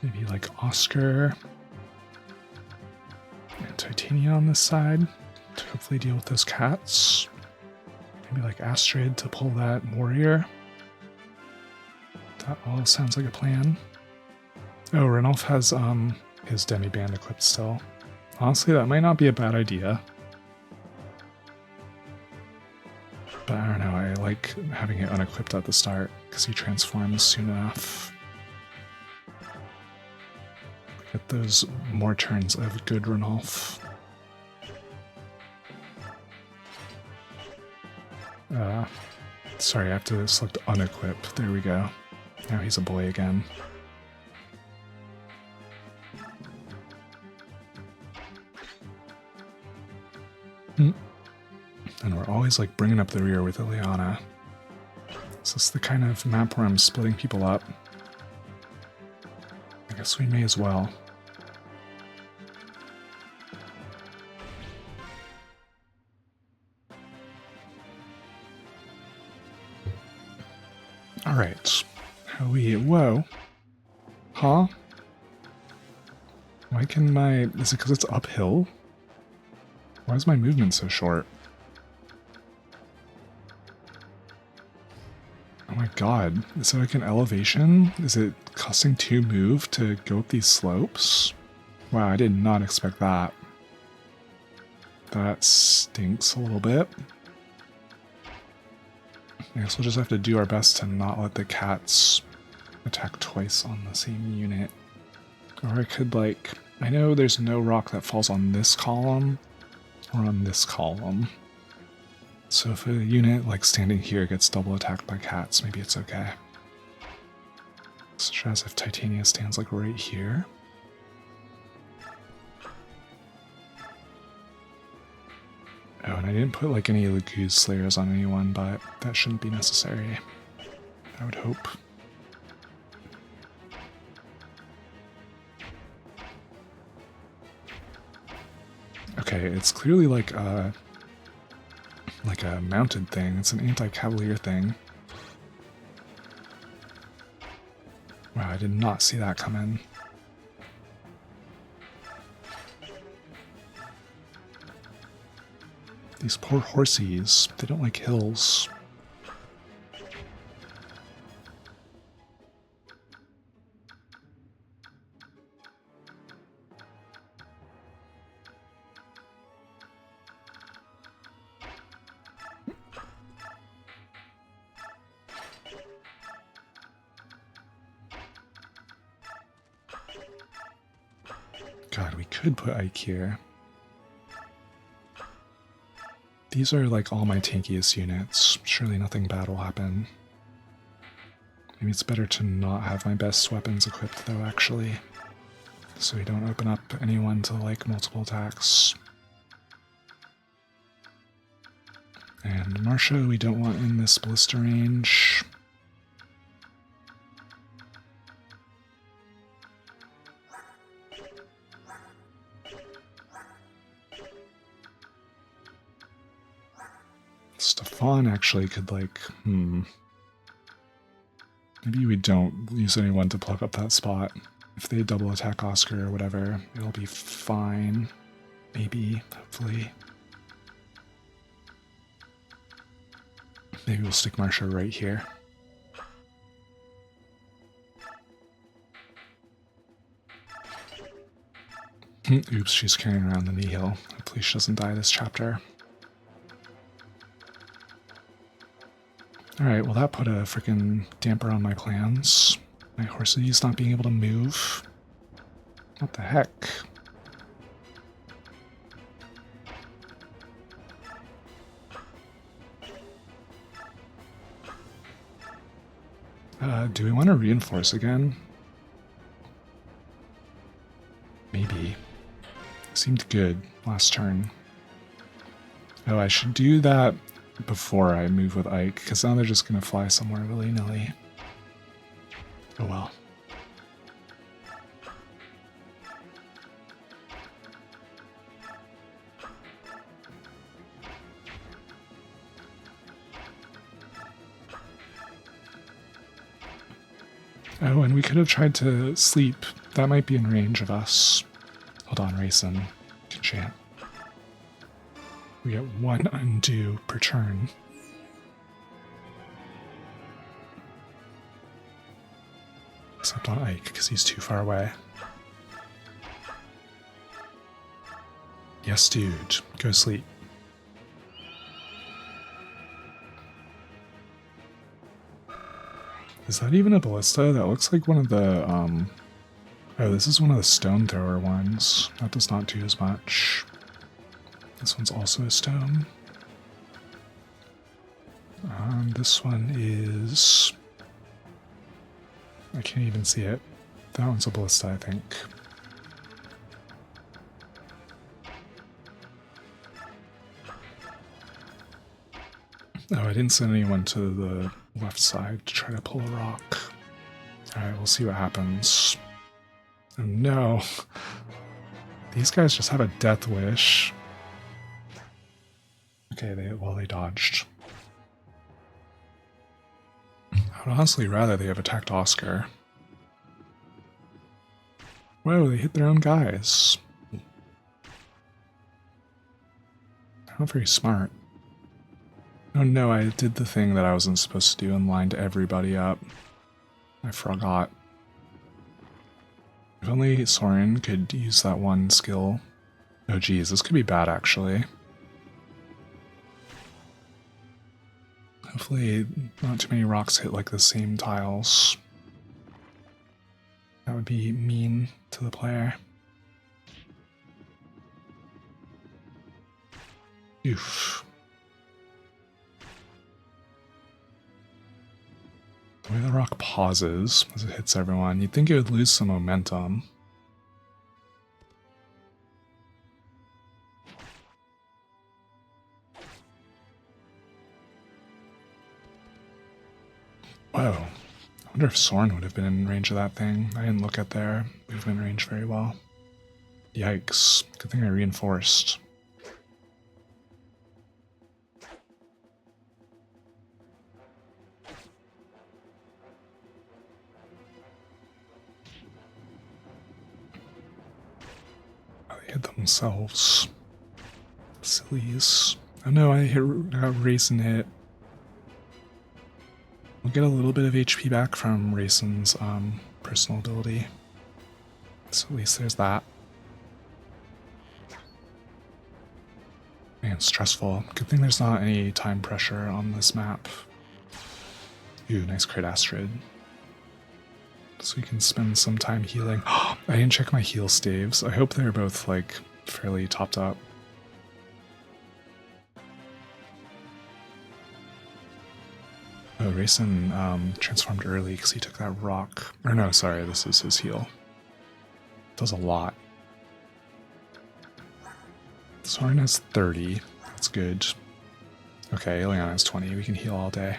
maybe like Oscar and Titania on this side to hopefully deal with those cats. Maybe like Astrid to pull that warrior. That all sounds like a plan. Oh, Ranulph has his demi-band equipped still. Honestly, that might not be a bad idea. But I don't know, I like having it unequipped at the start because he transforms soon enough. Get those more turns of good Ranulph. Sorry, I have to select unequip. There we go. Now he's a boy again. And we're always like bringing up the rear with Ileana. Is this the kind of map where I'm splitting people up? I guess we may as well. Alright. How we... Whoa. Huh? Why can my... Is it because it's uphill? Why is my movement so short? Oh my god. Is it like an elevation? Is it costing 2 move to go up these slopes? Wow, I did not expect that. That stinks a little bit. I guess we'll just have to do our best to not let the cats attack twice on the same unit. Or I could like... I know there's no rock that falls on this column or on this column. So if a unit like standing here gets double attacked by cats, maybe it's okay. Such as if Titania stands like right here. Oh, and I didn't put like any Laguz Slayers on anyone, but that shouldn't be necessary. I would hope. Okay, it's clearly like a mounted thing. It's an anti-cavalier thing. Wow, I did not see that come in. These poor horsies, they don't like hills. God, we could put Ike here. These are like all my tankiest units. Surely nothing bad will happen. Maybe it's better to not have my best weapons equipped though, actually. So we don't open up anyone to like multiple attacks. And Marsha we don't want in this ballista range. Stefan actually could like, maybe we don't use anyone to plug up that spot. If they double attack Oscar or whatever, it'll be fine. Maybe, hopefully. Maybe we'll stick Marsha right here. Oops, she's carrying around the Nihil. Hopefully she doesn't die this chapter. Alright, well that put a freaking damper on my plans. My horses not being able to move. What the heck? Do we want to reinforce again? Maybe. Seemed good last turn. Oh, I should do that before I move with Ike, because now they're just going to fly somewhere willy-nilly. Oh well. Oh, and we could have tried to sleep. That might be in range of us. Hold on, Rayson. Can chant. We get 1 undo per turn. Except on Ike, because he's too far away. Yes, dude. Go sleep. Is that even a ballista? That looks like one of the, Oh, this is one of the stone thrower ones. That does not do as much. This one's also a stone. This one is... I can't even see it. That one's a ballista, I think. Oh, I didn't send anyone to the left side to try to pull a rock. Alright, we'll see what happens. Oh no. These guys just have a death wish. Okay, they dodged. I would honestly rather they have attacked Oscar. Whoa, they hit their own guys. Not very smart. Oh no, I did the thing that I wasn't supposed to do and lined everybody up. I forgot. If only Soren could use that one skill. Oh geez, this could be bad actually. Hopefully not too many rocks hit like the same tiles. That would be mean to the player. Oof. The way the rock pauses as it hits everyone, you'd think it would lose some momentum. Whoa. I wonder if Soren would have been in range of that thing. I didn't look at their movement range very well. Yikes. Good thing I reinforced. Oh, they hit themselves. Sillies. Oh no, I got Rayson hit. We'll get a little bit of HP back from Rayson's personal ability. So at least there's that. Man, stressful. Good thing there's not any time pressure on this map. Ooh, nice crit Astrid. So we can spend some time healing. I didn't check my heal staves. I hope they're both like fairly topped up. Oh, Rayson transformed early because he took that rock. Or no, sorry, this is his heal. Does a lot. Soren has 30. That's good. Okay, Ileana has 20. We can heal all day.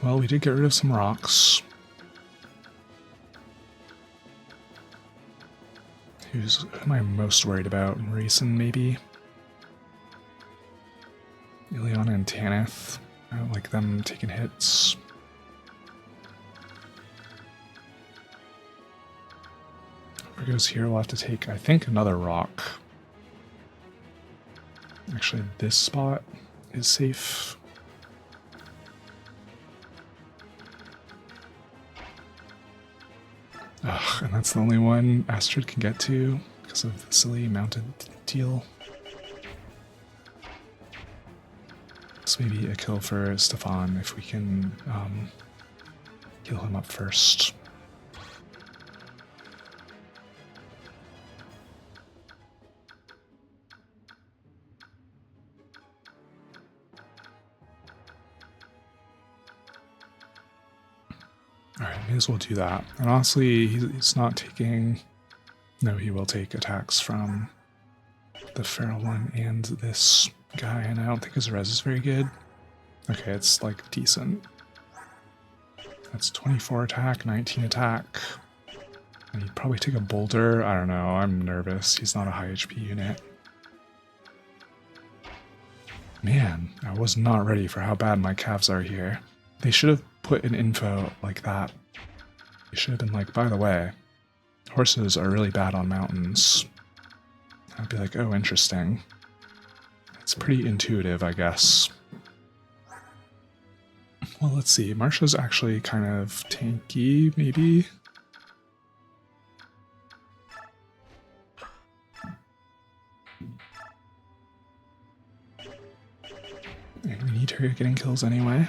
Well, we did get rid of some rocks. Who am I most worried about? Rayson, maybe? Ileana and Tanith. I don't like them taking hits. Whoever goes here will have to take, I think, another rock. Actually, this spot is safe. Ugh, and that's the only one Astrid can get to because of the silly mounted deal. So maybe a kill for Stefan if we can heal him up first. Alright, may as well do that. And honestly, he's not taking... No, he will take attacks from the feral one and this guy, and I don't think his res is very good. Okay, it's like decent. That's 24 attack, 19 attack. And he'd probably take a boulder. I don't know, I'm nervous. He's not a high HP unit. Man, I was not ready for how bad my calves are here. They should have put an info like that. They should have been like, by the way, horses are really bad on mountains. I'd be like, oh, interesting. It's pretty intuitive, I guess. Well, let's see. Marsha's actually kind of tanky, maybe? And we need her getting kills anyway.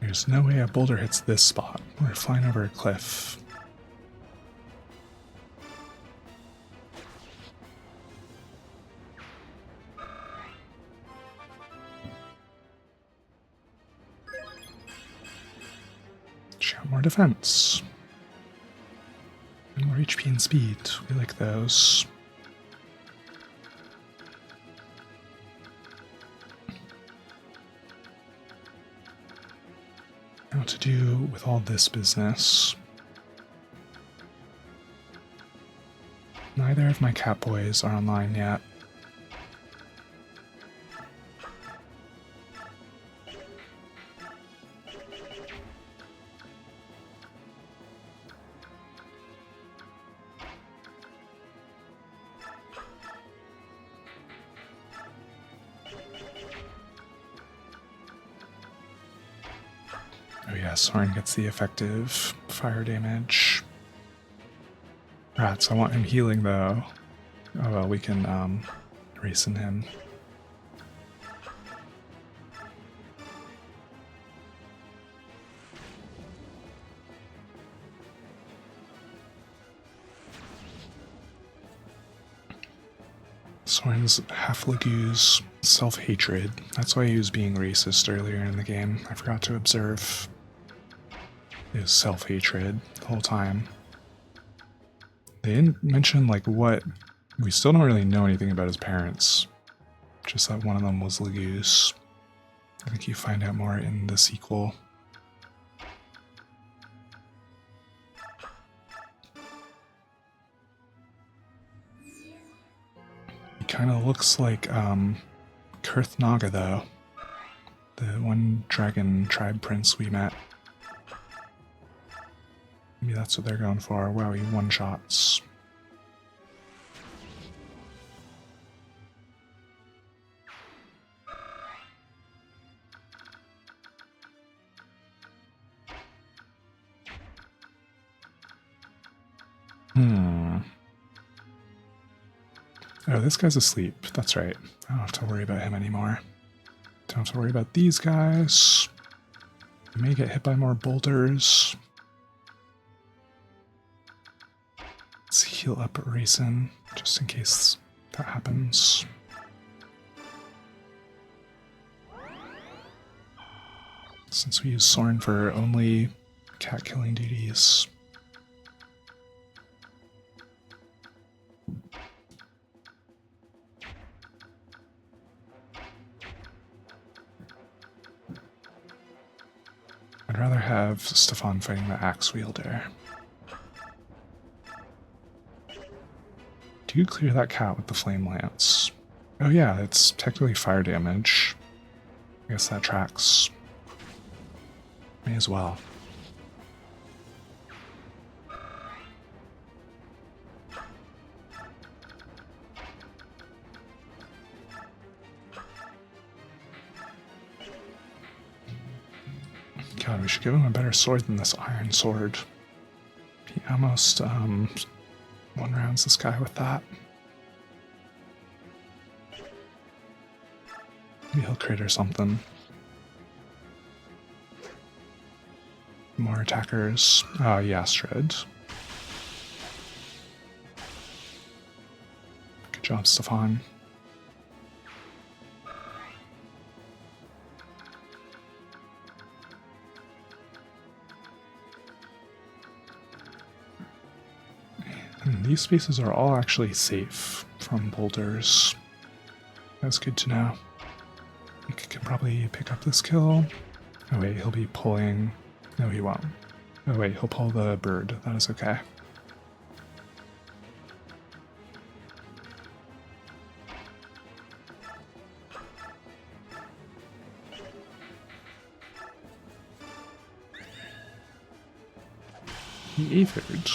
There's no way a boulder hits this spot. We're flying over a cliff. Shout more defense. And more HP and speed. We like those. Now to do with all this business. Neither of my cat boys are online yet. Oh yeah, Soren gets the effective fire damage. Rats, I want him healing though. Oh well, we can Rayson him. Soren's half Lague's self-hatred. That's why he was being racist earlier in the game. I forgot to observe his self-hatred the whole time. They didn't mention, like, what... We still don't really know anything about his parents. Just that one of them was Lague's. I think you find out more in the sequel. He kind of looks like, Kurth Naga, though. The one dragon tribe prince we met. Maybe that's what they're going for. Wow, he one-shots. Oh, this guy's asleep. That's right. I don't have to worry about him anymore. Don't have to worry about these guys. You may get hit by more boulders. Let's heal up at Raisin, just in case that happens. Since we use Soren for only cat killing duties. I'd rather have Stefan fighting the axe wielder. Do you clear that cat with the flame lance? Oh yeah, it's technically fire damage. I guess that tracks. May as well. God, we should give him a better sword than this iron sword. He almost one-rounds this guy with that. Maybe he'll crit or something. More attackers. Oh, Yastrid. Good job, Stefan. And these spaces are all actually safe from boulders. That's good to know. We can probably pick up this kill. Oh wait, he'll be pulling... No, he won't. Oh wait, he'll pull the bird. That is okay. He aethered.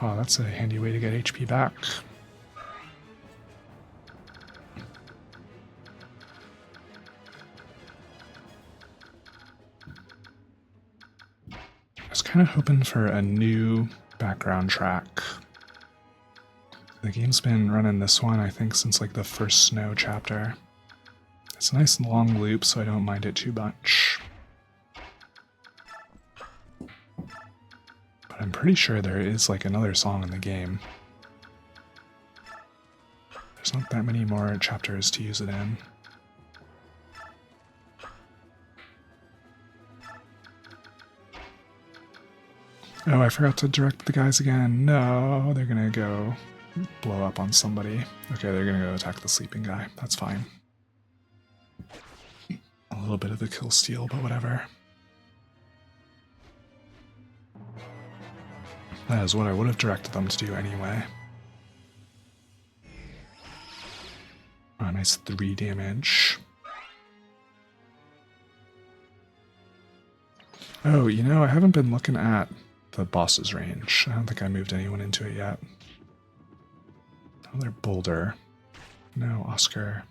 Oh, that's a handy way to get HP back. I was kind of hoping for a new background track. The game's been running this one, I think, since like the first snow chapter. It's a nice long loop, so I don't mind it too much. But I'm pretty sure there is like another song in the game. There's not that many more chapters to use it in. Oh, I forgot to direct the guys again. No, they're gonna go blow up on somebody. Okay, they're gonna go attack the sleeping guy. That's fine. A little bit of the kill steal, but whatever. That is what I would have directed them to do anyway. Oh, nice 3 damage. Oh, you know, I haven't been looking at the boss's range. I don't think I moved anyone into it yet. Another boulder. No, Oscar.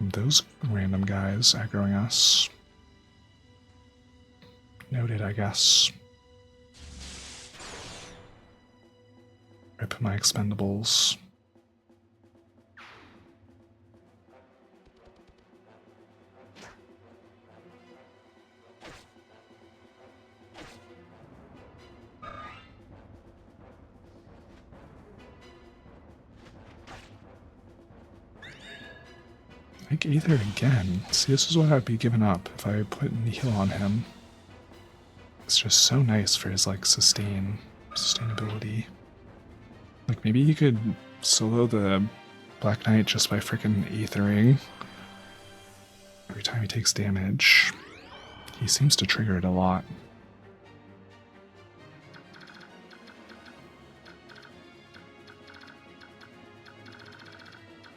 Those random guys aggroing us. Noted, I guess. Rip my expendables. Like Aether again. See, this is what I'd be giving up if I put any heal on him. It's just so nice for his like sustainability. Like maybe he could solo the Black Knight just by freaking aethering. Every time he takes damage. He seems to trigger it a lot.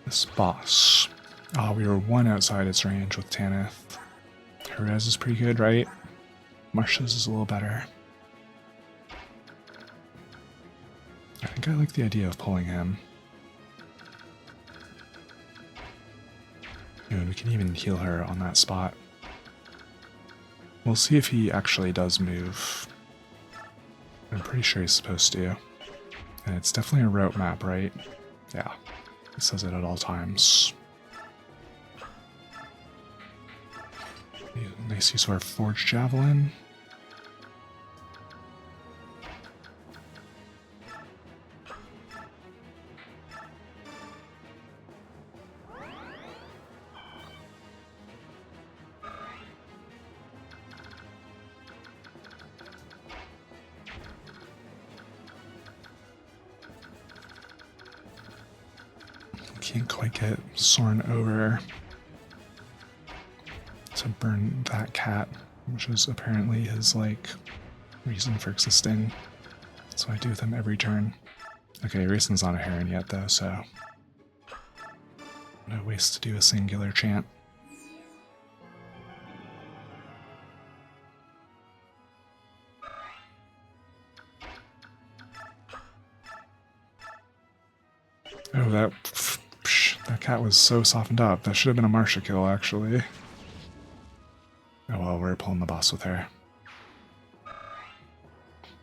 This boss. Oh, we were 1 outside its range with Tanith. Her res is pretty good, right? Marsha's is a little better. I think I like the idea of pulling him. And we can even heal her on that spot. We'll see if he actually does move. I'm pretty sure he's supposed to. And it's definitely a route map, right? Yeah. It says it at all times. Nice use of our Forged Javelin. Can't quite get Soren over to burn that cat, which is apparently his, like, reason for existing. That's what I do with him every turn. Okay, Raisin's not a Heron yet, though, so no waste to do a singular chant. Oh, that cat was so softened up. That should have been a Marsha kill, actually. Oh well, we're pulling the boss with her.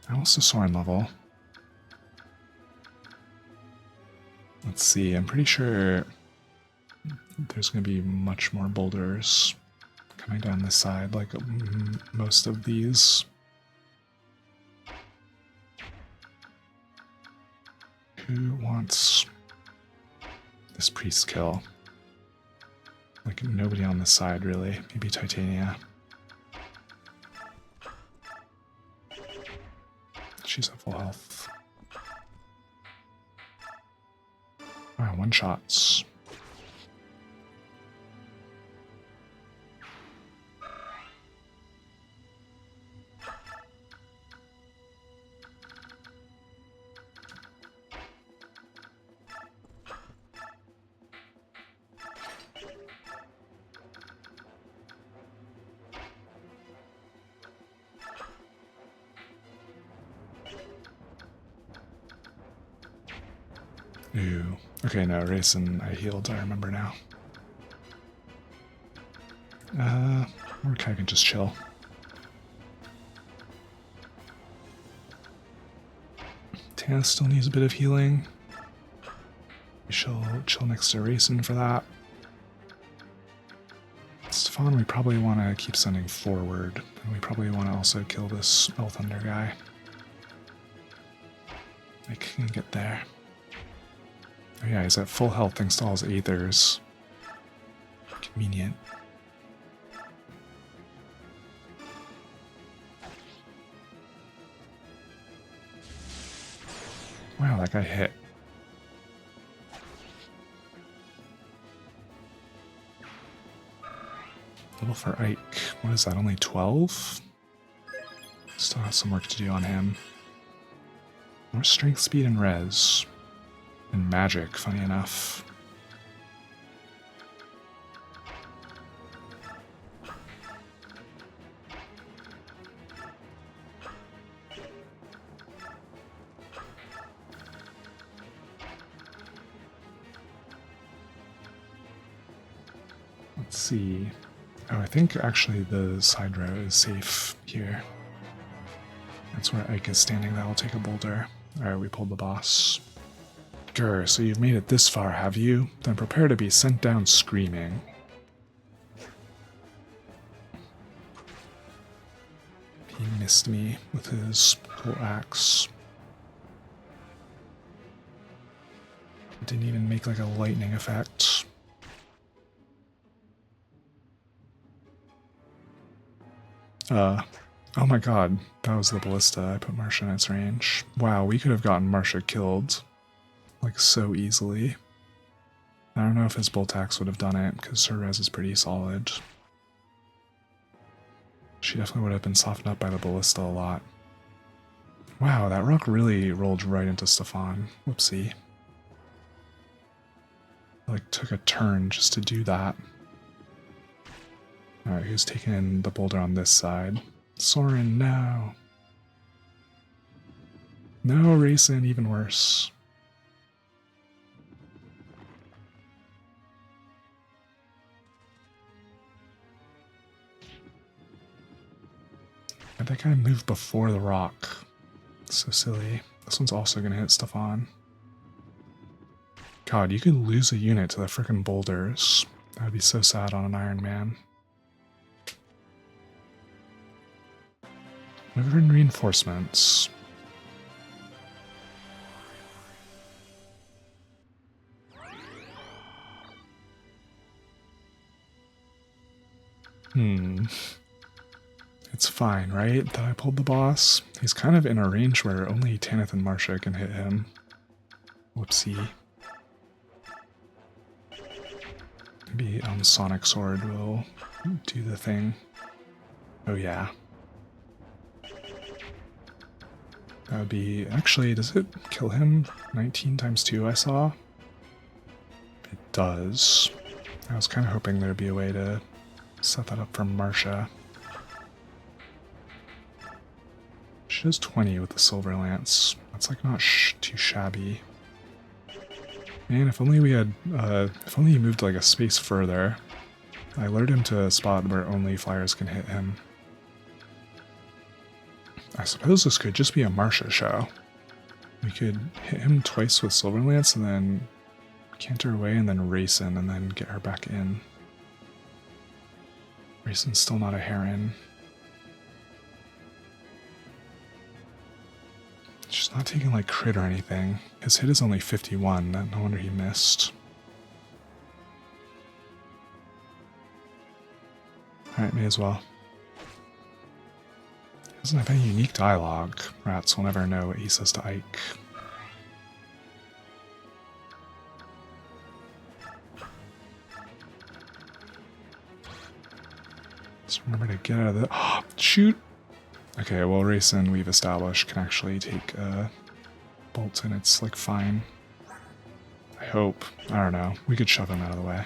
How else is Soren level? Let's see, I'm pretty sure there's going to be much more boulders coming down this side, like most of these. Who wants this priest kill? Like, nobody on this side, really. Maybe Titania. She's at full health. Wow, one shots. Ooh. Okay, no, Raisin I healed, I remember now. Or I can just chill. Tana still needs a bit of healing. She'll chill next to Raisin for that. Stefan, we probably want to keep sending forward. And we probably want to also kill this Thunder guy. I can get there. Oh yeah, he's at full health thanks to all his Aethers. Convenient. Wow, that guy hit. Level for Ike. What is that, only 12? Still have some work to do on him. More strength, speed, and res. And magic, funny enough. Let's see. Oh, I think actually the side row is safe here. That's where Ike is standing. That will take a boulder. Alright, we pulled the boss. Grr, so you've made it this far, have you? Then prepare to be sent down screaming. He missed me with his cool axe. Didn't even make like a lightning effect. Oh my god, that was the ballista. I put Marsha in its range. Wow, we could have gotten Marsha killed. Like, so easily. I don't know if his bolt axe would have done it, because her res is pretty solid. She definitely would have been softened up by the ballista a lot. Wow, that rock really rolled right into Stefan. Whoopsie. Like, took a turn just to do that. Alright, who's taking the boulder on this side? Soren, no. No, Racing, even worse. Why'd that guy move before the rock? So silly. This one's also gonna hit Stefan. God, you could lose a unit to the frickin' boulders. That would be so sad on an Iron Man. Wyvern reinforcements. It's fine, right, that I pulled the boss? He's kind of in a range where only Tanith and Marcia can hit him. Whoopsie. Maybe Sonic Sword will do the thing. Oh yeah. That would be... Actually, does it kill him? 19 times 2 I saw? It does. I was kind of hoping there'd be a way to set that up for Marcia. She does 20 with the Silver Lance. That's like not too shabby. Man, if only we had... if only he moved like a space further. I lured him to a spot where only flyers can hit him. I suppose this could just be a Marcia show. We could hit him twice with Silver Lance and then canter away and then race in and then get her back in. Racin's still not a Heron. She's not taking like crit or anything. His hit is only 51, no wonder he missed. Alright, may as well. He doesn't have any unique dialogue. Rats will never know what he says to Ike. Just remember to get out of the... Oh, shoot! Okay, well, Racing, we've established, can actually take bolts and it's like fine. I hope. I don't know. We could shove him out of the way.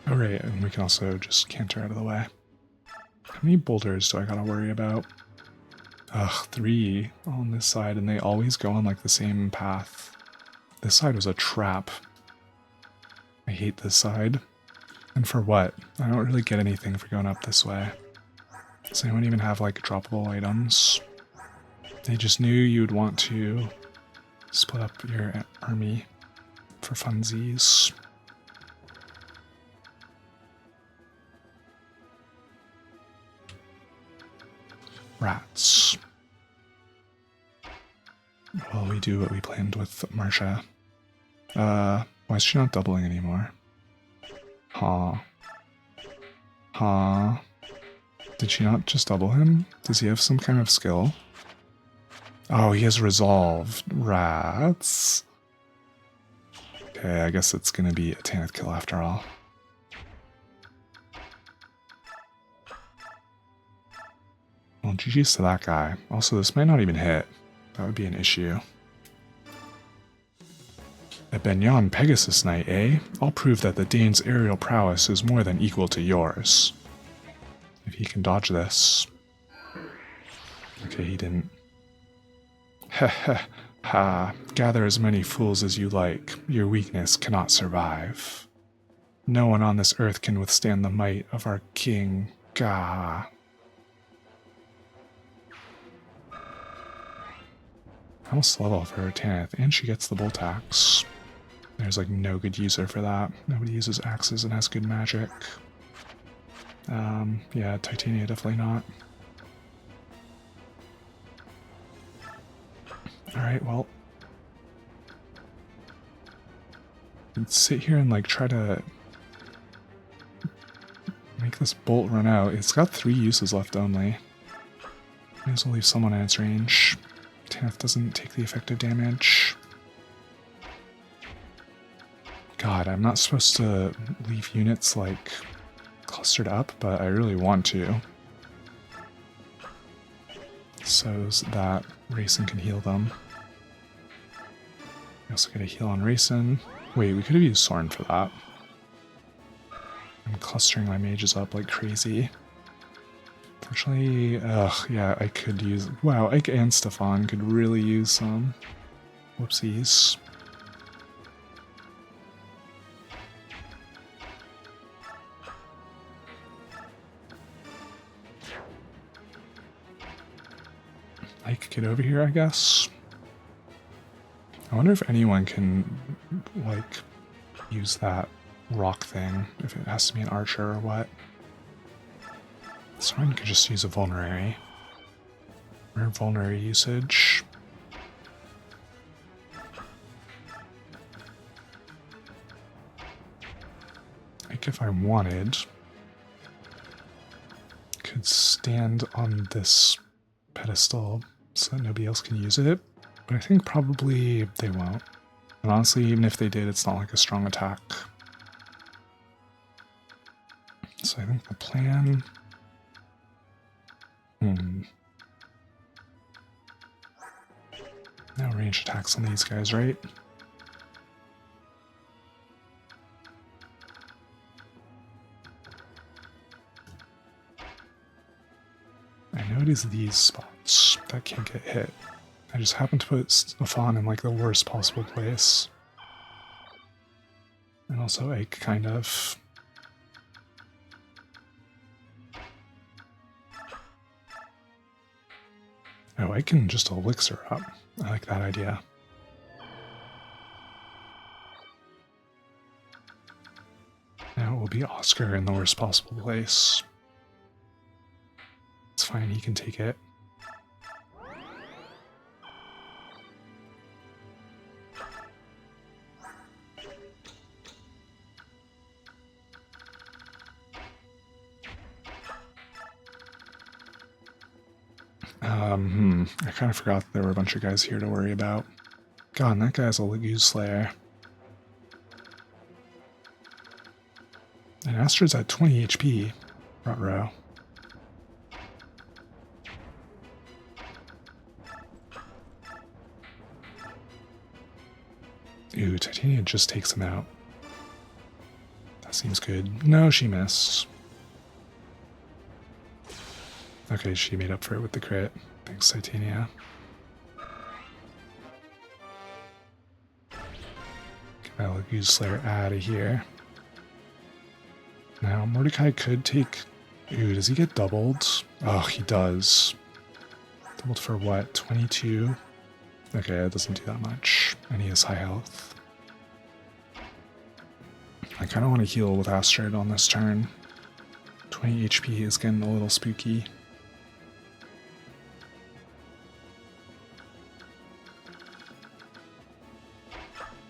Oh, right, and we can also just canter out of the way. How many boulders do I gotta worry about? Ugh, 3 on this side, and they always go on like the same path. This side was a trap. I hate this side. And for what? I don't really get anything for going up this way. Does anyone even have like droppable items? They just knew you'd want to split up your army for funsies. Rats. Well, we do what we planned with Marcia. Why is she not doubling anymore? Huh. Huh. Did she not just double him? Does he have some kind of skill? Oh, he has resolved. Rats. Okay, I guess it's gonna be a Tanith kill after all. Well, GG's to that guy. Also, this might not even hit. That would be an issue. A Benyon Pegasus Knight, eh? I'll prove that the Dane's aerial prowess is more than equal to yours. If he can dodge this. Okay, he didn't. Heh heh ha. Gather as many fools as you like. Your weakness cannot survive. No one on this earth can withstand the might of our king. Gah. Almost level for her Tanith, and she gets the bolt axe. There's like no good user for that. Nobody uses axes and has good magic. Yeah, Titania definitely not. Alright, well. Let's sit here and like try to make this bolt run out. It's got 3 uses left only. May as well leave someone in its range. Tanith doesn't take the effective damage. God, I'm not supposed to leave units like clustered up, but I really want to. so that Racing can heal them. We also get a heal on Racing. Wait, we could have used Soren for that. I'm clustering my mages up like crazy. Fortunately, yeah, I could use... Wow, Ike and Stefan could really use some. Whoopsies. Ike, get over here, I guess. I wonder if anyone can, like, use that rock thing, if it has to be an archer or what. Someone could just use a vulnerary. Rare vulnerary usage. Like if I wanted, could stand on this pedestal so that nobody else can use it, but I think probably they won't. And honestly, even if they did, it's not like a strong attack. So I think the plan... No range attacks on these guys, right? I know it is these spots that can't get hit. I just happen to put Stefan in like the worst possible place. And also Ike, kind of. Oh, I can just elixir up. I like that idea. Now it will be Oscar in the worst possible place. It's fine, he can take it. I kind of forgot there were a bunch of guys here to worry about. God, and that guy's a Legume Slayer. And Astrid's at 20 HP. Ruh-roh. Ooh, Titania just takes him out. That seems good. No, she missed. Okay, she made up for it with the crit. Thanks, Titania. Get that Legume Slayer out of here. Now, Mordecai could take... Ooh, does he get doubled? Oh, he does. Doubled for what? 22? Okay, that doesn't do that much. And he has high health. I kind of want to heal with Astrid on this turn. 20 HP is getting a little spooky.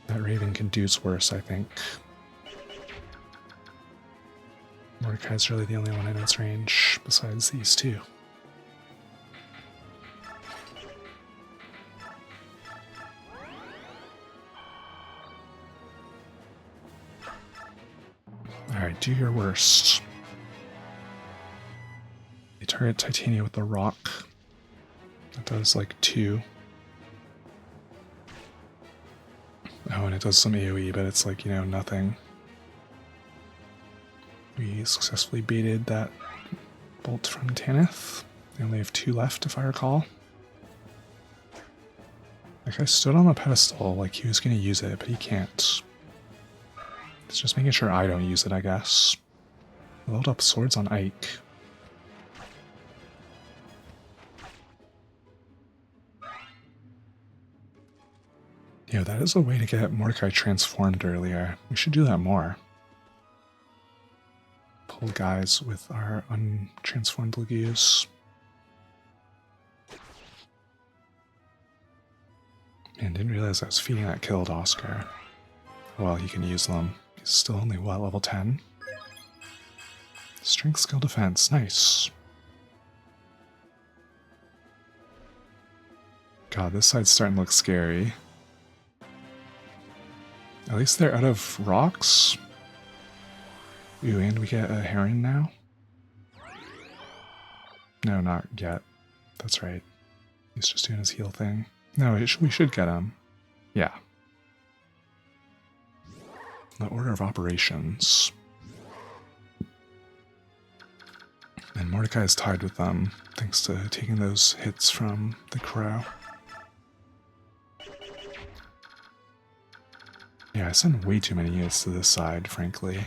That Raven can do worse, I think. Mordecai's really the only one in its range besides these two. Alright, do your worst. You target Titania with the rock. That does like 2. Oh, and it does some AoE, but it's like, you know, nothing. We successfully baited that bolt from Tanith. They only have 2 left, if I recall. Like, I stood on the pedestal like he was going to use it, but he can't. It's just making sure I don't use it, I guess. Load up swords on Ike. Yo, that is a way to get Mordecai transformed earlier. We should do that more. Pull guys with our untransformed Legumes. Man, didn't realize I was feeding that killed Oscar. Well, he can use them. He's still only, what, level 10? Strength, skill, defense. Nice. God, this side's starting to look scary. At least they're out of rocks. Ooh, and we get a heron now? No, not yet. That's right. He's just doing his heal thing. No, we should get him. Yeah. The order of operations. And Mordecai is tied with them, thanks to taking those hits from the crow. Yeah, I send way too many units to this side, frankly.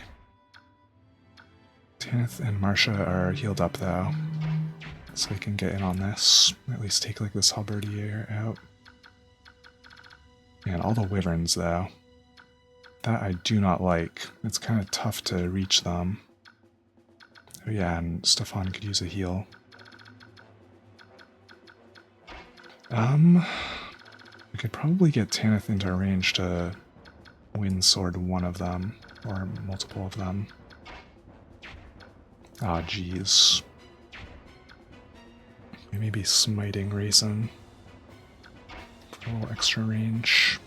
Tanith and Marsha are healed up, though, so we can get in on this. At least take, like, this halberdier out. And all the wyverns, though. That I do not like. It's kind of tough to reach them. Oh yeah, and Stefan could use a heal. We could probably get Tanith into range to wind sword one of them, or multiple of them. Ah, jeez. Maybe smiting Raisin for a little extra range.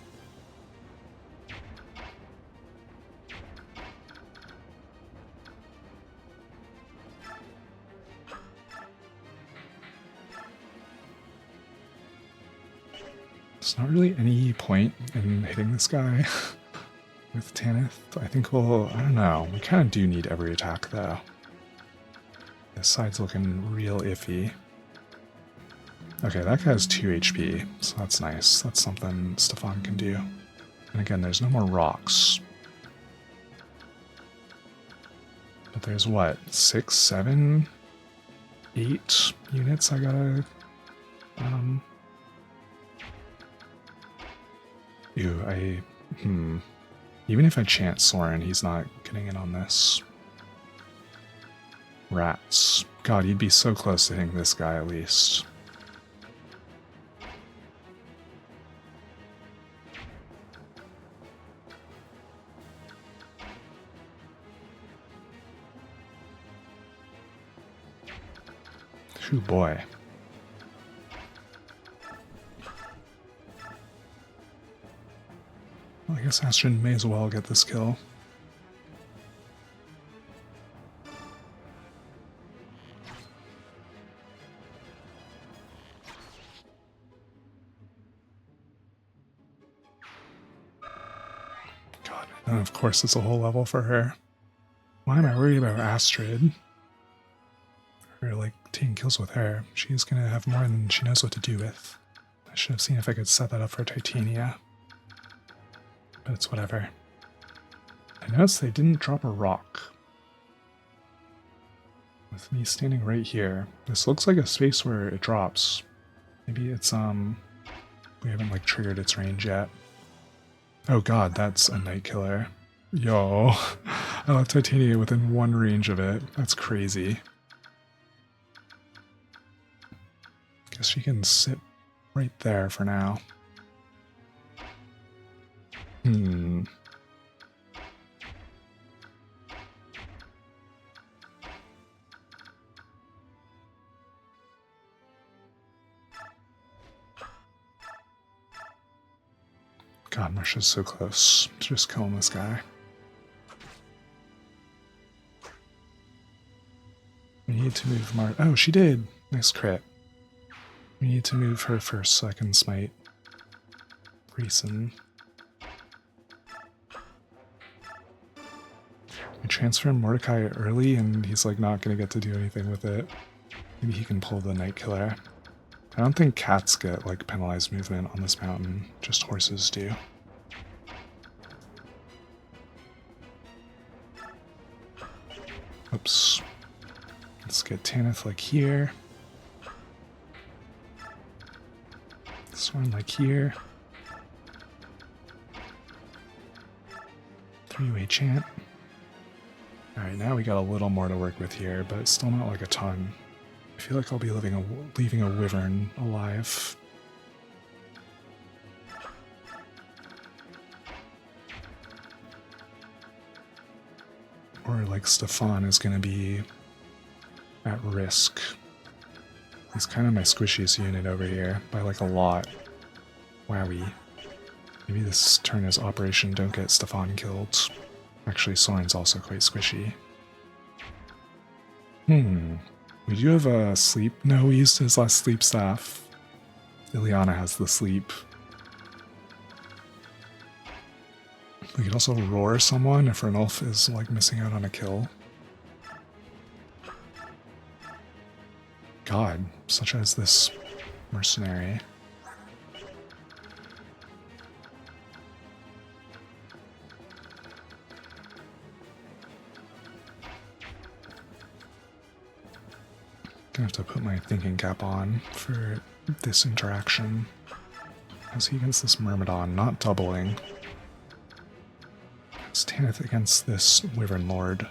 There's not really any point in hitting this guy with Tanith. I think I don't know, we kind of do need every attack though. This side's looking real iffy. Okay, that guy has 2 HP, so that's nice. That's something Stefan can do. And again, there's no more rocks. But there's what, 6, 7, 8 units I gotta... Even if I chant Soren, he's not getting in on this. Rats. God, you'd be so close to hitting this guy at least. Ooh, boy. Well, I guess Astrid may as well get this kill. God, and of course it's a whole level for her. Why am I worried about Astrid? Or, like, taking kills with her. She's gonna have more than she knows what to do with. I should have seen if I could set that up for Titania. But it's whatever. I noticed they didn't drop a rock. With me standing right here. This looks like a space where it drops. Maybe it's, we haven't, like, triggered its range yet. Oh god, that's a Night Killer. Yo. I left Titania within 1 range of it. That's crazy. Guess she can sit right there for now. God, Marsha's so close to just killing this guy. We need to move Oh, she did! Nice crit. We need to move her first so I can smite Grayson. We transfer Mordecai early and he's like not going to get to do anything with it. Maybe he can pull the Night Killer. I don't think cats get like penalized movement on this mountain, just horses do. Oops. Let's get Tanith like here. This one like here. 3-way chant. Alright, now we got a little more to work with here, but still not like a ton. I feel like I'll be leaving a wyvern alive. Or like Stefan is going to be at risk. He's kind of my squishiest unit over here, by like a lot. Wowie. Maybe this turn is Operation Don't Get Stefan Killed. Actually, Soren's also quite squishy. We do have a sleep. No, we used his last sleep staff. Ileana has the sleep. We could also roar someone if Ranulf is like missing out on a kill. God, such as this mercenary. Gonna have to put my thinking cap on for this interaction. How's he against this Myrmidon? Not doubling. How's Tanith against this Wyvern Lord?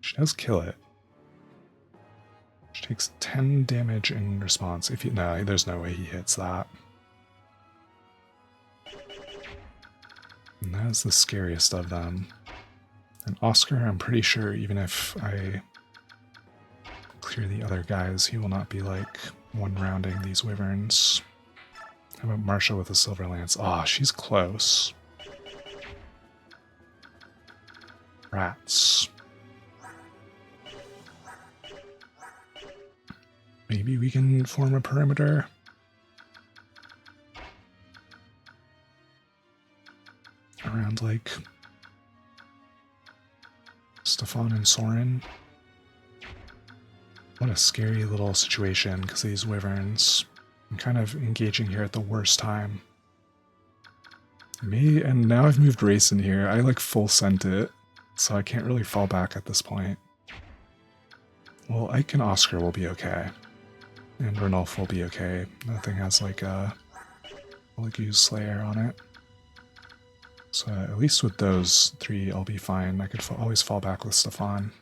She does kill it. She takes 10 damage in response. If you no, there's no way he hits that. And that is the scariest of them. And Oscar, I'm pretty sure even if I clear the other guys, he will not be like one-rounding these wyverns. How about Marsha with a Silver Lance? Ah, she's close. Rats. Maybe we can form a perimeter. Around like Stefan and Soren. What a scary little situation because these wyverns. I'm kind of engaging here at the worst time. Me, and now I've moved race in here. I like full sent it, so I can't really fall back at this point. Well, Ike and Oscar will be okay. And Ranulf will be okay. Nothing has like a use Slayer on it. So at least with those three, I'll be fine. I could always fall back with Stefan.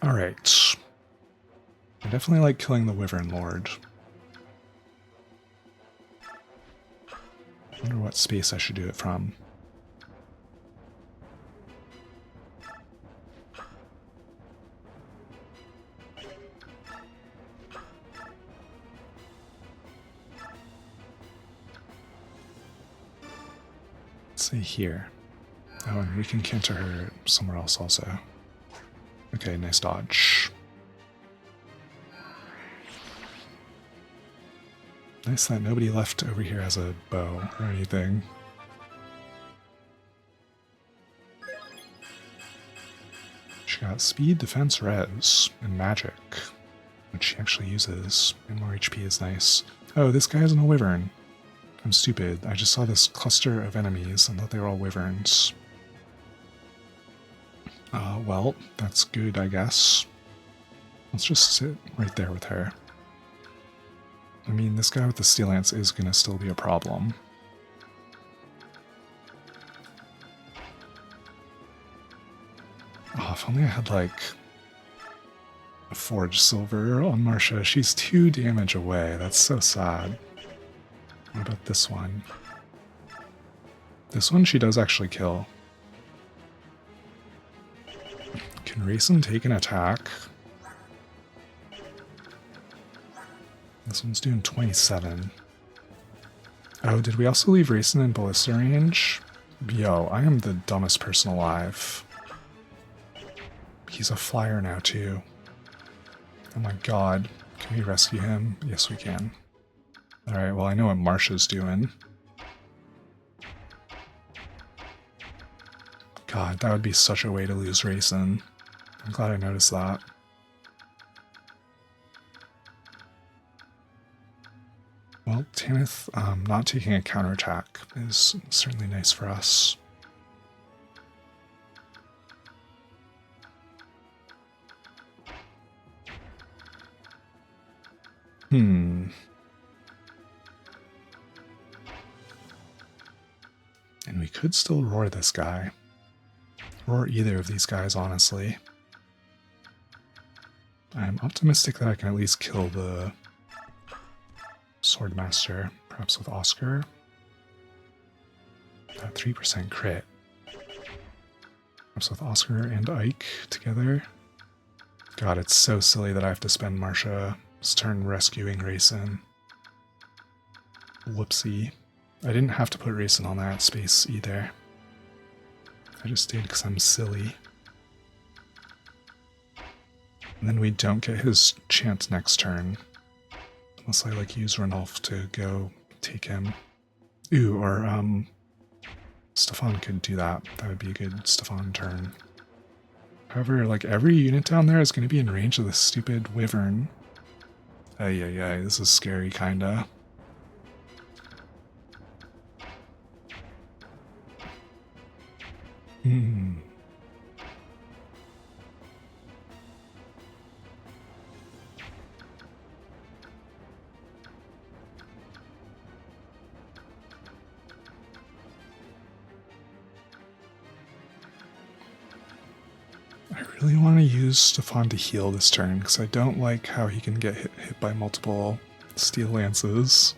Alright. I definitely like killing the Wyvern Lord. I wonder what space I should do it from. Let's say here. Oh, and we can canter her somewhere else also. Okay, nice dodge. Nice that nobody left over here has a bow or anything. She got speed, defense, res, and magic, which she actually uses, and more HP is nice. Oh, this guy isn't a wyvern. I'm stupid. I just saw this cluster of enemies and thought they were all wyverns. Well, that's good, I guess. Let's just sit right there with her. I mean, this guy with the Steel Lance is going to still be a problem. Oh, if only I had, like, a Forged Silver on Marsha. She's 2 damage away. That's so sad. What about this one? This one she does actually kill. Can Rayson take an attack? This one's doing 27. Oh, did we also leave Rayson in ballista range? Yo, I am the dumbest person alive. He's a flyer now, too. Oh my god. Can we rescue him? Yes, we can. Alright, well, I know what Marsha's doing. God, that would be such a way to lose Rayson. I'm glad I noticed that. Well, Tanith not taking a counterattack is certainly nice for us. And we could still roar this guy. Roar either of these guys, honestly. I'm optimistic that I can at least kill the Swordmaster, perhaps with Oscar. That 3% crit. Perhaps with Oscar and Ike together. God, it's so silly that I have to spend Marsha's turn rescuing Rayson. Whoopsie. I didn't have to put Rayson on that space either. I just did because I'm silly. And then we don't get his chance next turn. Unless I like use Ranulf to go take him. Ooh, or Stefan could do that. That would be a good Stefan turn. However, like every unit down there is going to be in range of this stupid wyvern. Ay, this is scary, kinda. I really want to use Stefan to heal this turn, because I don't like how he can get hit by multiple steel lances.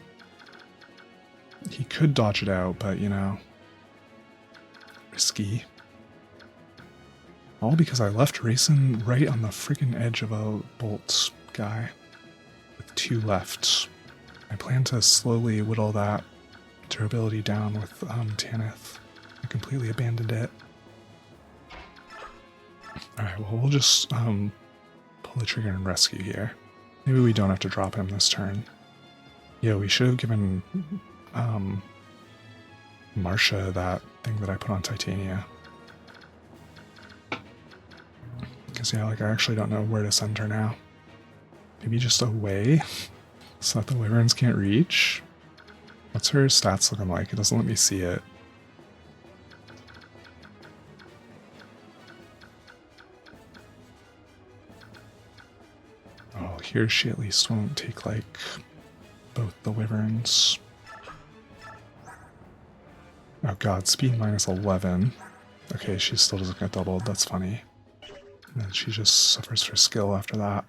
He could dodge it out, but you know, risky. All because I left Rayson right on the freaking edge of a bolt guy with 2 left. I plan to slowly whittle that durability down with Tanith. I completely abandoned it. Alright, well, we'll just pull the trigger and rescue here. Maybe we don't have to drop him this turn. Yeah, we should have given Marcia that thing that I put on Titania. Because, yeah, like, I actually don't know where to send her now. Maybe just away? So that the wyverns can't reach? What's her stats looking like? It doesn't let me see it. Oh, here she at least won't take, like, both the wyverns. Oh god, speed minus 11. Okay, she still doesn't get doubled, that's funny. And then she just suffers for skill after that.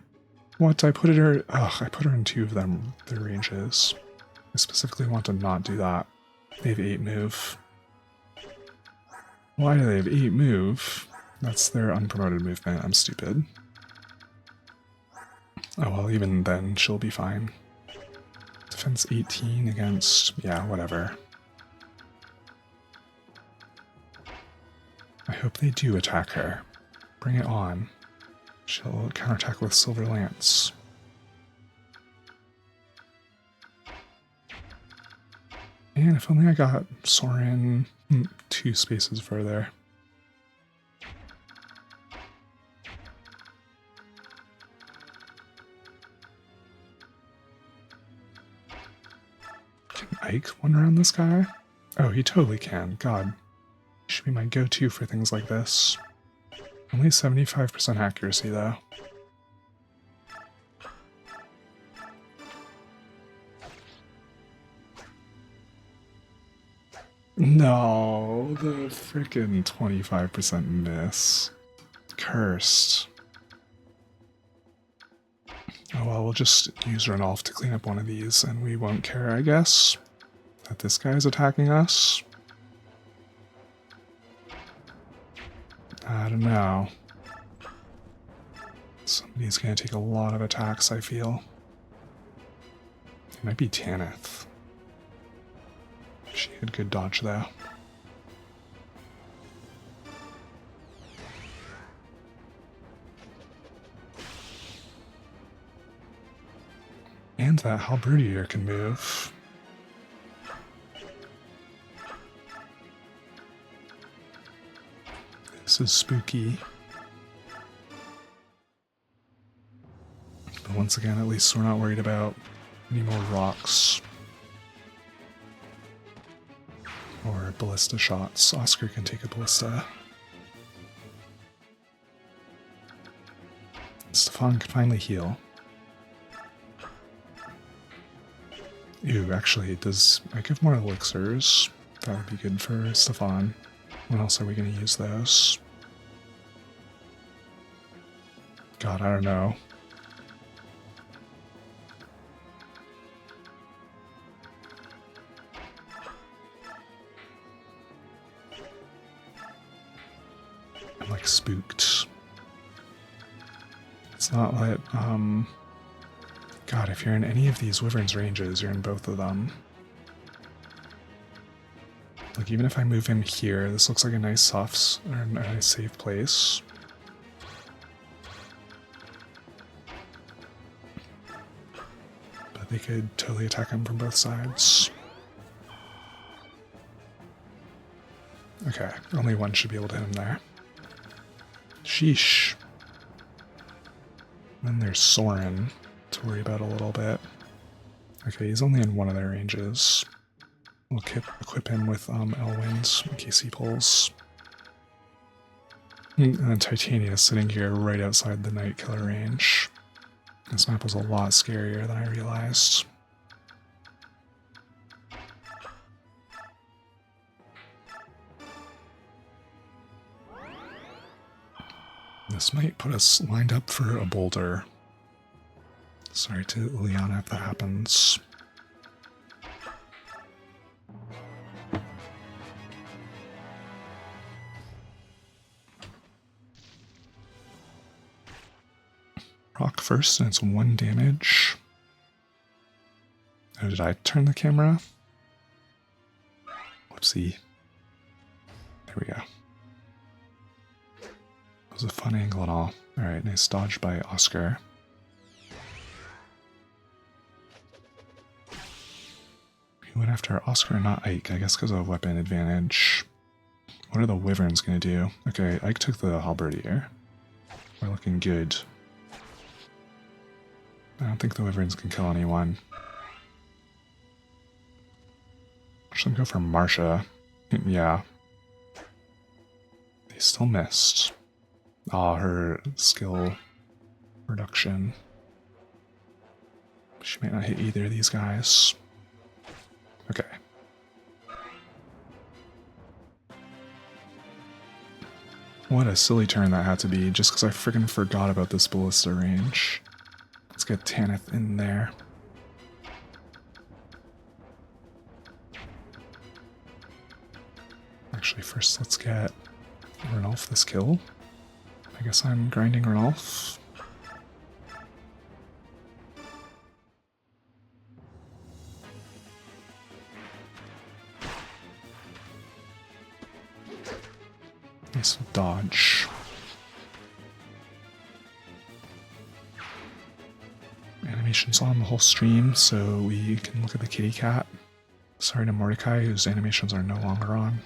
What? I put her... Ugh, I put her in 2 of them, their ranges. I specifically want to not do that. They have 8 move. Why do they have 8 move? That's their unpromoted movement, I'm stupid. Oh well, even then, she'll be fine. Defense 18 against... yeah, whatever. I hope they do attack her. Bring it on. She'll counterattack with Silver Lance. And if only I got Soren 2 spaces further. Can Ike one around this guy? Oh, he totally can. God. He should be my go-to for things like this. Only 75% accuracy, though. No, the frickin' 25% miss. Cursed. Oh well, we'll just use Ranulf to clean up one of these, and we won't care, I guess, that this guy's attacking us. I don't know. Somebody's gonna take a lot of attacks, I feel. It might be Tanith. She had good dodge, though. And that halberdier can move. This is spooky. But once again, at least we're not worried about any more rocks. Or ballista shots. Oscar can take a ballista. Stefan can finally heal. Ew, actually, does I give more elixirs? That would be good for Stefan. When else are we going to use those? God, I don't know. I'm like spooked. It's not like, God, if you're in any of these wyverns ranges, you're in both of them. Like, even if I move him here, this looks like a nice or a nice safe place. they could totally attack him from both sides. Okay, only one should be able to hit him there. Sheesh. Then there's Soren to worry about a little bit. Okay, he's only in one of their ranges. We'll equip him with Elwind in case he pulls. And Titania is sitting here right outside the Night Killer range. This map was a lot scarier than I realized. This might put us lined up for a boulder. Sorry to Liana if that happens. Rock first, and it's 1 damage. Oh, did I turn the camera? Whoopsie. There we go. That was a fun angle and all. Alright, nice dodge by Oscar. He went after Oscar and not Ike, I guess because of weapon advantage. What are the Wyverns going to do? Okay, Ike took the Halberdier. We're looking good. I don't think the Wyverns can kill anyone. Should go for Marsha. Yeah. They still missed. Ah, her skill reduction. She might not hit either of these guys. Okay. What a silly turn that had to be, just because I freaking forgot about this ballista range. Let's get Tanith in there. Actually, first let's get Ranulf this kill. I guess I'm grinding Ranulf. Nice dodge. Animation's on the whole stream, so we can look at the kitty cat. Sorry to Mordecai, whose animations are no longer on.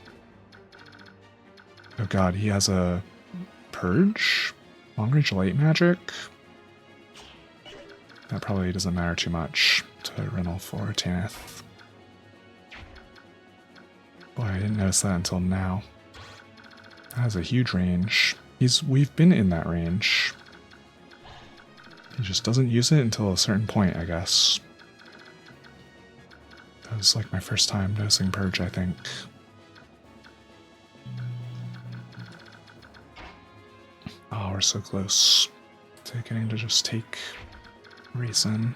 Oh god, he has a Purge? Long-range light magic? That probably doesn't matter too much to Ranulf or Tanith. Boy, I didn't notice that until now. That has a huge range. We've been in that range. He just doesn't use it until a certain point, I guess. That was like my first time noticing Purge, I think. Oh, we're so close to getting to just take Raisin.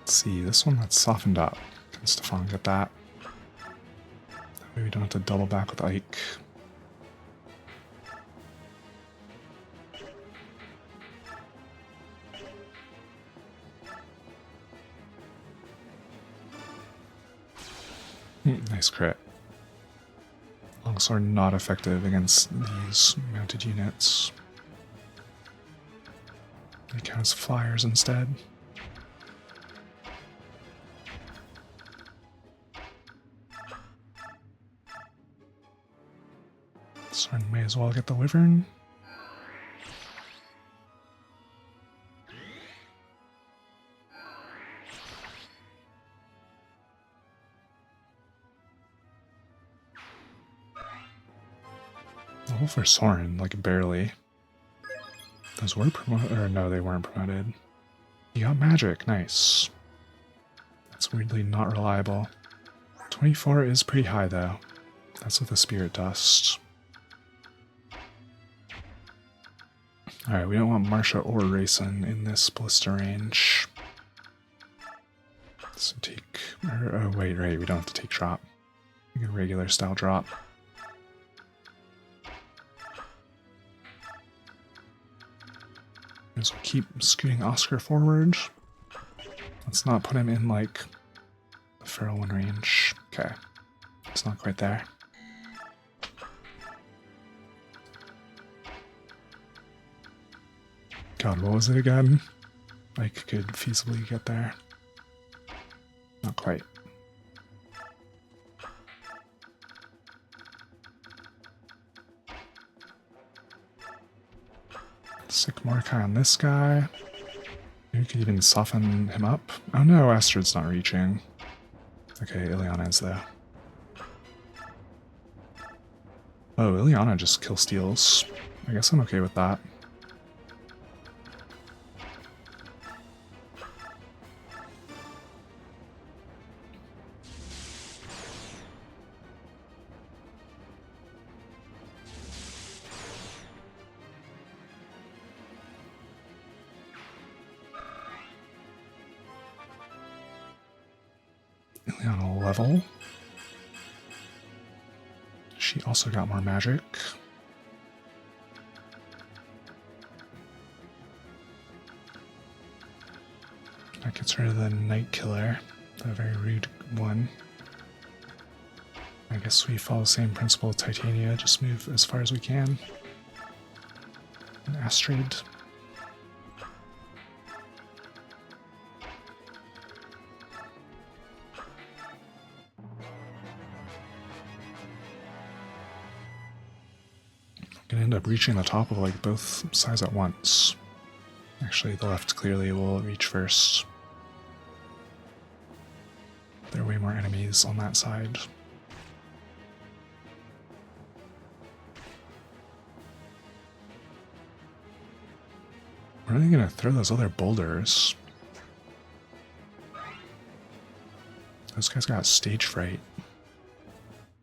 Let's see, this one that's softened up. Can Stefan get that? That way we don't have to double back with Ike. Nice crit. Longsword not effective against these mounted units. They count as flyers instead. So I may as well get the Wyvern. Level for Soren, like barely. Those were promoted, or no, they weren't promoted. You got magic, nice. That's weirdly not reliable. 24 is pretty high though. That's with the Spirit Dust. Alright, we don't want Marsha or Raisin in this ballista range. So take, oh wait, right, we don't have to take drop. We get a regular style drop. So we'll keep scooting Oscar forward. Let's not put him in like the Feral One range. Okay, it's not quite there. God, what was it again? Like, could feasibly get there. Not quite. Sick Mordecai on this guy. Maybe we could even soften him up. Oh no, Astrid's not reaching. Okay, Ileana is there. Oh, Ileana just kill steals. I guess I'm okay with that. Ileana level. She also got more magic. That gets rid of the Night Killer, the very rude one. I guess we follow the same principle of Titania, just move as far as we can. And Astrid. Gonna end up reaching the top of like both sides at once. Actually, the left clearly will reach first. There are way more enemies on that side. Where are they gonna throw those other boulders? Those guys got stage fright.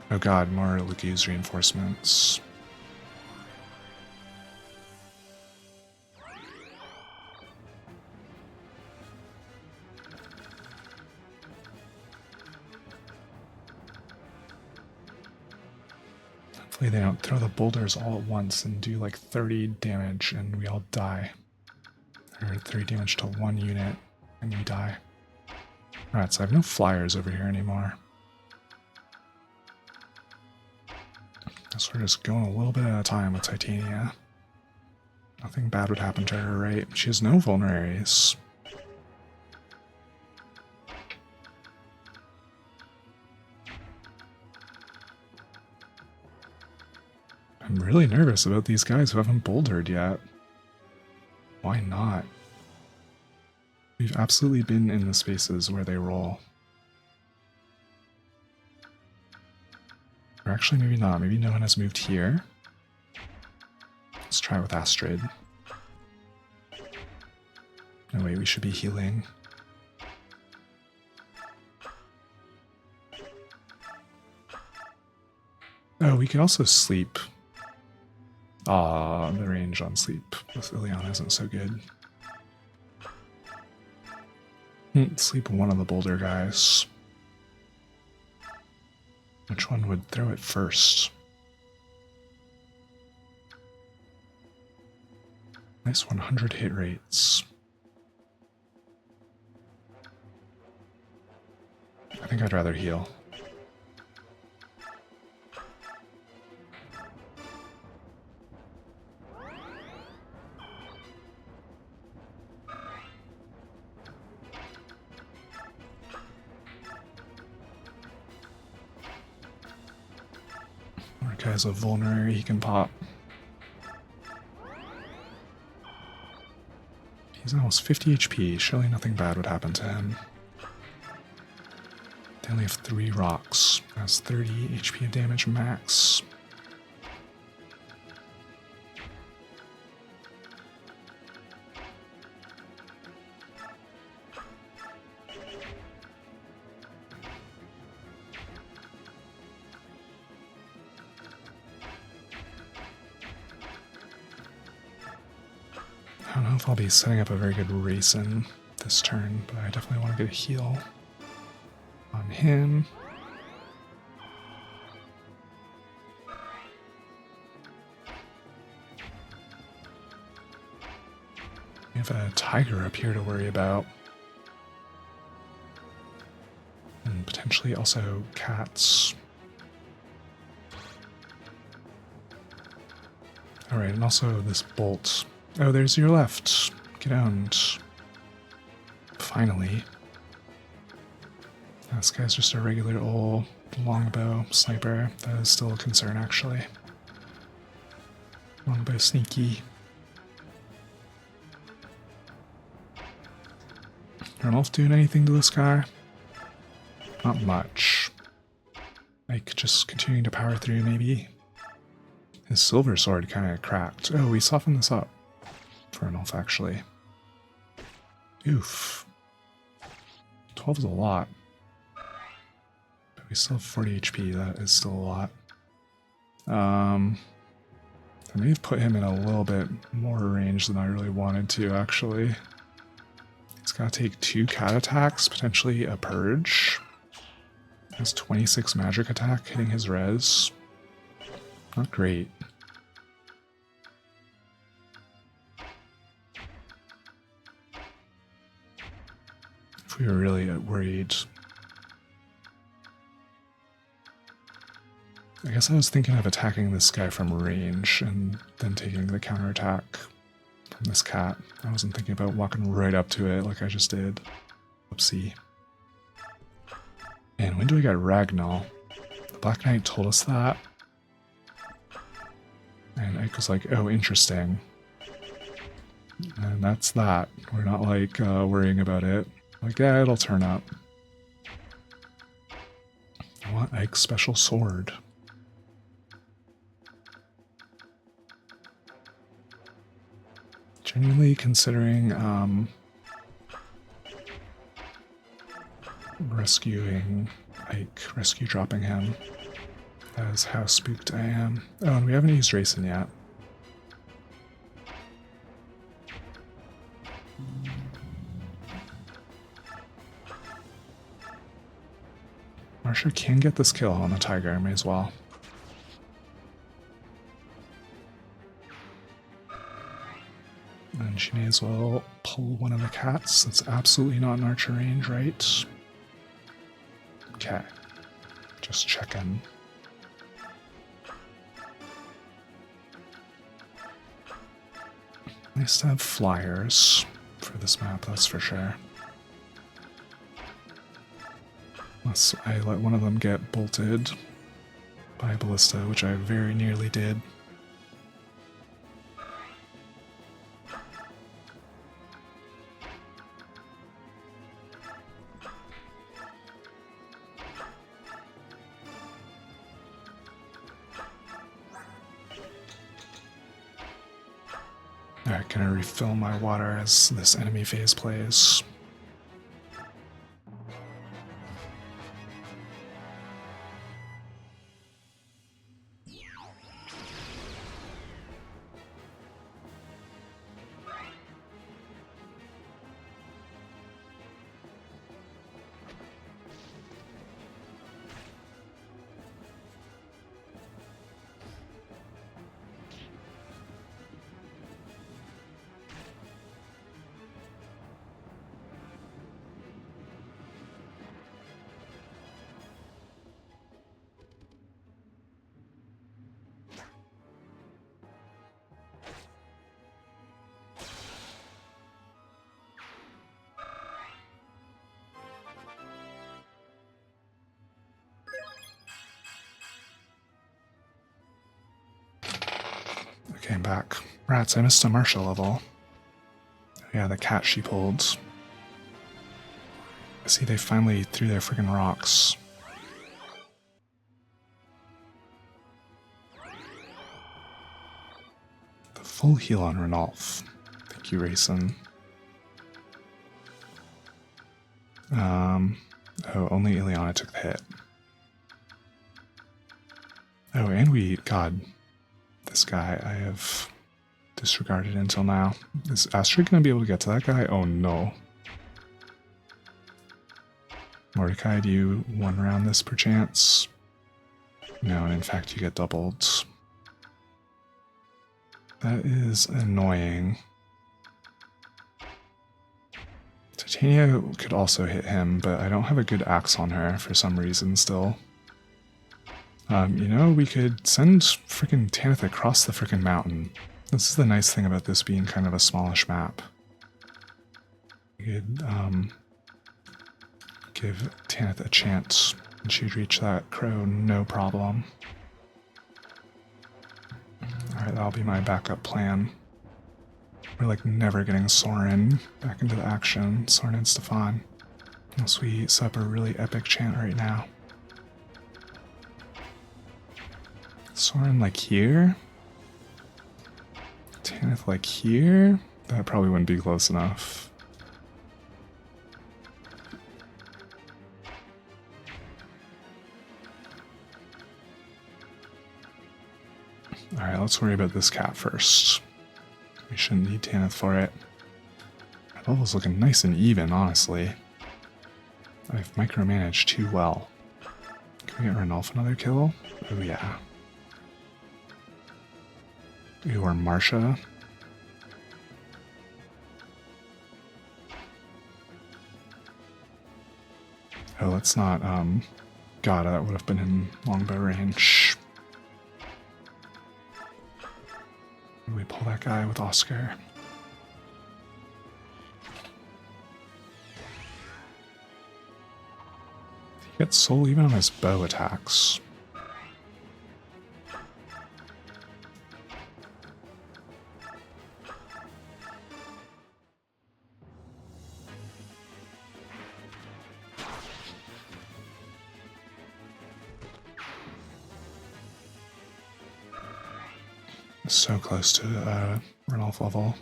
Oh god, more Luku's reinforcements. Hopefully they don't throw the boulders all at once and do like 30 damage and we all die. Or 30 damage to one unit and we die. Alright, so I have no flyers over here anymore. So we're just going a little bit at a time with Titania. Nothing bad would happen to her, right? She has no vulneraries. I'm really nervous about these guys who haven't bouldered yet. Why not? We've absolutely been in the spaces where they roll. Or actually, maybe not. Maybe no one has moved here. Let's try with Astrid. No, wait, we should be healing. Oh, we could also sleep. Ah, the range on sleep with Ileana isn't so good. Sleep one of the boulder guys. Which one would throw it first? Nice 100 hit rates. I think I'd rather heal. Guy's a vulnerary, he can pop. He's almost 50 HP, surely nothing bad would happen to him. They only have 3 rocks. That's 30 HP of damage max. I don't know if I'll be setting up a very good racing this turn, but I definitely want to get a heal on him. We have a tiger up here to worry about. And potentially also cats. Alright, and also this bolt. Oh, there's your left. Get owned. Finally. This guy's just a regular old longbow sniper. That is still a concern, actually. Longbow sneaky. Ranulf doing anything to this guy? Not much. Like, just continuing to power through, maybe. His silver sword kind of cracked. Oh, we softened this up for Ranulf, actually. Oof. 12 is a lot. But we still have 40 HP, that is still a lot. I may have put him in a little bit more range than I really wanted to, actually. He's got to take 2 cat attacks, potentially a purge. Has 26 magic attack hitting his res. Not great. If we were really worried. I guess I was thinking of attacking this guy from range and then taking the counterattack from this cat. I wasn't thinking about walking right up to it like I just did. Whoopsie. And when do we get Ragnall? The Black Knight told us that. And Ike was like, oh, interesting. And that's that. We're not like worrying about it. Like, yeah, it'll turn up. I want Ike's special sword. Genuinely considering rescuing Ike, rescue dropping him. That is how spooked I am. Oh, and we haven't used Racing yet. Marsha can get this kill on the tiger, may as well. And she may as well pull one of the cats. That's absolutely not in archer range, right? Okay. Just checking. Nice to have flyers for this map, that's for sure. Unless I let one of them get bolted by a ballista, which I very nearly did. Alright, can I refill my water as this enemy phase plays? Okay, I'm back. Rats, I missed a Marsha level. Yeah, the cat she pulled. I see they finally threw their friggin' rocks. The full heal on Ranulf. Thank you, Rayson. Oh, only Ileana took the hit. Oh, and God, this guy I have disregarded until now. Is Astrid going to be able to get to that guy? Oh no. Mordecai, do you one round this perchance? No, and in fact you get doubled. That is annoying. Titania could also hit him, but I don't have a good axe on her for some reason still. You know, we could send frickin' Tanith across the frickin' mountain. This is the nice thing about this being kind of a smallish map. You could give Tanith a chance, and she'd reach that crow no problem. Alright, that'll be my backup plan. We're like never getting Soren back into the action. Soren and Stefan. Unless we set up a really epic chant right now. Soren like here? Tanith like here? That probably wouldn't be close enough. Alright, let's worry about this cat first. We shouldn't need Tanith for it. That level's looking nice and even, honestly. I've micromanaged too well. Can we get Ranulf another kill? Oh yeah. Ooh, or Marsha. Oh, let's not, God, that would have been in longbow range. We pull that guy with Oscar. He gets soul even on his bow attacks. So close to Ranulf level.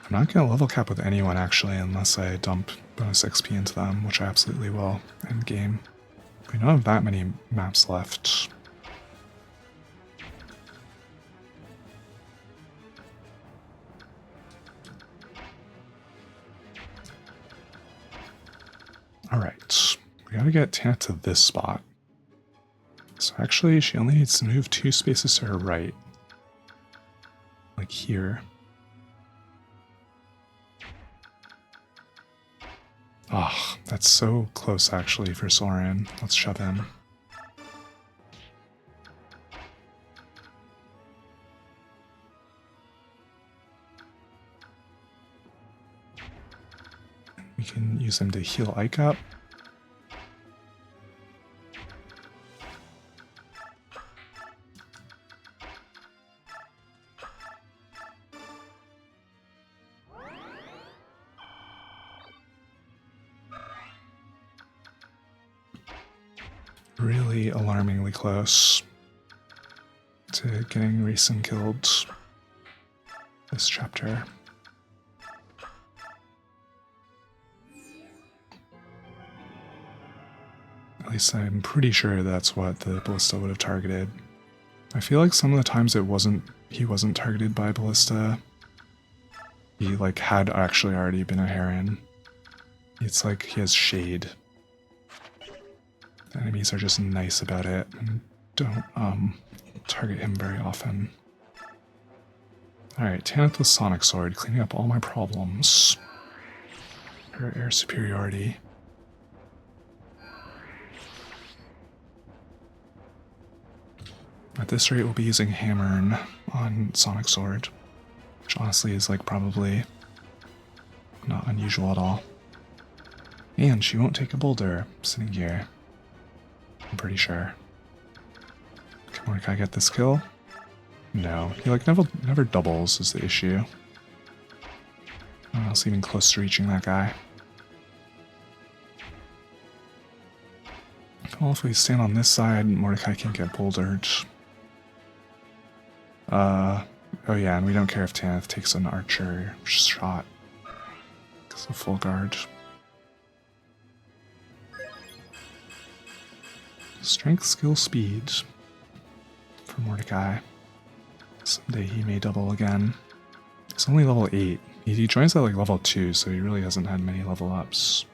I'm not going to level cap with anyone actually unless I dump bonus XP into them, which I absolutely will end game. We don't have that many maps left. Alright, we gotta get Tanith to this spot. So actually, she only needs to move 2 spaces to her right. Like here. Oh, that's so close actually for Soren. Let's shove him. We can use him to heal Ike up. Really alarmingly close to getting Racing killed this chapter. At least I'm pretty sure that's what the Ballista would have targeted. I feel like some of the times he wasn't targeted by Ballista. He like had actually already been a Heron. It's like he has shade. The enemies are just nice about it and don't target him very often. Alright, Tanith with Sonic Sword, cleaning up all my problems. Her air superiority. At this rate, we'll be using Hammern on Sonic Sword, which honestly is like probably not unusual at all. And she won't take a boulder sitting here. I'm pretty sure. Can Mordecai get this kill? No. He like never doubles is the issue. No one else even close to reaching that guy. Well, if we stand on this side, Mordecai can get bouldered. Oh yeah, and we don't care if Tanith takes an archer shot. Because of full guard. Strength, skill, speed for Mordecai. Someday he may double again. He's only level 8. He joins at like level 2, so he really hasn't had many level ups.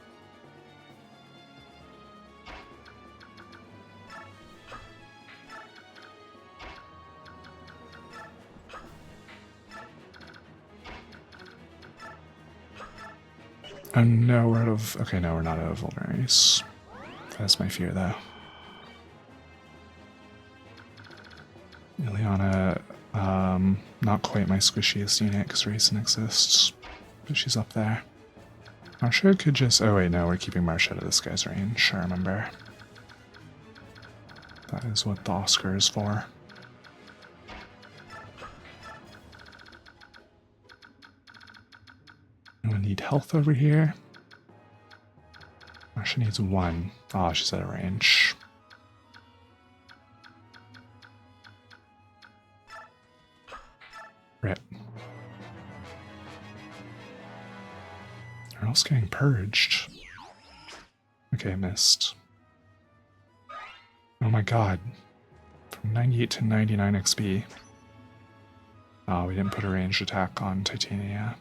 Oh no, we're out of... Okay, no, we're not out of vulneraries. That's my fear, though. Ileana Not quite my squishiest unit because Raisin exists, but she's up there. Marsha could just... Oh wait, no, we're keeping Marsha out of this guy's range, I remember. That is what the Oscar is for. We need health over here. Marsha needs 1. Oh, she's out of range. Rip. They're all getting purged. Okay, missed. Oh my god. From 98 to 99 XP. Oh, we didn't put a ranged attack on Titania.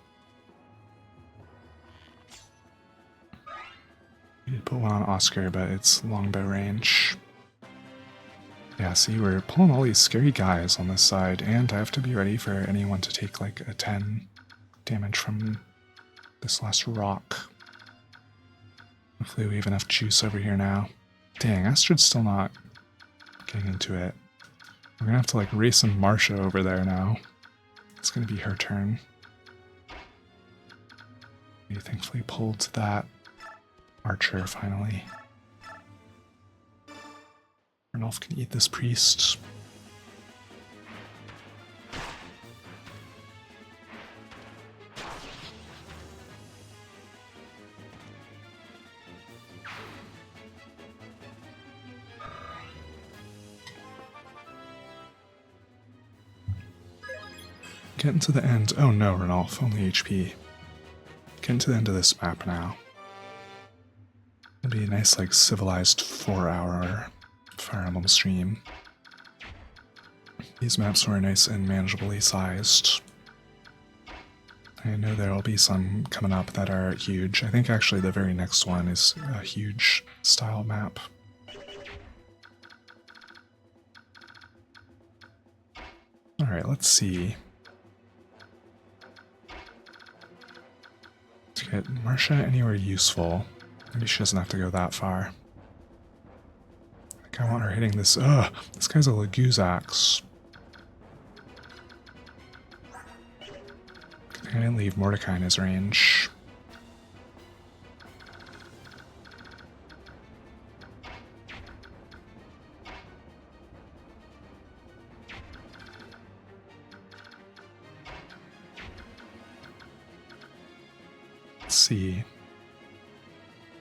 We did put one on Oscar, but it's longbow range. Yeah, see, we're pulling all these scary guys on this side, and I have to be ready for anyone to take like a 10 damage from this last rock. Hopefully we have enough juice over here now. Dang, Astrid's still not getting into it. We're gonna have to like race some Marsha over there now. It's gonna be her turn. We thankfully pulled that archer finally. Ranulf can eat this priest. Getting to the end. Oh no, Ranulf, only HP. Getting to the end of this map now. It'll be a nice, like, civilized 4-hour Fire Emblem stream. These maps were nice and manageably sized. I know there will be some coming up that are huge. I think actually the very next one is a huge style map. Alright, let's see. To get Marsha anywhere useful. Maybe she doesn't have to go that far. I want her hitting this. Ugh, this guy's a Laguz axe. I didn't leave Mordecai in his range. Let's see.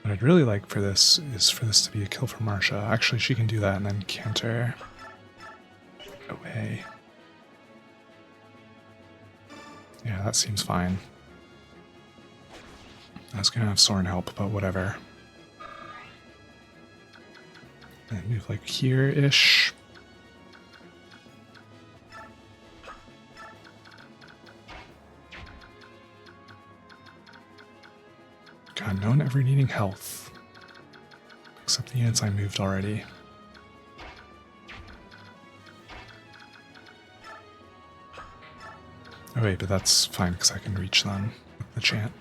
What I'd really like for this is for this to be a kill for Marsha. Actually, she can do that and then canter away. Yeah, that seems fine. I was gonna have Soren help, but whatever. And move like here-ish. God, no one ever needing health. Except the units I moved already. Oh wait, but that's fine because I can reach them with the chant.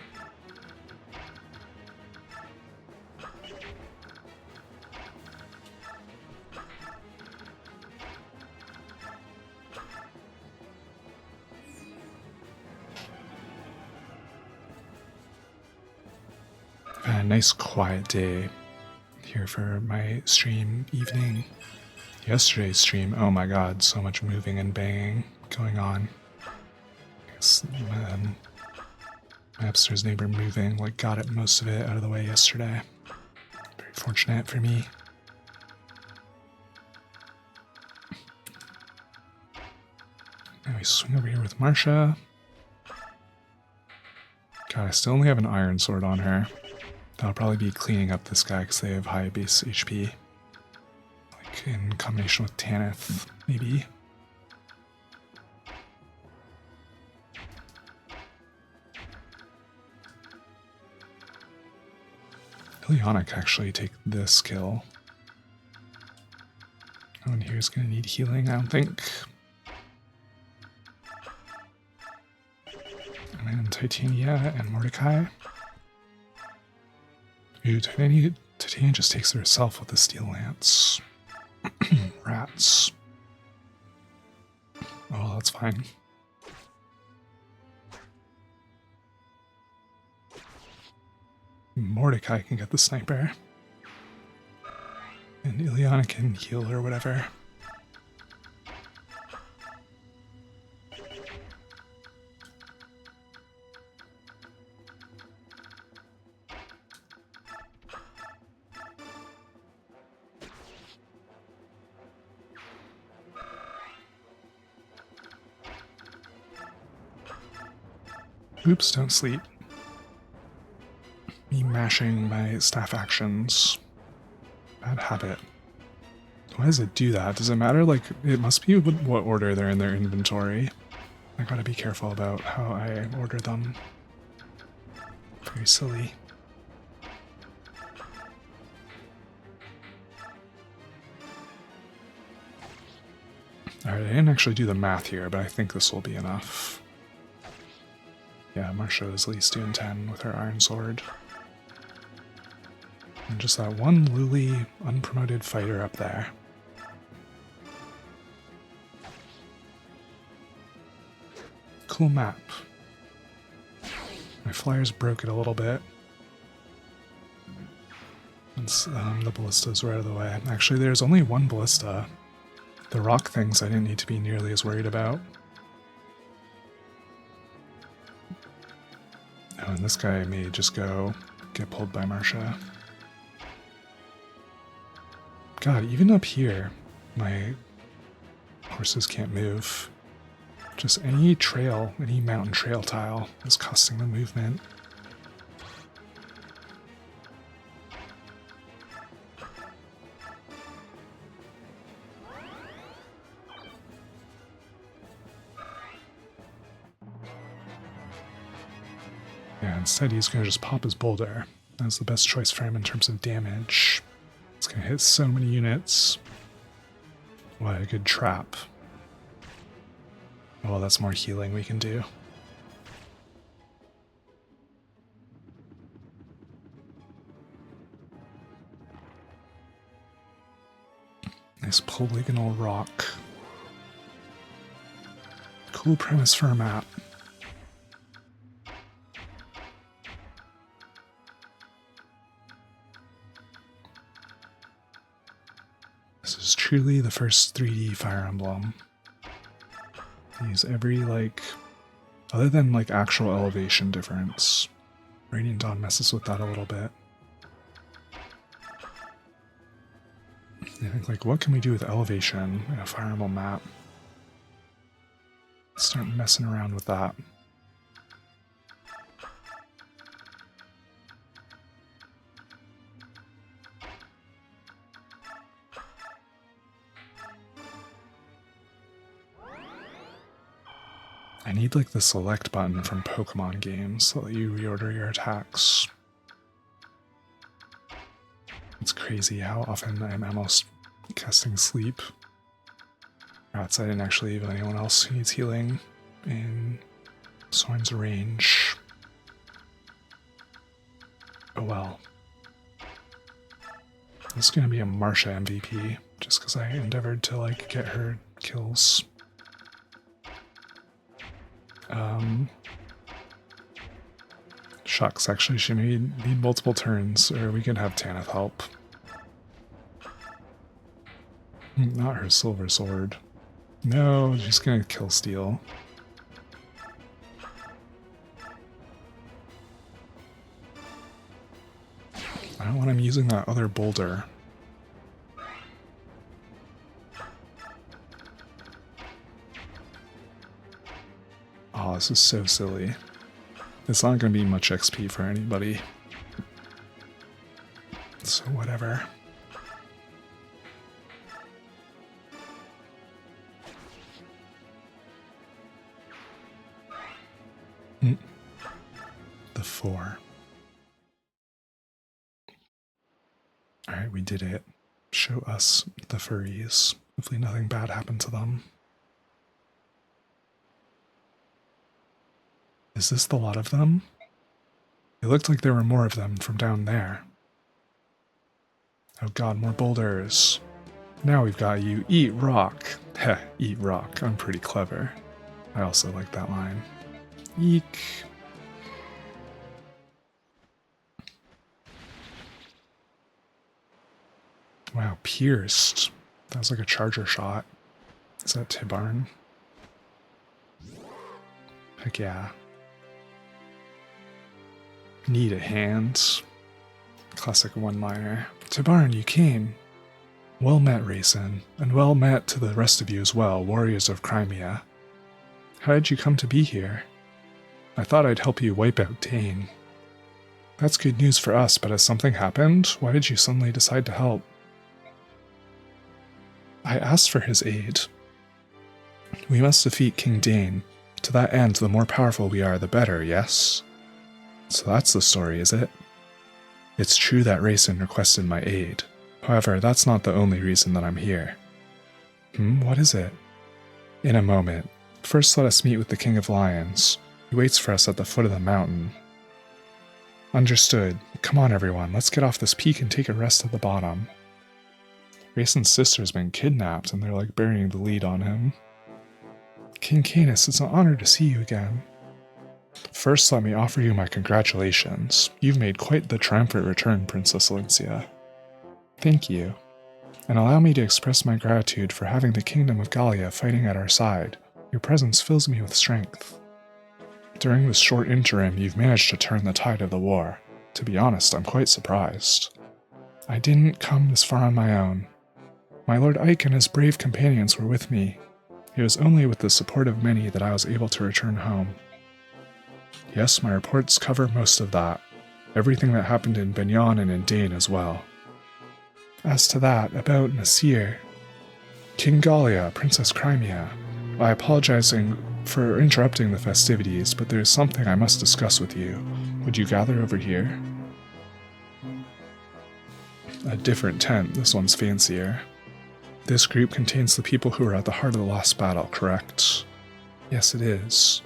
A nice quiet day here for my stream evening. Yesterday's stream, oh my god, so much moving and banging going on. My upstairs neighbor moving, like, got it most of it out of the way yesterday. Very fortunate for me. Now we swing over here with Marsha. God, I still only have an iron sword on her. That'll probably be cleaning up this guy because they have high base HP. Like in combination with Tanith, maybe. Ileana could actually take this kill. No one here is going to need healing, I don't think. And then Titania and Mordecai. Ooh, Titania just takes it herself with the steel lance. Rats. Oh, that's fine. Mordecai can get the sniper. And Ileana can heal or whatever. Oops, don't sleep. Me mashing my staff actions. Bad habit. Why does it do that? Does it matter? Like, it must be what order they're in their inventory. I gotta be careful about how I order them. Very silly. Alright, I didn't actually do the math here, but I think this will be enough. Yeah, Marcia is at least doing 10 with her iron sword. And just that one Luli unpromoted fighter up there. Cool map. My flyers broke it a little bit. Once the ballistas were out of the way. Actually, there's only one ballista. The rock things I didn't need to be nearly as worried about. Oh, and this guy may just get pulled by Marcia. God, even up here, my horses can't move. Just any trail, any mountain trail tile is costing them movement. Yeah, instead he's going to just pop his boulder. That's the best choice for him in terms of damage. It's going to hit so many units. What a good trap. Oh, well, that's more healing we can do. Nice polygonal rock. Cool premise for a map. This is truly the first 3D Fire Emblem. Use every, like, other than, like, actual elevation difference. Radiant Dawn messes with that a little bit. I think, like, what can we do with elevation in a Fire Emblem map? Let's start messing around with that. I need, like, the select button from Pokemon games so that you reorder your attacks. It's crazy how often I'm almost casting sleep. Rats, I didn't actually leave anyone else who needs healing in Soren's range. Oh well. This is gonna be a Marcia MVP, just because I endeavored to, like, get her kills. Shucks, actually she may need multiple turns, or we can have Tanith help. Not her silver sword. No, she's gonna kill Steel. I don't want him using that other boulder. Oh, this is so silly. It's not going to be much XP for anybody. So whatever. The 4. Alright, we did it. Show us the furries. Hopefully nothing bad happened to them. Is this the lot of them? It looked like there were more of them from down there. Oh god, more boulders. Now we've got you. Eat rock. Heh, eat rock. I'm pretty clever. I also like that line. Eek. Wow, pierced. That was like a charger shot. Is that Tibarn? Heck yeah. Need a hand. Classic one-liner. Tibarn, you came. Well met, Raisin, and well met to the rest of you as well, warriors of Crimea. How did you come to be here? I thought I'd help you wipe out Dane. That's good news for us, but has something happened? Why did you suddenly decide to help? I asked for his aid. We must defeat King Dane. To that end, the more powerful we are, the better, yes? So that's the story, is it? It's true that Raisin requested my aid. However, that's not the only reason that I'm here. What is it? In a moment. First, let us meet with the King of Lions. He waits for us at the foot of the mountain. Understood. Come on, everyone. Let's get off this peak and take a rest at the bottom. Raisin's sister's been kidnapped, and they're like burying the lead on him. King Canis, it's an honor to see you again. First, let me offer you my congratulations. You've made quite the triumphant return, Princess Valencia. Thank you. And allow me to express my gratitude for having the Kingdom of Gallia fighting at our side. Your presence fills me with strength. During this short interim, you've managed to turn the tide of the war. To be honest, I'm quite surprised. I didn't come this far on my own. My Lord Ike and his brave companions were with me. It was only with the support of many that I was able to return home. Yes, my reports cover most of that. Everything that happened in Benyon and in Dane as well. As to that, about Nasir, King Gallia, Princess Crimea, I apologize for interrupting the festivities, but there's something I must discuss with you. Would you gather over here? A different tent, this one's fancier. This group contains the people who were at the heart of the last battle, correct? Yes, it is.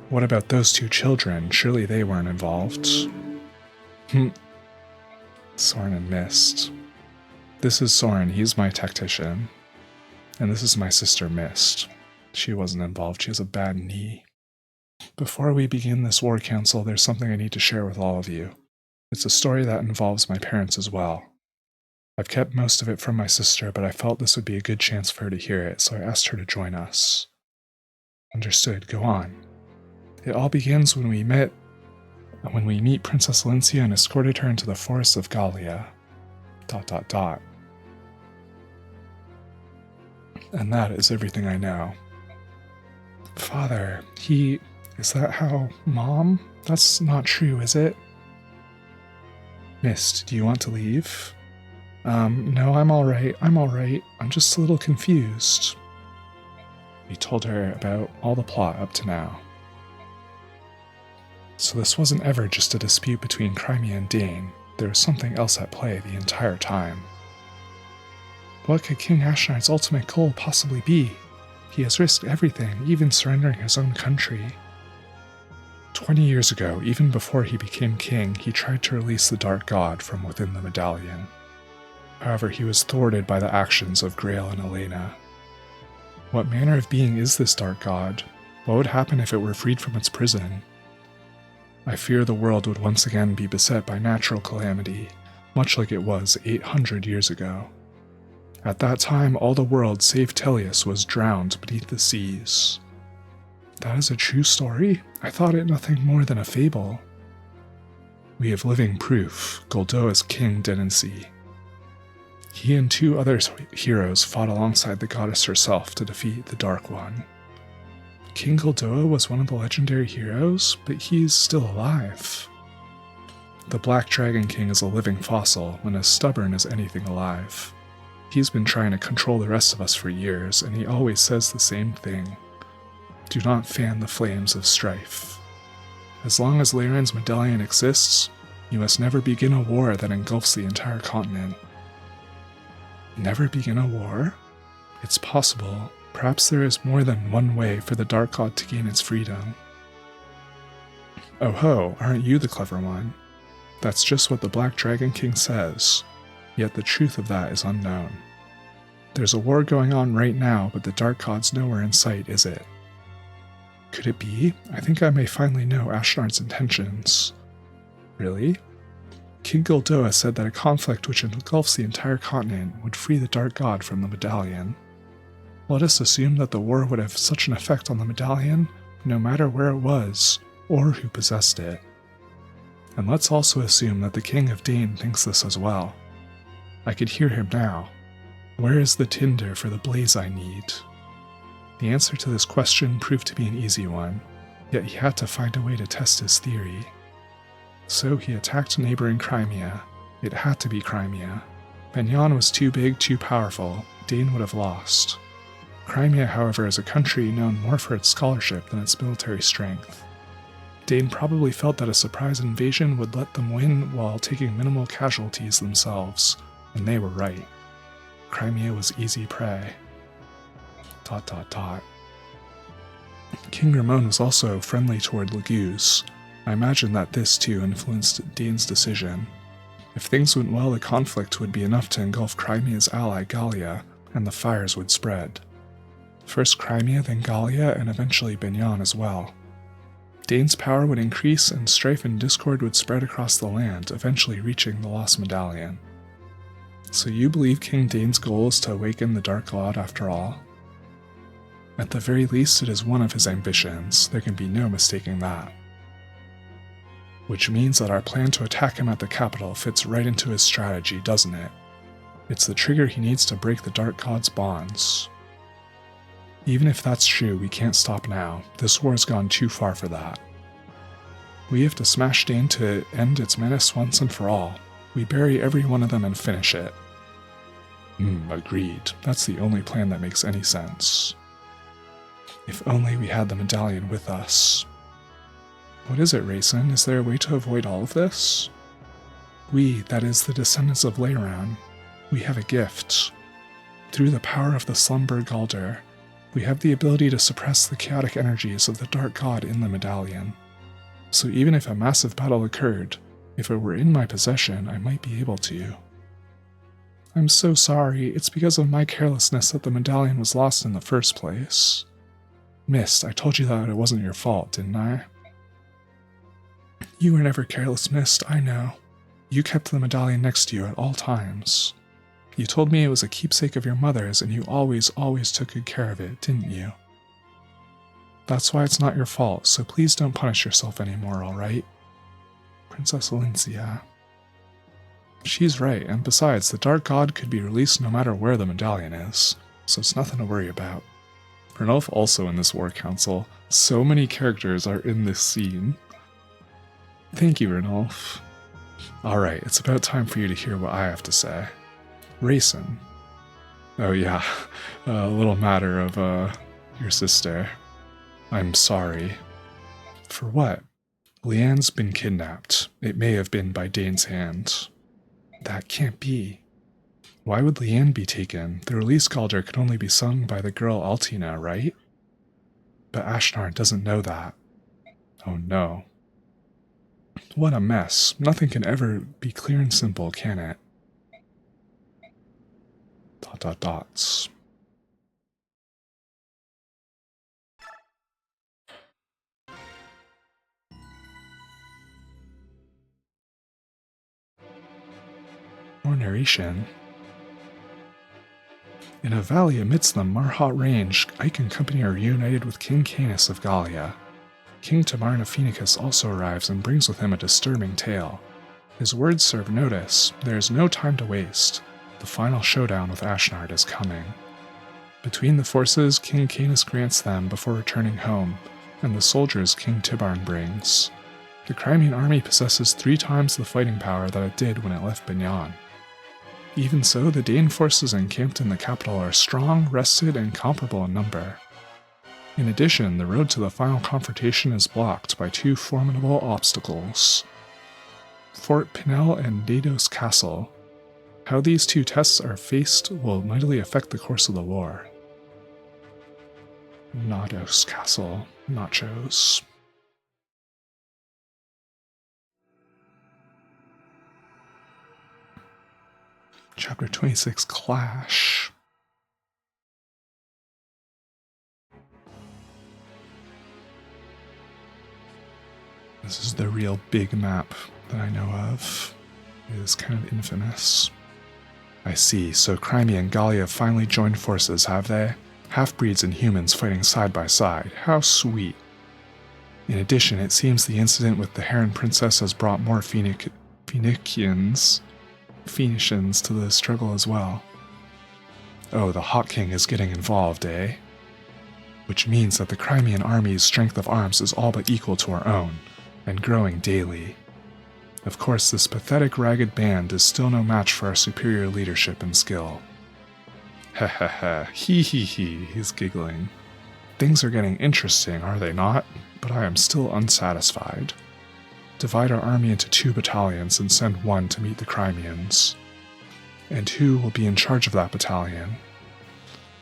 What about those two children? Surely they weren't involved. Soren and Mist. This is Soren, he's my tactician. And this is my sister Mist. She wasn't involved, she has a bad knee. Before we begin this war council, there's something I need to share with all of you. It's a story that involves my parents as well. I've kept most of it from my sister, but I felt this would be a good chance for her to hear it, so I asked her to join us. Understood, go on. It all begins when we meet Princess Valencia and escorted her into the forests of Gallia. ... And that is everything I know. Father, is that how... Mom? That's not true, is it? Mist, do you want to leave? No, I'm alright. I'm just a little confused. We told her about all the plot up to now. So this wasn't ever just a dispute between Crimea and Dane. There was something else at play the entire time. What could King Ashnard's ultimate goal possibly be? He has risked everything, even surrendering his own country. 20 years ago, even before he became king, he tried to release the Dark God from within the medallion. However, he was thwarted by the actions of Grail and Elena. What manner of being is this Dark God? What would happen if it were freed from its prison? I fear the world would once again be beset by natural calamity, much like it was 800 years ago. At that time, all the world save Tellius was drowned beneath the seas. That is a true story? I thought it nothing more than a fable. We have living proof. Goldoa's king Denancy. He and two other heroes fought alongside the goddess herself to defeat the Dark One. King Goldoa was one of the legendary heroes, but he's still alive. The Black Dragon King is a living fossil and as stubborn as anything alive. He's been trying to control the rest of us for years, and he always says the same thing. Do not fan the flames of strife. As long as Larian's medallion exists, you must never begin a war that engulfs the entire continent. Never begin a war? It's possible. Perhaps there is more than one way for the Dark God to gain its freedom. Oh ho, aren't you the clever one? That's just what the Black Dragon King says, yet the truth of that is unknown. There's a war going on right now, but the Dark God's nowhere in sight, is it? Could it be? I think I may finally know Ashnard's intentions. Really? King Guldoa said that a conflict which engulfs the entire continent would free the Dark God from the medallion. Let us assume that the war would have such an effect on the medallion, no matter where it was, or who possessed it. And let's also assume that the King of Dane thinks this as well. I could hear him now. Where is the tinder for the blaze I need? The answer to this question proved to be an easy one, yet he had to find a way to test his theory. So he attacked neighboring Crimea. It had to be Crimea. Benyan was too big, too powerful. Dane would have lost. Crimea, however, is a country known more for its scholarship than its military strength. Dane probably felt that a surprise invasion would let them win while taking minimal casualties themselves, and they were right. Crimea was easy prey. ... King Ramon was also friendly toward Laguz. I imagine that this too influenced Dane's decision. If things went well, the conflict would be enough to engulf Crimea's ally Gallia, and the fires would spread. First Crimea, then Gallia, and eventually Benyan as well. Dane's power would increase and strife and discord would spread across the land, eventually reaching the Lost Medallion. So you believe King Dane's goal is to awaken the Dark God after all? At the very least, it is one of his ambitions. There can be no mistaking that. Which means that our plan to attack him at the capital fits right into his strategy, doesn't it? It's the trigger he needs to break the Dark God's bonds. Even if that's true, we can't stop now. This war has gone too far for that. We have to smash Dane to end its menace once and for all. We bury every one of them and finish it. Agreed. That's the only plan that makes any sense. If only we had the medallion with us. What is it, Rayson? Is there a way to avoid all of this? We, that is, the descendants of Leiron, we have a gift. Through the power of the Slumber Galder, we have the ability to suppress the chaotic energies of the Dark God in the medallion. So even if a massive battle occurred, if it were in my possession, I might be able to. I'm so sorry, it's because of my carelessness that the medallion was lost in the first place. Mist, I told you that it wasn't your fault, didn't I? You were never careless, Mist, I know. You kept the medallion next to you at all times. You told me it was a keepsake of your mother's and you always took good care of it, didn't you? That's why it's not your fault, so please don't punish yourself anymore, alright? Princess Valencia. She's right, and besides, the Dark God could be released no matter where the medallion is, so it's nothing to worry about. Ranulf also in this war council. So many characters are in this scene. Thank you, Ranulf. Alright, it's about time for you to hear what I have to say. Rayson. Oh yeah, a little matter of, your sister. I'm sorry. For what? Leanne's been kidnapped. It may have been by Dane's hand. That can't be. Why would Leanne be taken? The release Galder could only be sung by the girl Altina, right? But Ashnard doesn't know that. Oh no. What a mess. Nothing can ever be clear and simple, can it? ... More narration. In a valley amidst the Marhaut Range, Ike and company are reunited with King Canis of Gallia. King Tamarna Phoenicus also arrives and brings with him a disturbing tale. His words serve notice. There is no time to waste. The final showdown with Ashnard is coming. Between the forces King Canis grants them before returning home, and the soldiers King Tibarn brings. The Crimean army possesses 3 times the fighting power that it did when it left Benyan. Even so, the Dane forces encamped in the capital are strong, rested, and comparable in number. In addition, the road to the final confrontation is blocked by 2 formidable obstacles: Fort Pinel and Dados Castle. How these 2 tests are faced will mightily affect the course of the war. Dados Castle. Nachos. Chapter 26, Clash. This is the real big map that I know of. It is kind of infamous. I see, so Crimea and Gallia have finally joined forces, have they? Half-breeds and humans fighting side by side. How sweet. In addition, it seems the incident with the Heron Princess has brought more Phoenicians to the struggle as well. Oh, the Hawk King is getting involved, eh? Which means that the Crimean army's strength of arms is all but equal to our own, and growing daily. Of course, this pathetic ragged band is still no match for our superior leadership and skill. Ha ha ha, hee hee hee, he's giggling. Things are getting interesting, are they not? But I am still unsatisfied. Divide our army into 2 battalions and send one to meet the Crimeans. And who will be in charge of that battalion?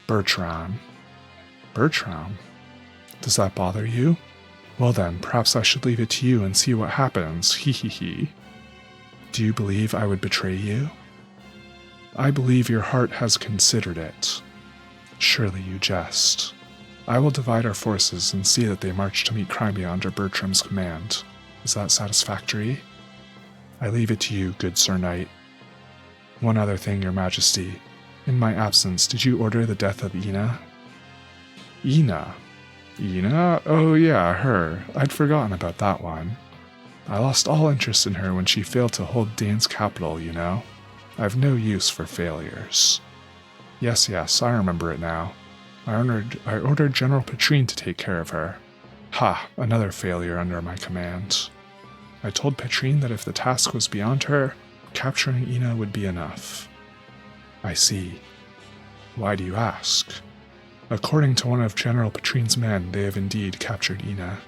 Bertram. Bertram? Does that bother you? Well then, perhaps I should leave it to you and see what happens, hee hee hee. Do you believe I would betray you? I believe your heart has considered it. Surely you jest. I will divide our forces and see that they march to meet Crimea under Bertram's command. Is that satisfactory? I leave it to you, good Sir Knight. One other thing, Your Majesty. In my absence, did you order the death of Ina? Ina? Ina? Oh yeah, her. I'd forgotten about that one. I lost all interest in her when she failed to hold Dane's capital, you know. I've no use for failures. Yes, I remember it now. I ordered General Petrine to take care of her. Ha, another failure under my command. I told Petrine that if the task was beyond her, capturing Ina would be enough. I see. Why do you ask? According to one of General Petrine's men, they have indeed captured Ina.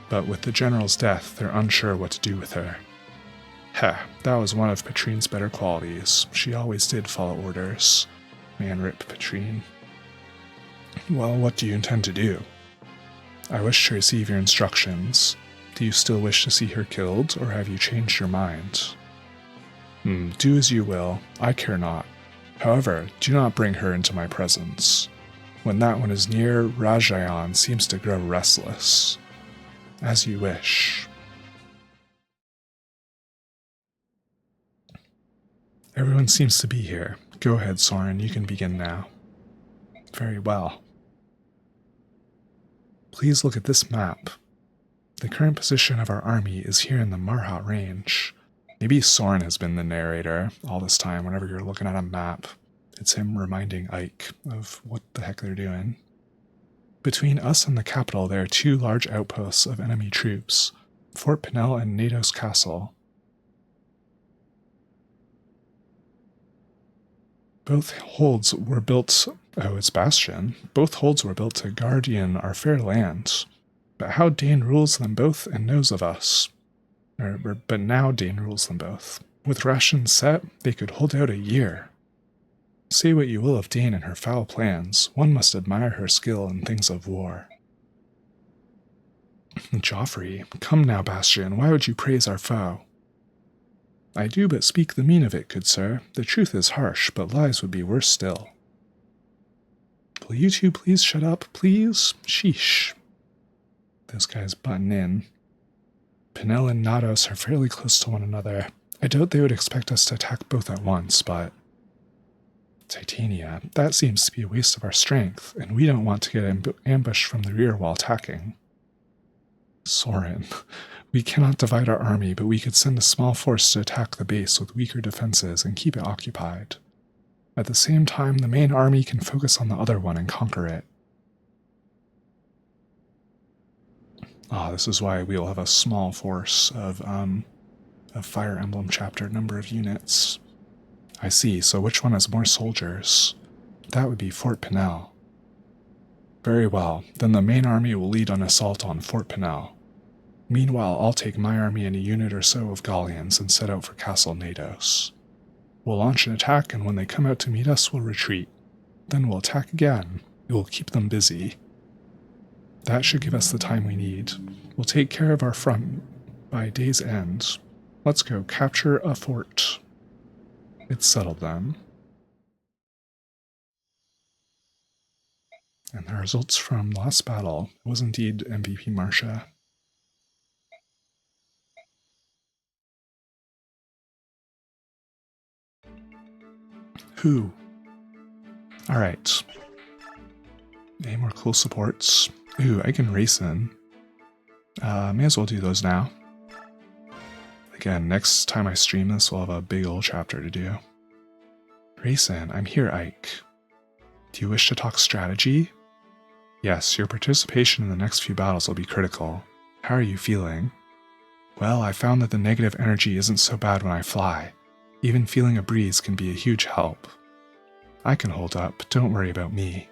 But with the general's death, they're unsure what to do with her. Heh, that was one of Petrine's better qualities. She always did follow orders. Man rip Petrine. Well, what do you intend to do? I wish to receive your instructions. Do you still wish to see her killed, or have you changed your mind? Do as you will. I care not. However, do not bring her into my presence. When that one is near, Rajayan seems to grow restless. As you wish. Everyone seems to be here. Go ahead, Soren, you can begin now. Very well. Please look at this map. The current position of our army is here in the Marha range. Maybe Soren has been the narrator all this time. Whenever you're looking at a map, it's him reminding Ike of what the heck they're doing. Between us and the capital, there are 2 large outposts of enemy troops, Fort Pinel and Nados Castle. Both holds were built... Oh, it's Bastion. Both holds were built to guardian our fair land. But how Dane rules them both and knows of us. But now Dane rules them both. With rations set, they could hold out a year. Say what you will of Dane and her foul plans, one must admire her skill in things of war. Joffrey, come now, Bastion, why would you praise our foe? I do but speak the mean of it, good sir. The truth is harsh, but lies would be worse still. Will you two please shut up, please? Sheesh. Those guys button in. Pinel and Nados are fairly close to one another. I doubt they would expect us to attack both at once, but... Titania, that seems to be a waste of our strength, and we don't want to get ambushed from the rear while attacking. Soren, we cannot divide our army, but we could send a small force to attack the base with weaker defenses and keep it occupied. At the same time, the main army can focus on the other one and conquer it. This is why we will have a small force of Fire Emblem chapter number of units. I see, so which one has more soldiers? That would be Fort Pinel. Very well, then the main army will lead an assault on Fort Pinel. Meanwhile, I'll take my army and a unit or so of Gallians and set out for Castle Nados. We'll launch an attack, and when they come out to meet us, we'll retreat. Then we'll attack again. It will keep them busy. That should give us the time we need. We'll take care of our front by day's end. Let's go capture a fort. It's settled then. And the results from last battle was indeed MVP Marcia. Who? Alright. Any more cool supports? Ooh, I can race in. May as well do those now. Again, next time I stream this, we'll have a big old chapter to do. Raisin, I'm here, Ike. Do you wish to talk strategy? Yes, your participation in the next few battles will be critical. How are you feeling? Well, I found that the negative energy isn't so bad when I fly. Even feeling a breeze can be a huge help. I can hold up, don't worry about me.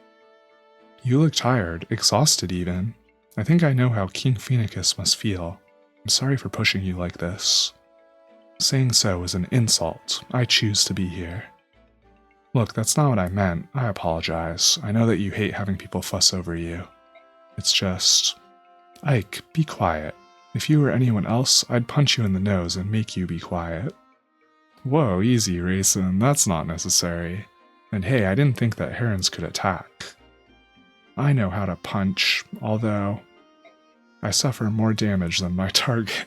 You look tired, exhausted even. I think I know how King Phoenicus must feel. I'm sorry for pushing you like this. Saying so is an insult. I choose to be here. Look, that's not what I meant. I apologize. I know that you hate having people fuss over you. It's just... Ike, be quiet. If you were anyone else, I'd punch you in the nose and make you be quiet. Whoa, easy, Raisin. That's not necessary. And hey, I didn't think that herons could attack. I know how to punch, although I suffer more damage than my target.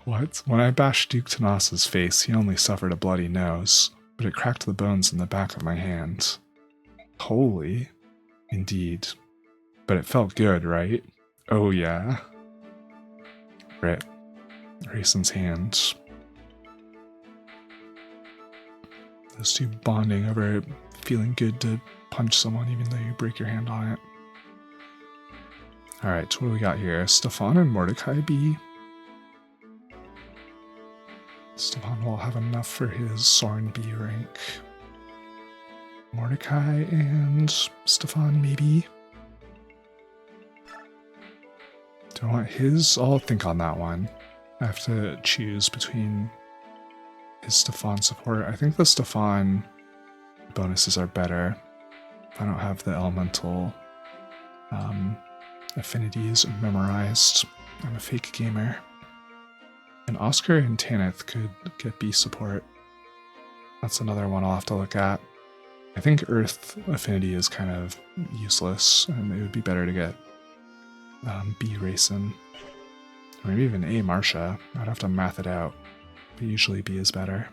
What? When I bashed Duke Tanas's face, he only suffered a bloody nose, but it cracked the bones in the back of my hand. Holy. Indeed. But it felt good, right? Oh yeah. Right. Raisin's hand. Those two bonding over it, feeling good to punch someone even though you break your hand on it. Alright, what do we got here? Stefan and Mordecai B. Stefan will have enough for his Soren B rank. Mordecai and Stefan maybe. Do I want his? I'll think on that one. I have to choose between his Stefan support. I think the Stefan bonuses are better. I don't have the elemental affinities memorized. I'm a fake gamer. And Oscar and Tanith could get B support. That's another one I'll have to look at. I think Earth affinity is kind of useless, and it would be better to get B Raisin. Or maybe even A Marsha. I'd have to math it out. But usually B is better.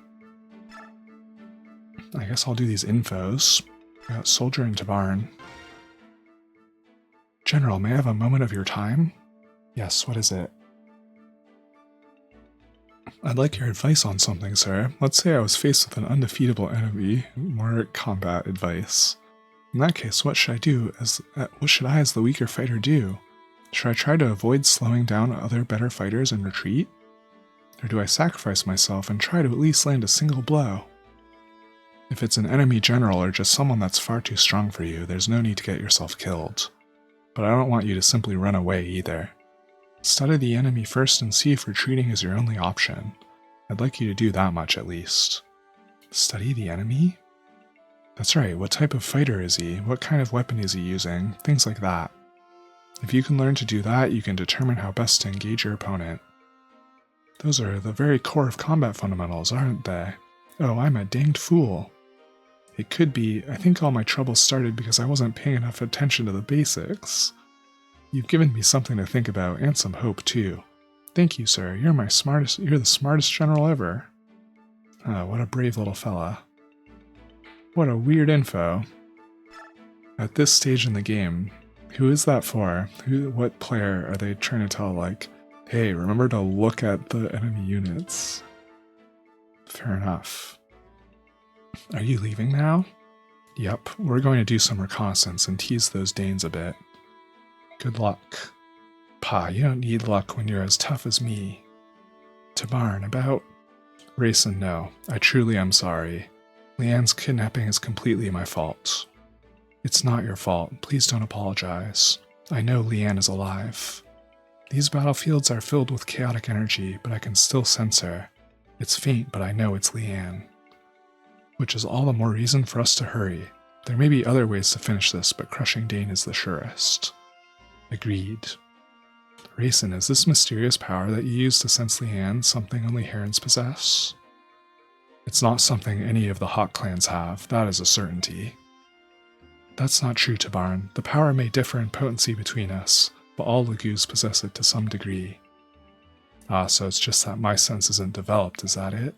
I guess I'll do these infos. We got Soldier and Tabarn. General, may I have a moment of your time? Yes, what is it? I'd like your advice on something, sir. Let's say I was faced with an undefeatable enemy. More combat advice. In that case, what should I as the weaker fighter do? Should I try to avoid slowing down other better fighters and retreat? Or do I sacrifice myself and try to at least land a single blow? If it's an enemy general or just someone that's far too strong for you, there's no need to get yourself killed. But I don't want you to simply run away either. Study the enemy first and see if retreating is your only option. I'd like you to do that much at least. Study the enemy? That's right, what type of fighter is he? What kind of weapon is he using? Things like that. If you can learn to do that, you can determine how best to engage your opponent. Those are the very core of combat fundamentals, aren't they? Oh, I'm a danged fool. It could be, I think all my troubles started because I wasn't paying enough attention to the basics. You've given me something to think about, and some hope too. Thank you, sir. You're the smartest general ever. Oh, what a brave little fella. What a weird info. At this stage in the game, who is that for? What player are they trying to tell, like, hey, remember to look at the enemy units? Fair enough. Are you leaving now? Yep, we're going to do some reconnaissance and tease those Danes a bit. Good luck. Pa, you don't need luck when you're as tough as me. Tabarn, about... Raisin, no. I truly am sorry. Leanne's kidnapping is completely my fault. It's not your fault. Please don't apologize. I know Leanne is alive. These battlefields are filled with chaotic energy, but I can still sense her. It's faint, but I know it's Leanne. Which is all the more reason for us to hurry. There may be other ways to finish this, but crushing Dane is the surest. Agreed. Raisin, is this mysterious power that you use to sense Leanne something only herons possess? It's not something any of the Hawk clans have, that is a certainty. That's not true, Tabarn. The power may differ in potency between us, but all Lagoos possess it to some degree. Ah, so it's just that my sense isn't developed, is that it?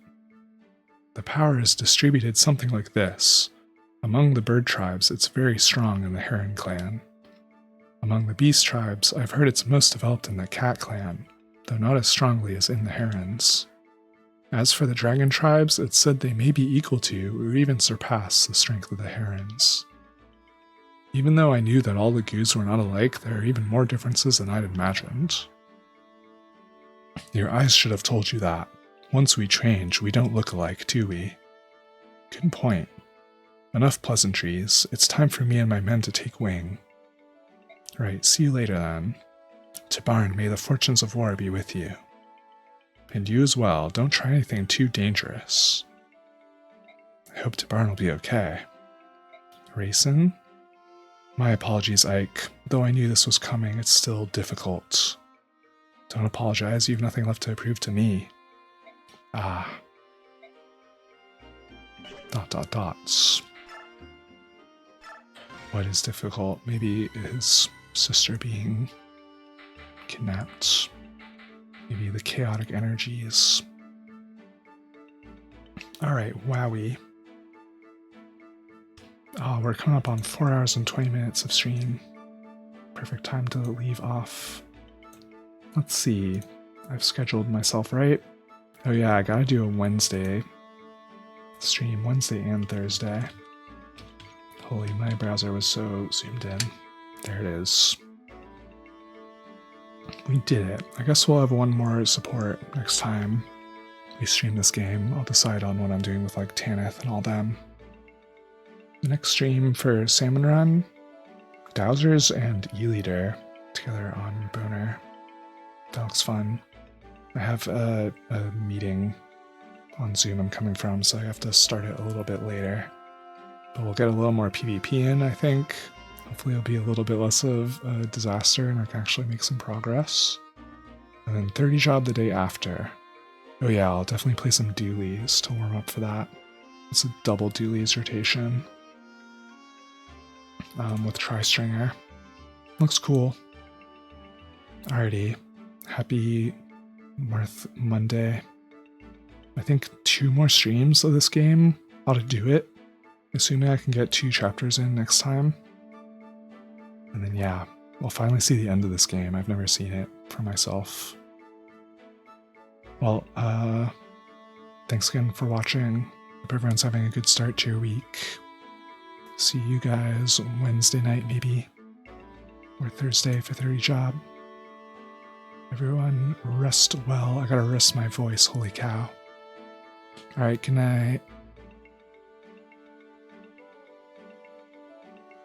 The power is distributed something like this. Among the bird tribes, it's very strong in the heron clan. Among the beast tribes, I've heard it's most developed in the cat clan, though not as strongly as in the herons. As for the dragon tribes, it's said they may be equal to, or even surpass, the strength of the herons. Even though I knew that all the goos were not alike, there are even more differences than I'd imagined. Your eyes should have told you that. Once we change, we don't look alike, do we? Good point. Enough pleasantries. It's time for me and my men to take wing. Right, see you later then. Tabarn, may the fortunes of war be with you. And you as well. Don't try anything too dangerous. I hope Tabarn will be okay. Racin? My apologies, Ike. Though I knew this was coming, it's still difficult. Don't apologize, you've nothing left to prove to me. Ah. ... What is difficult? Maybe his sister being kidnapped. Maybe the chaotic energies. Alright, wowie. Oh, we're coming up on 4 hours and 20 minutes of stream. Perfect time to leave off. Let's see. I've scheduled myself right. Oh yeah, I gotta do a Wednesday stream, Wednesday and Thursday. Holy, my browser was so zoomed in. There it is. We did it. I guess we'll have one more support next time we stream this game. I'll decide on what I'm doing with like Tanith and all them. The next stream for Salmon Run, Dowsers and E-Leader together on Boner. That looks fun. I have a meeting on Zoom I'm coming from, so I have to start it a little bit later. But we'll get a little more PvP in, I think. Hopefully it'll be a little bit less of a disaster and I can actually make some progress. And then 30 job the day after. Oh yeah, I'll definitely play some dualies to warm up for that. It's a double dualies rotation. With Tri-Stringer. Looks cool. Alrighty. Happy Marth Monday. I think 2 more streams of this game ought to do it. Assuming I can get 2 chapters in next time. And then yeah, we'll finally see the end of this game. I've never seen it for myself. Well, thanks again for watching. Hope everyone's having a good start to your week. See you guys Wednesday night maybe. Or Thursday for 30 job. Everyone rest well. I gotta rest my voice, holy cow. Alright, good night.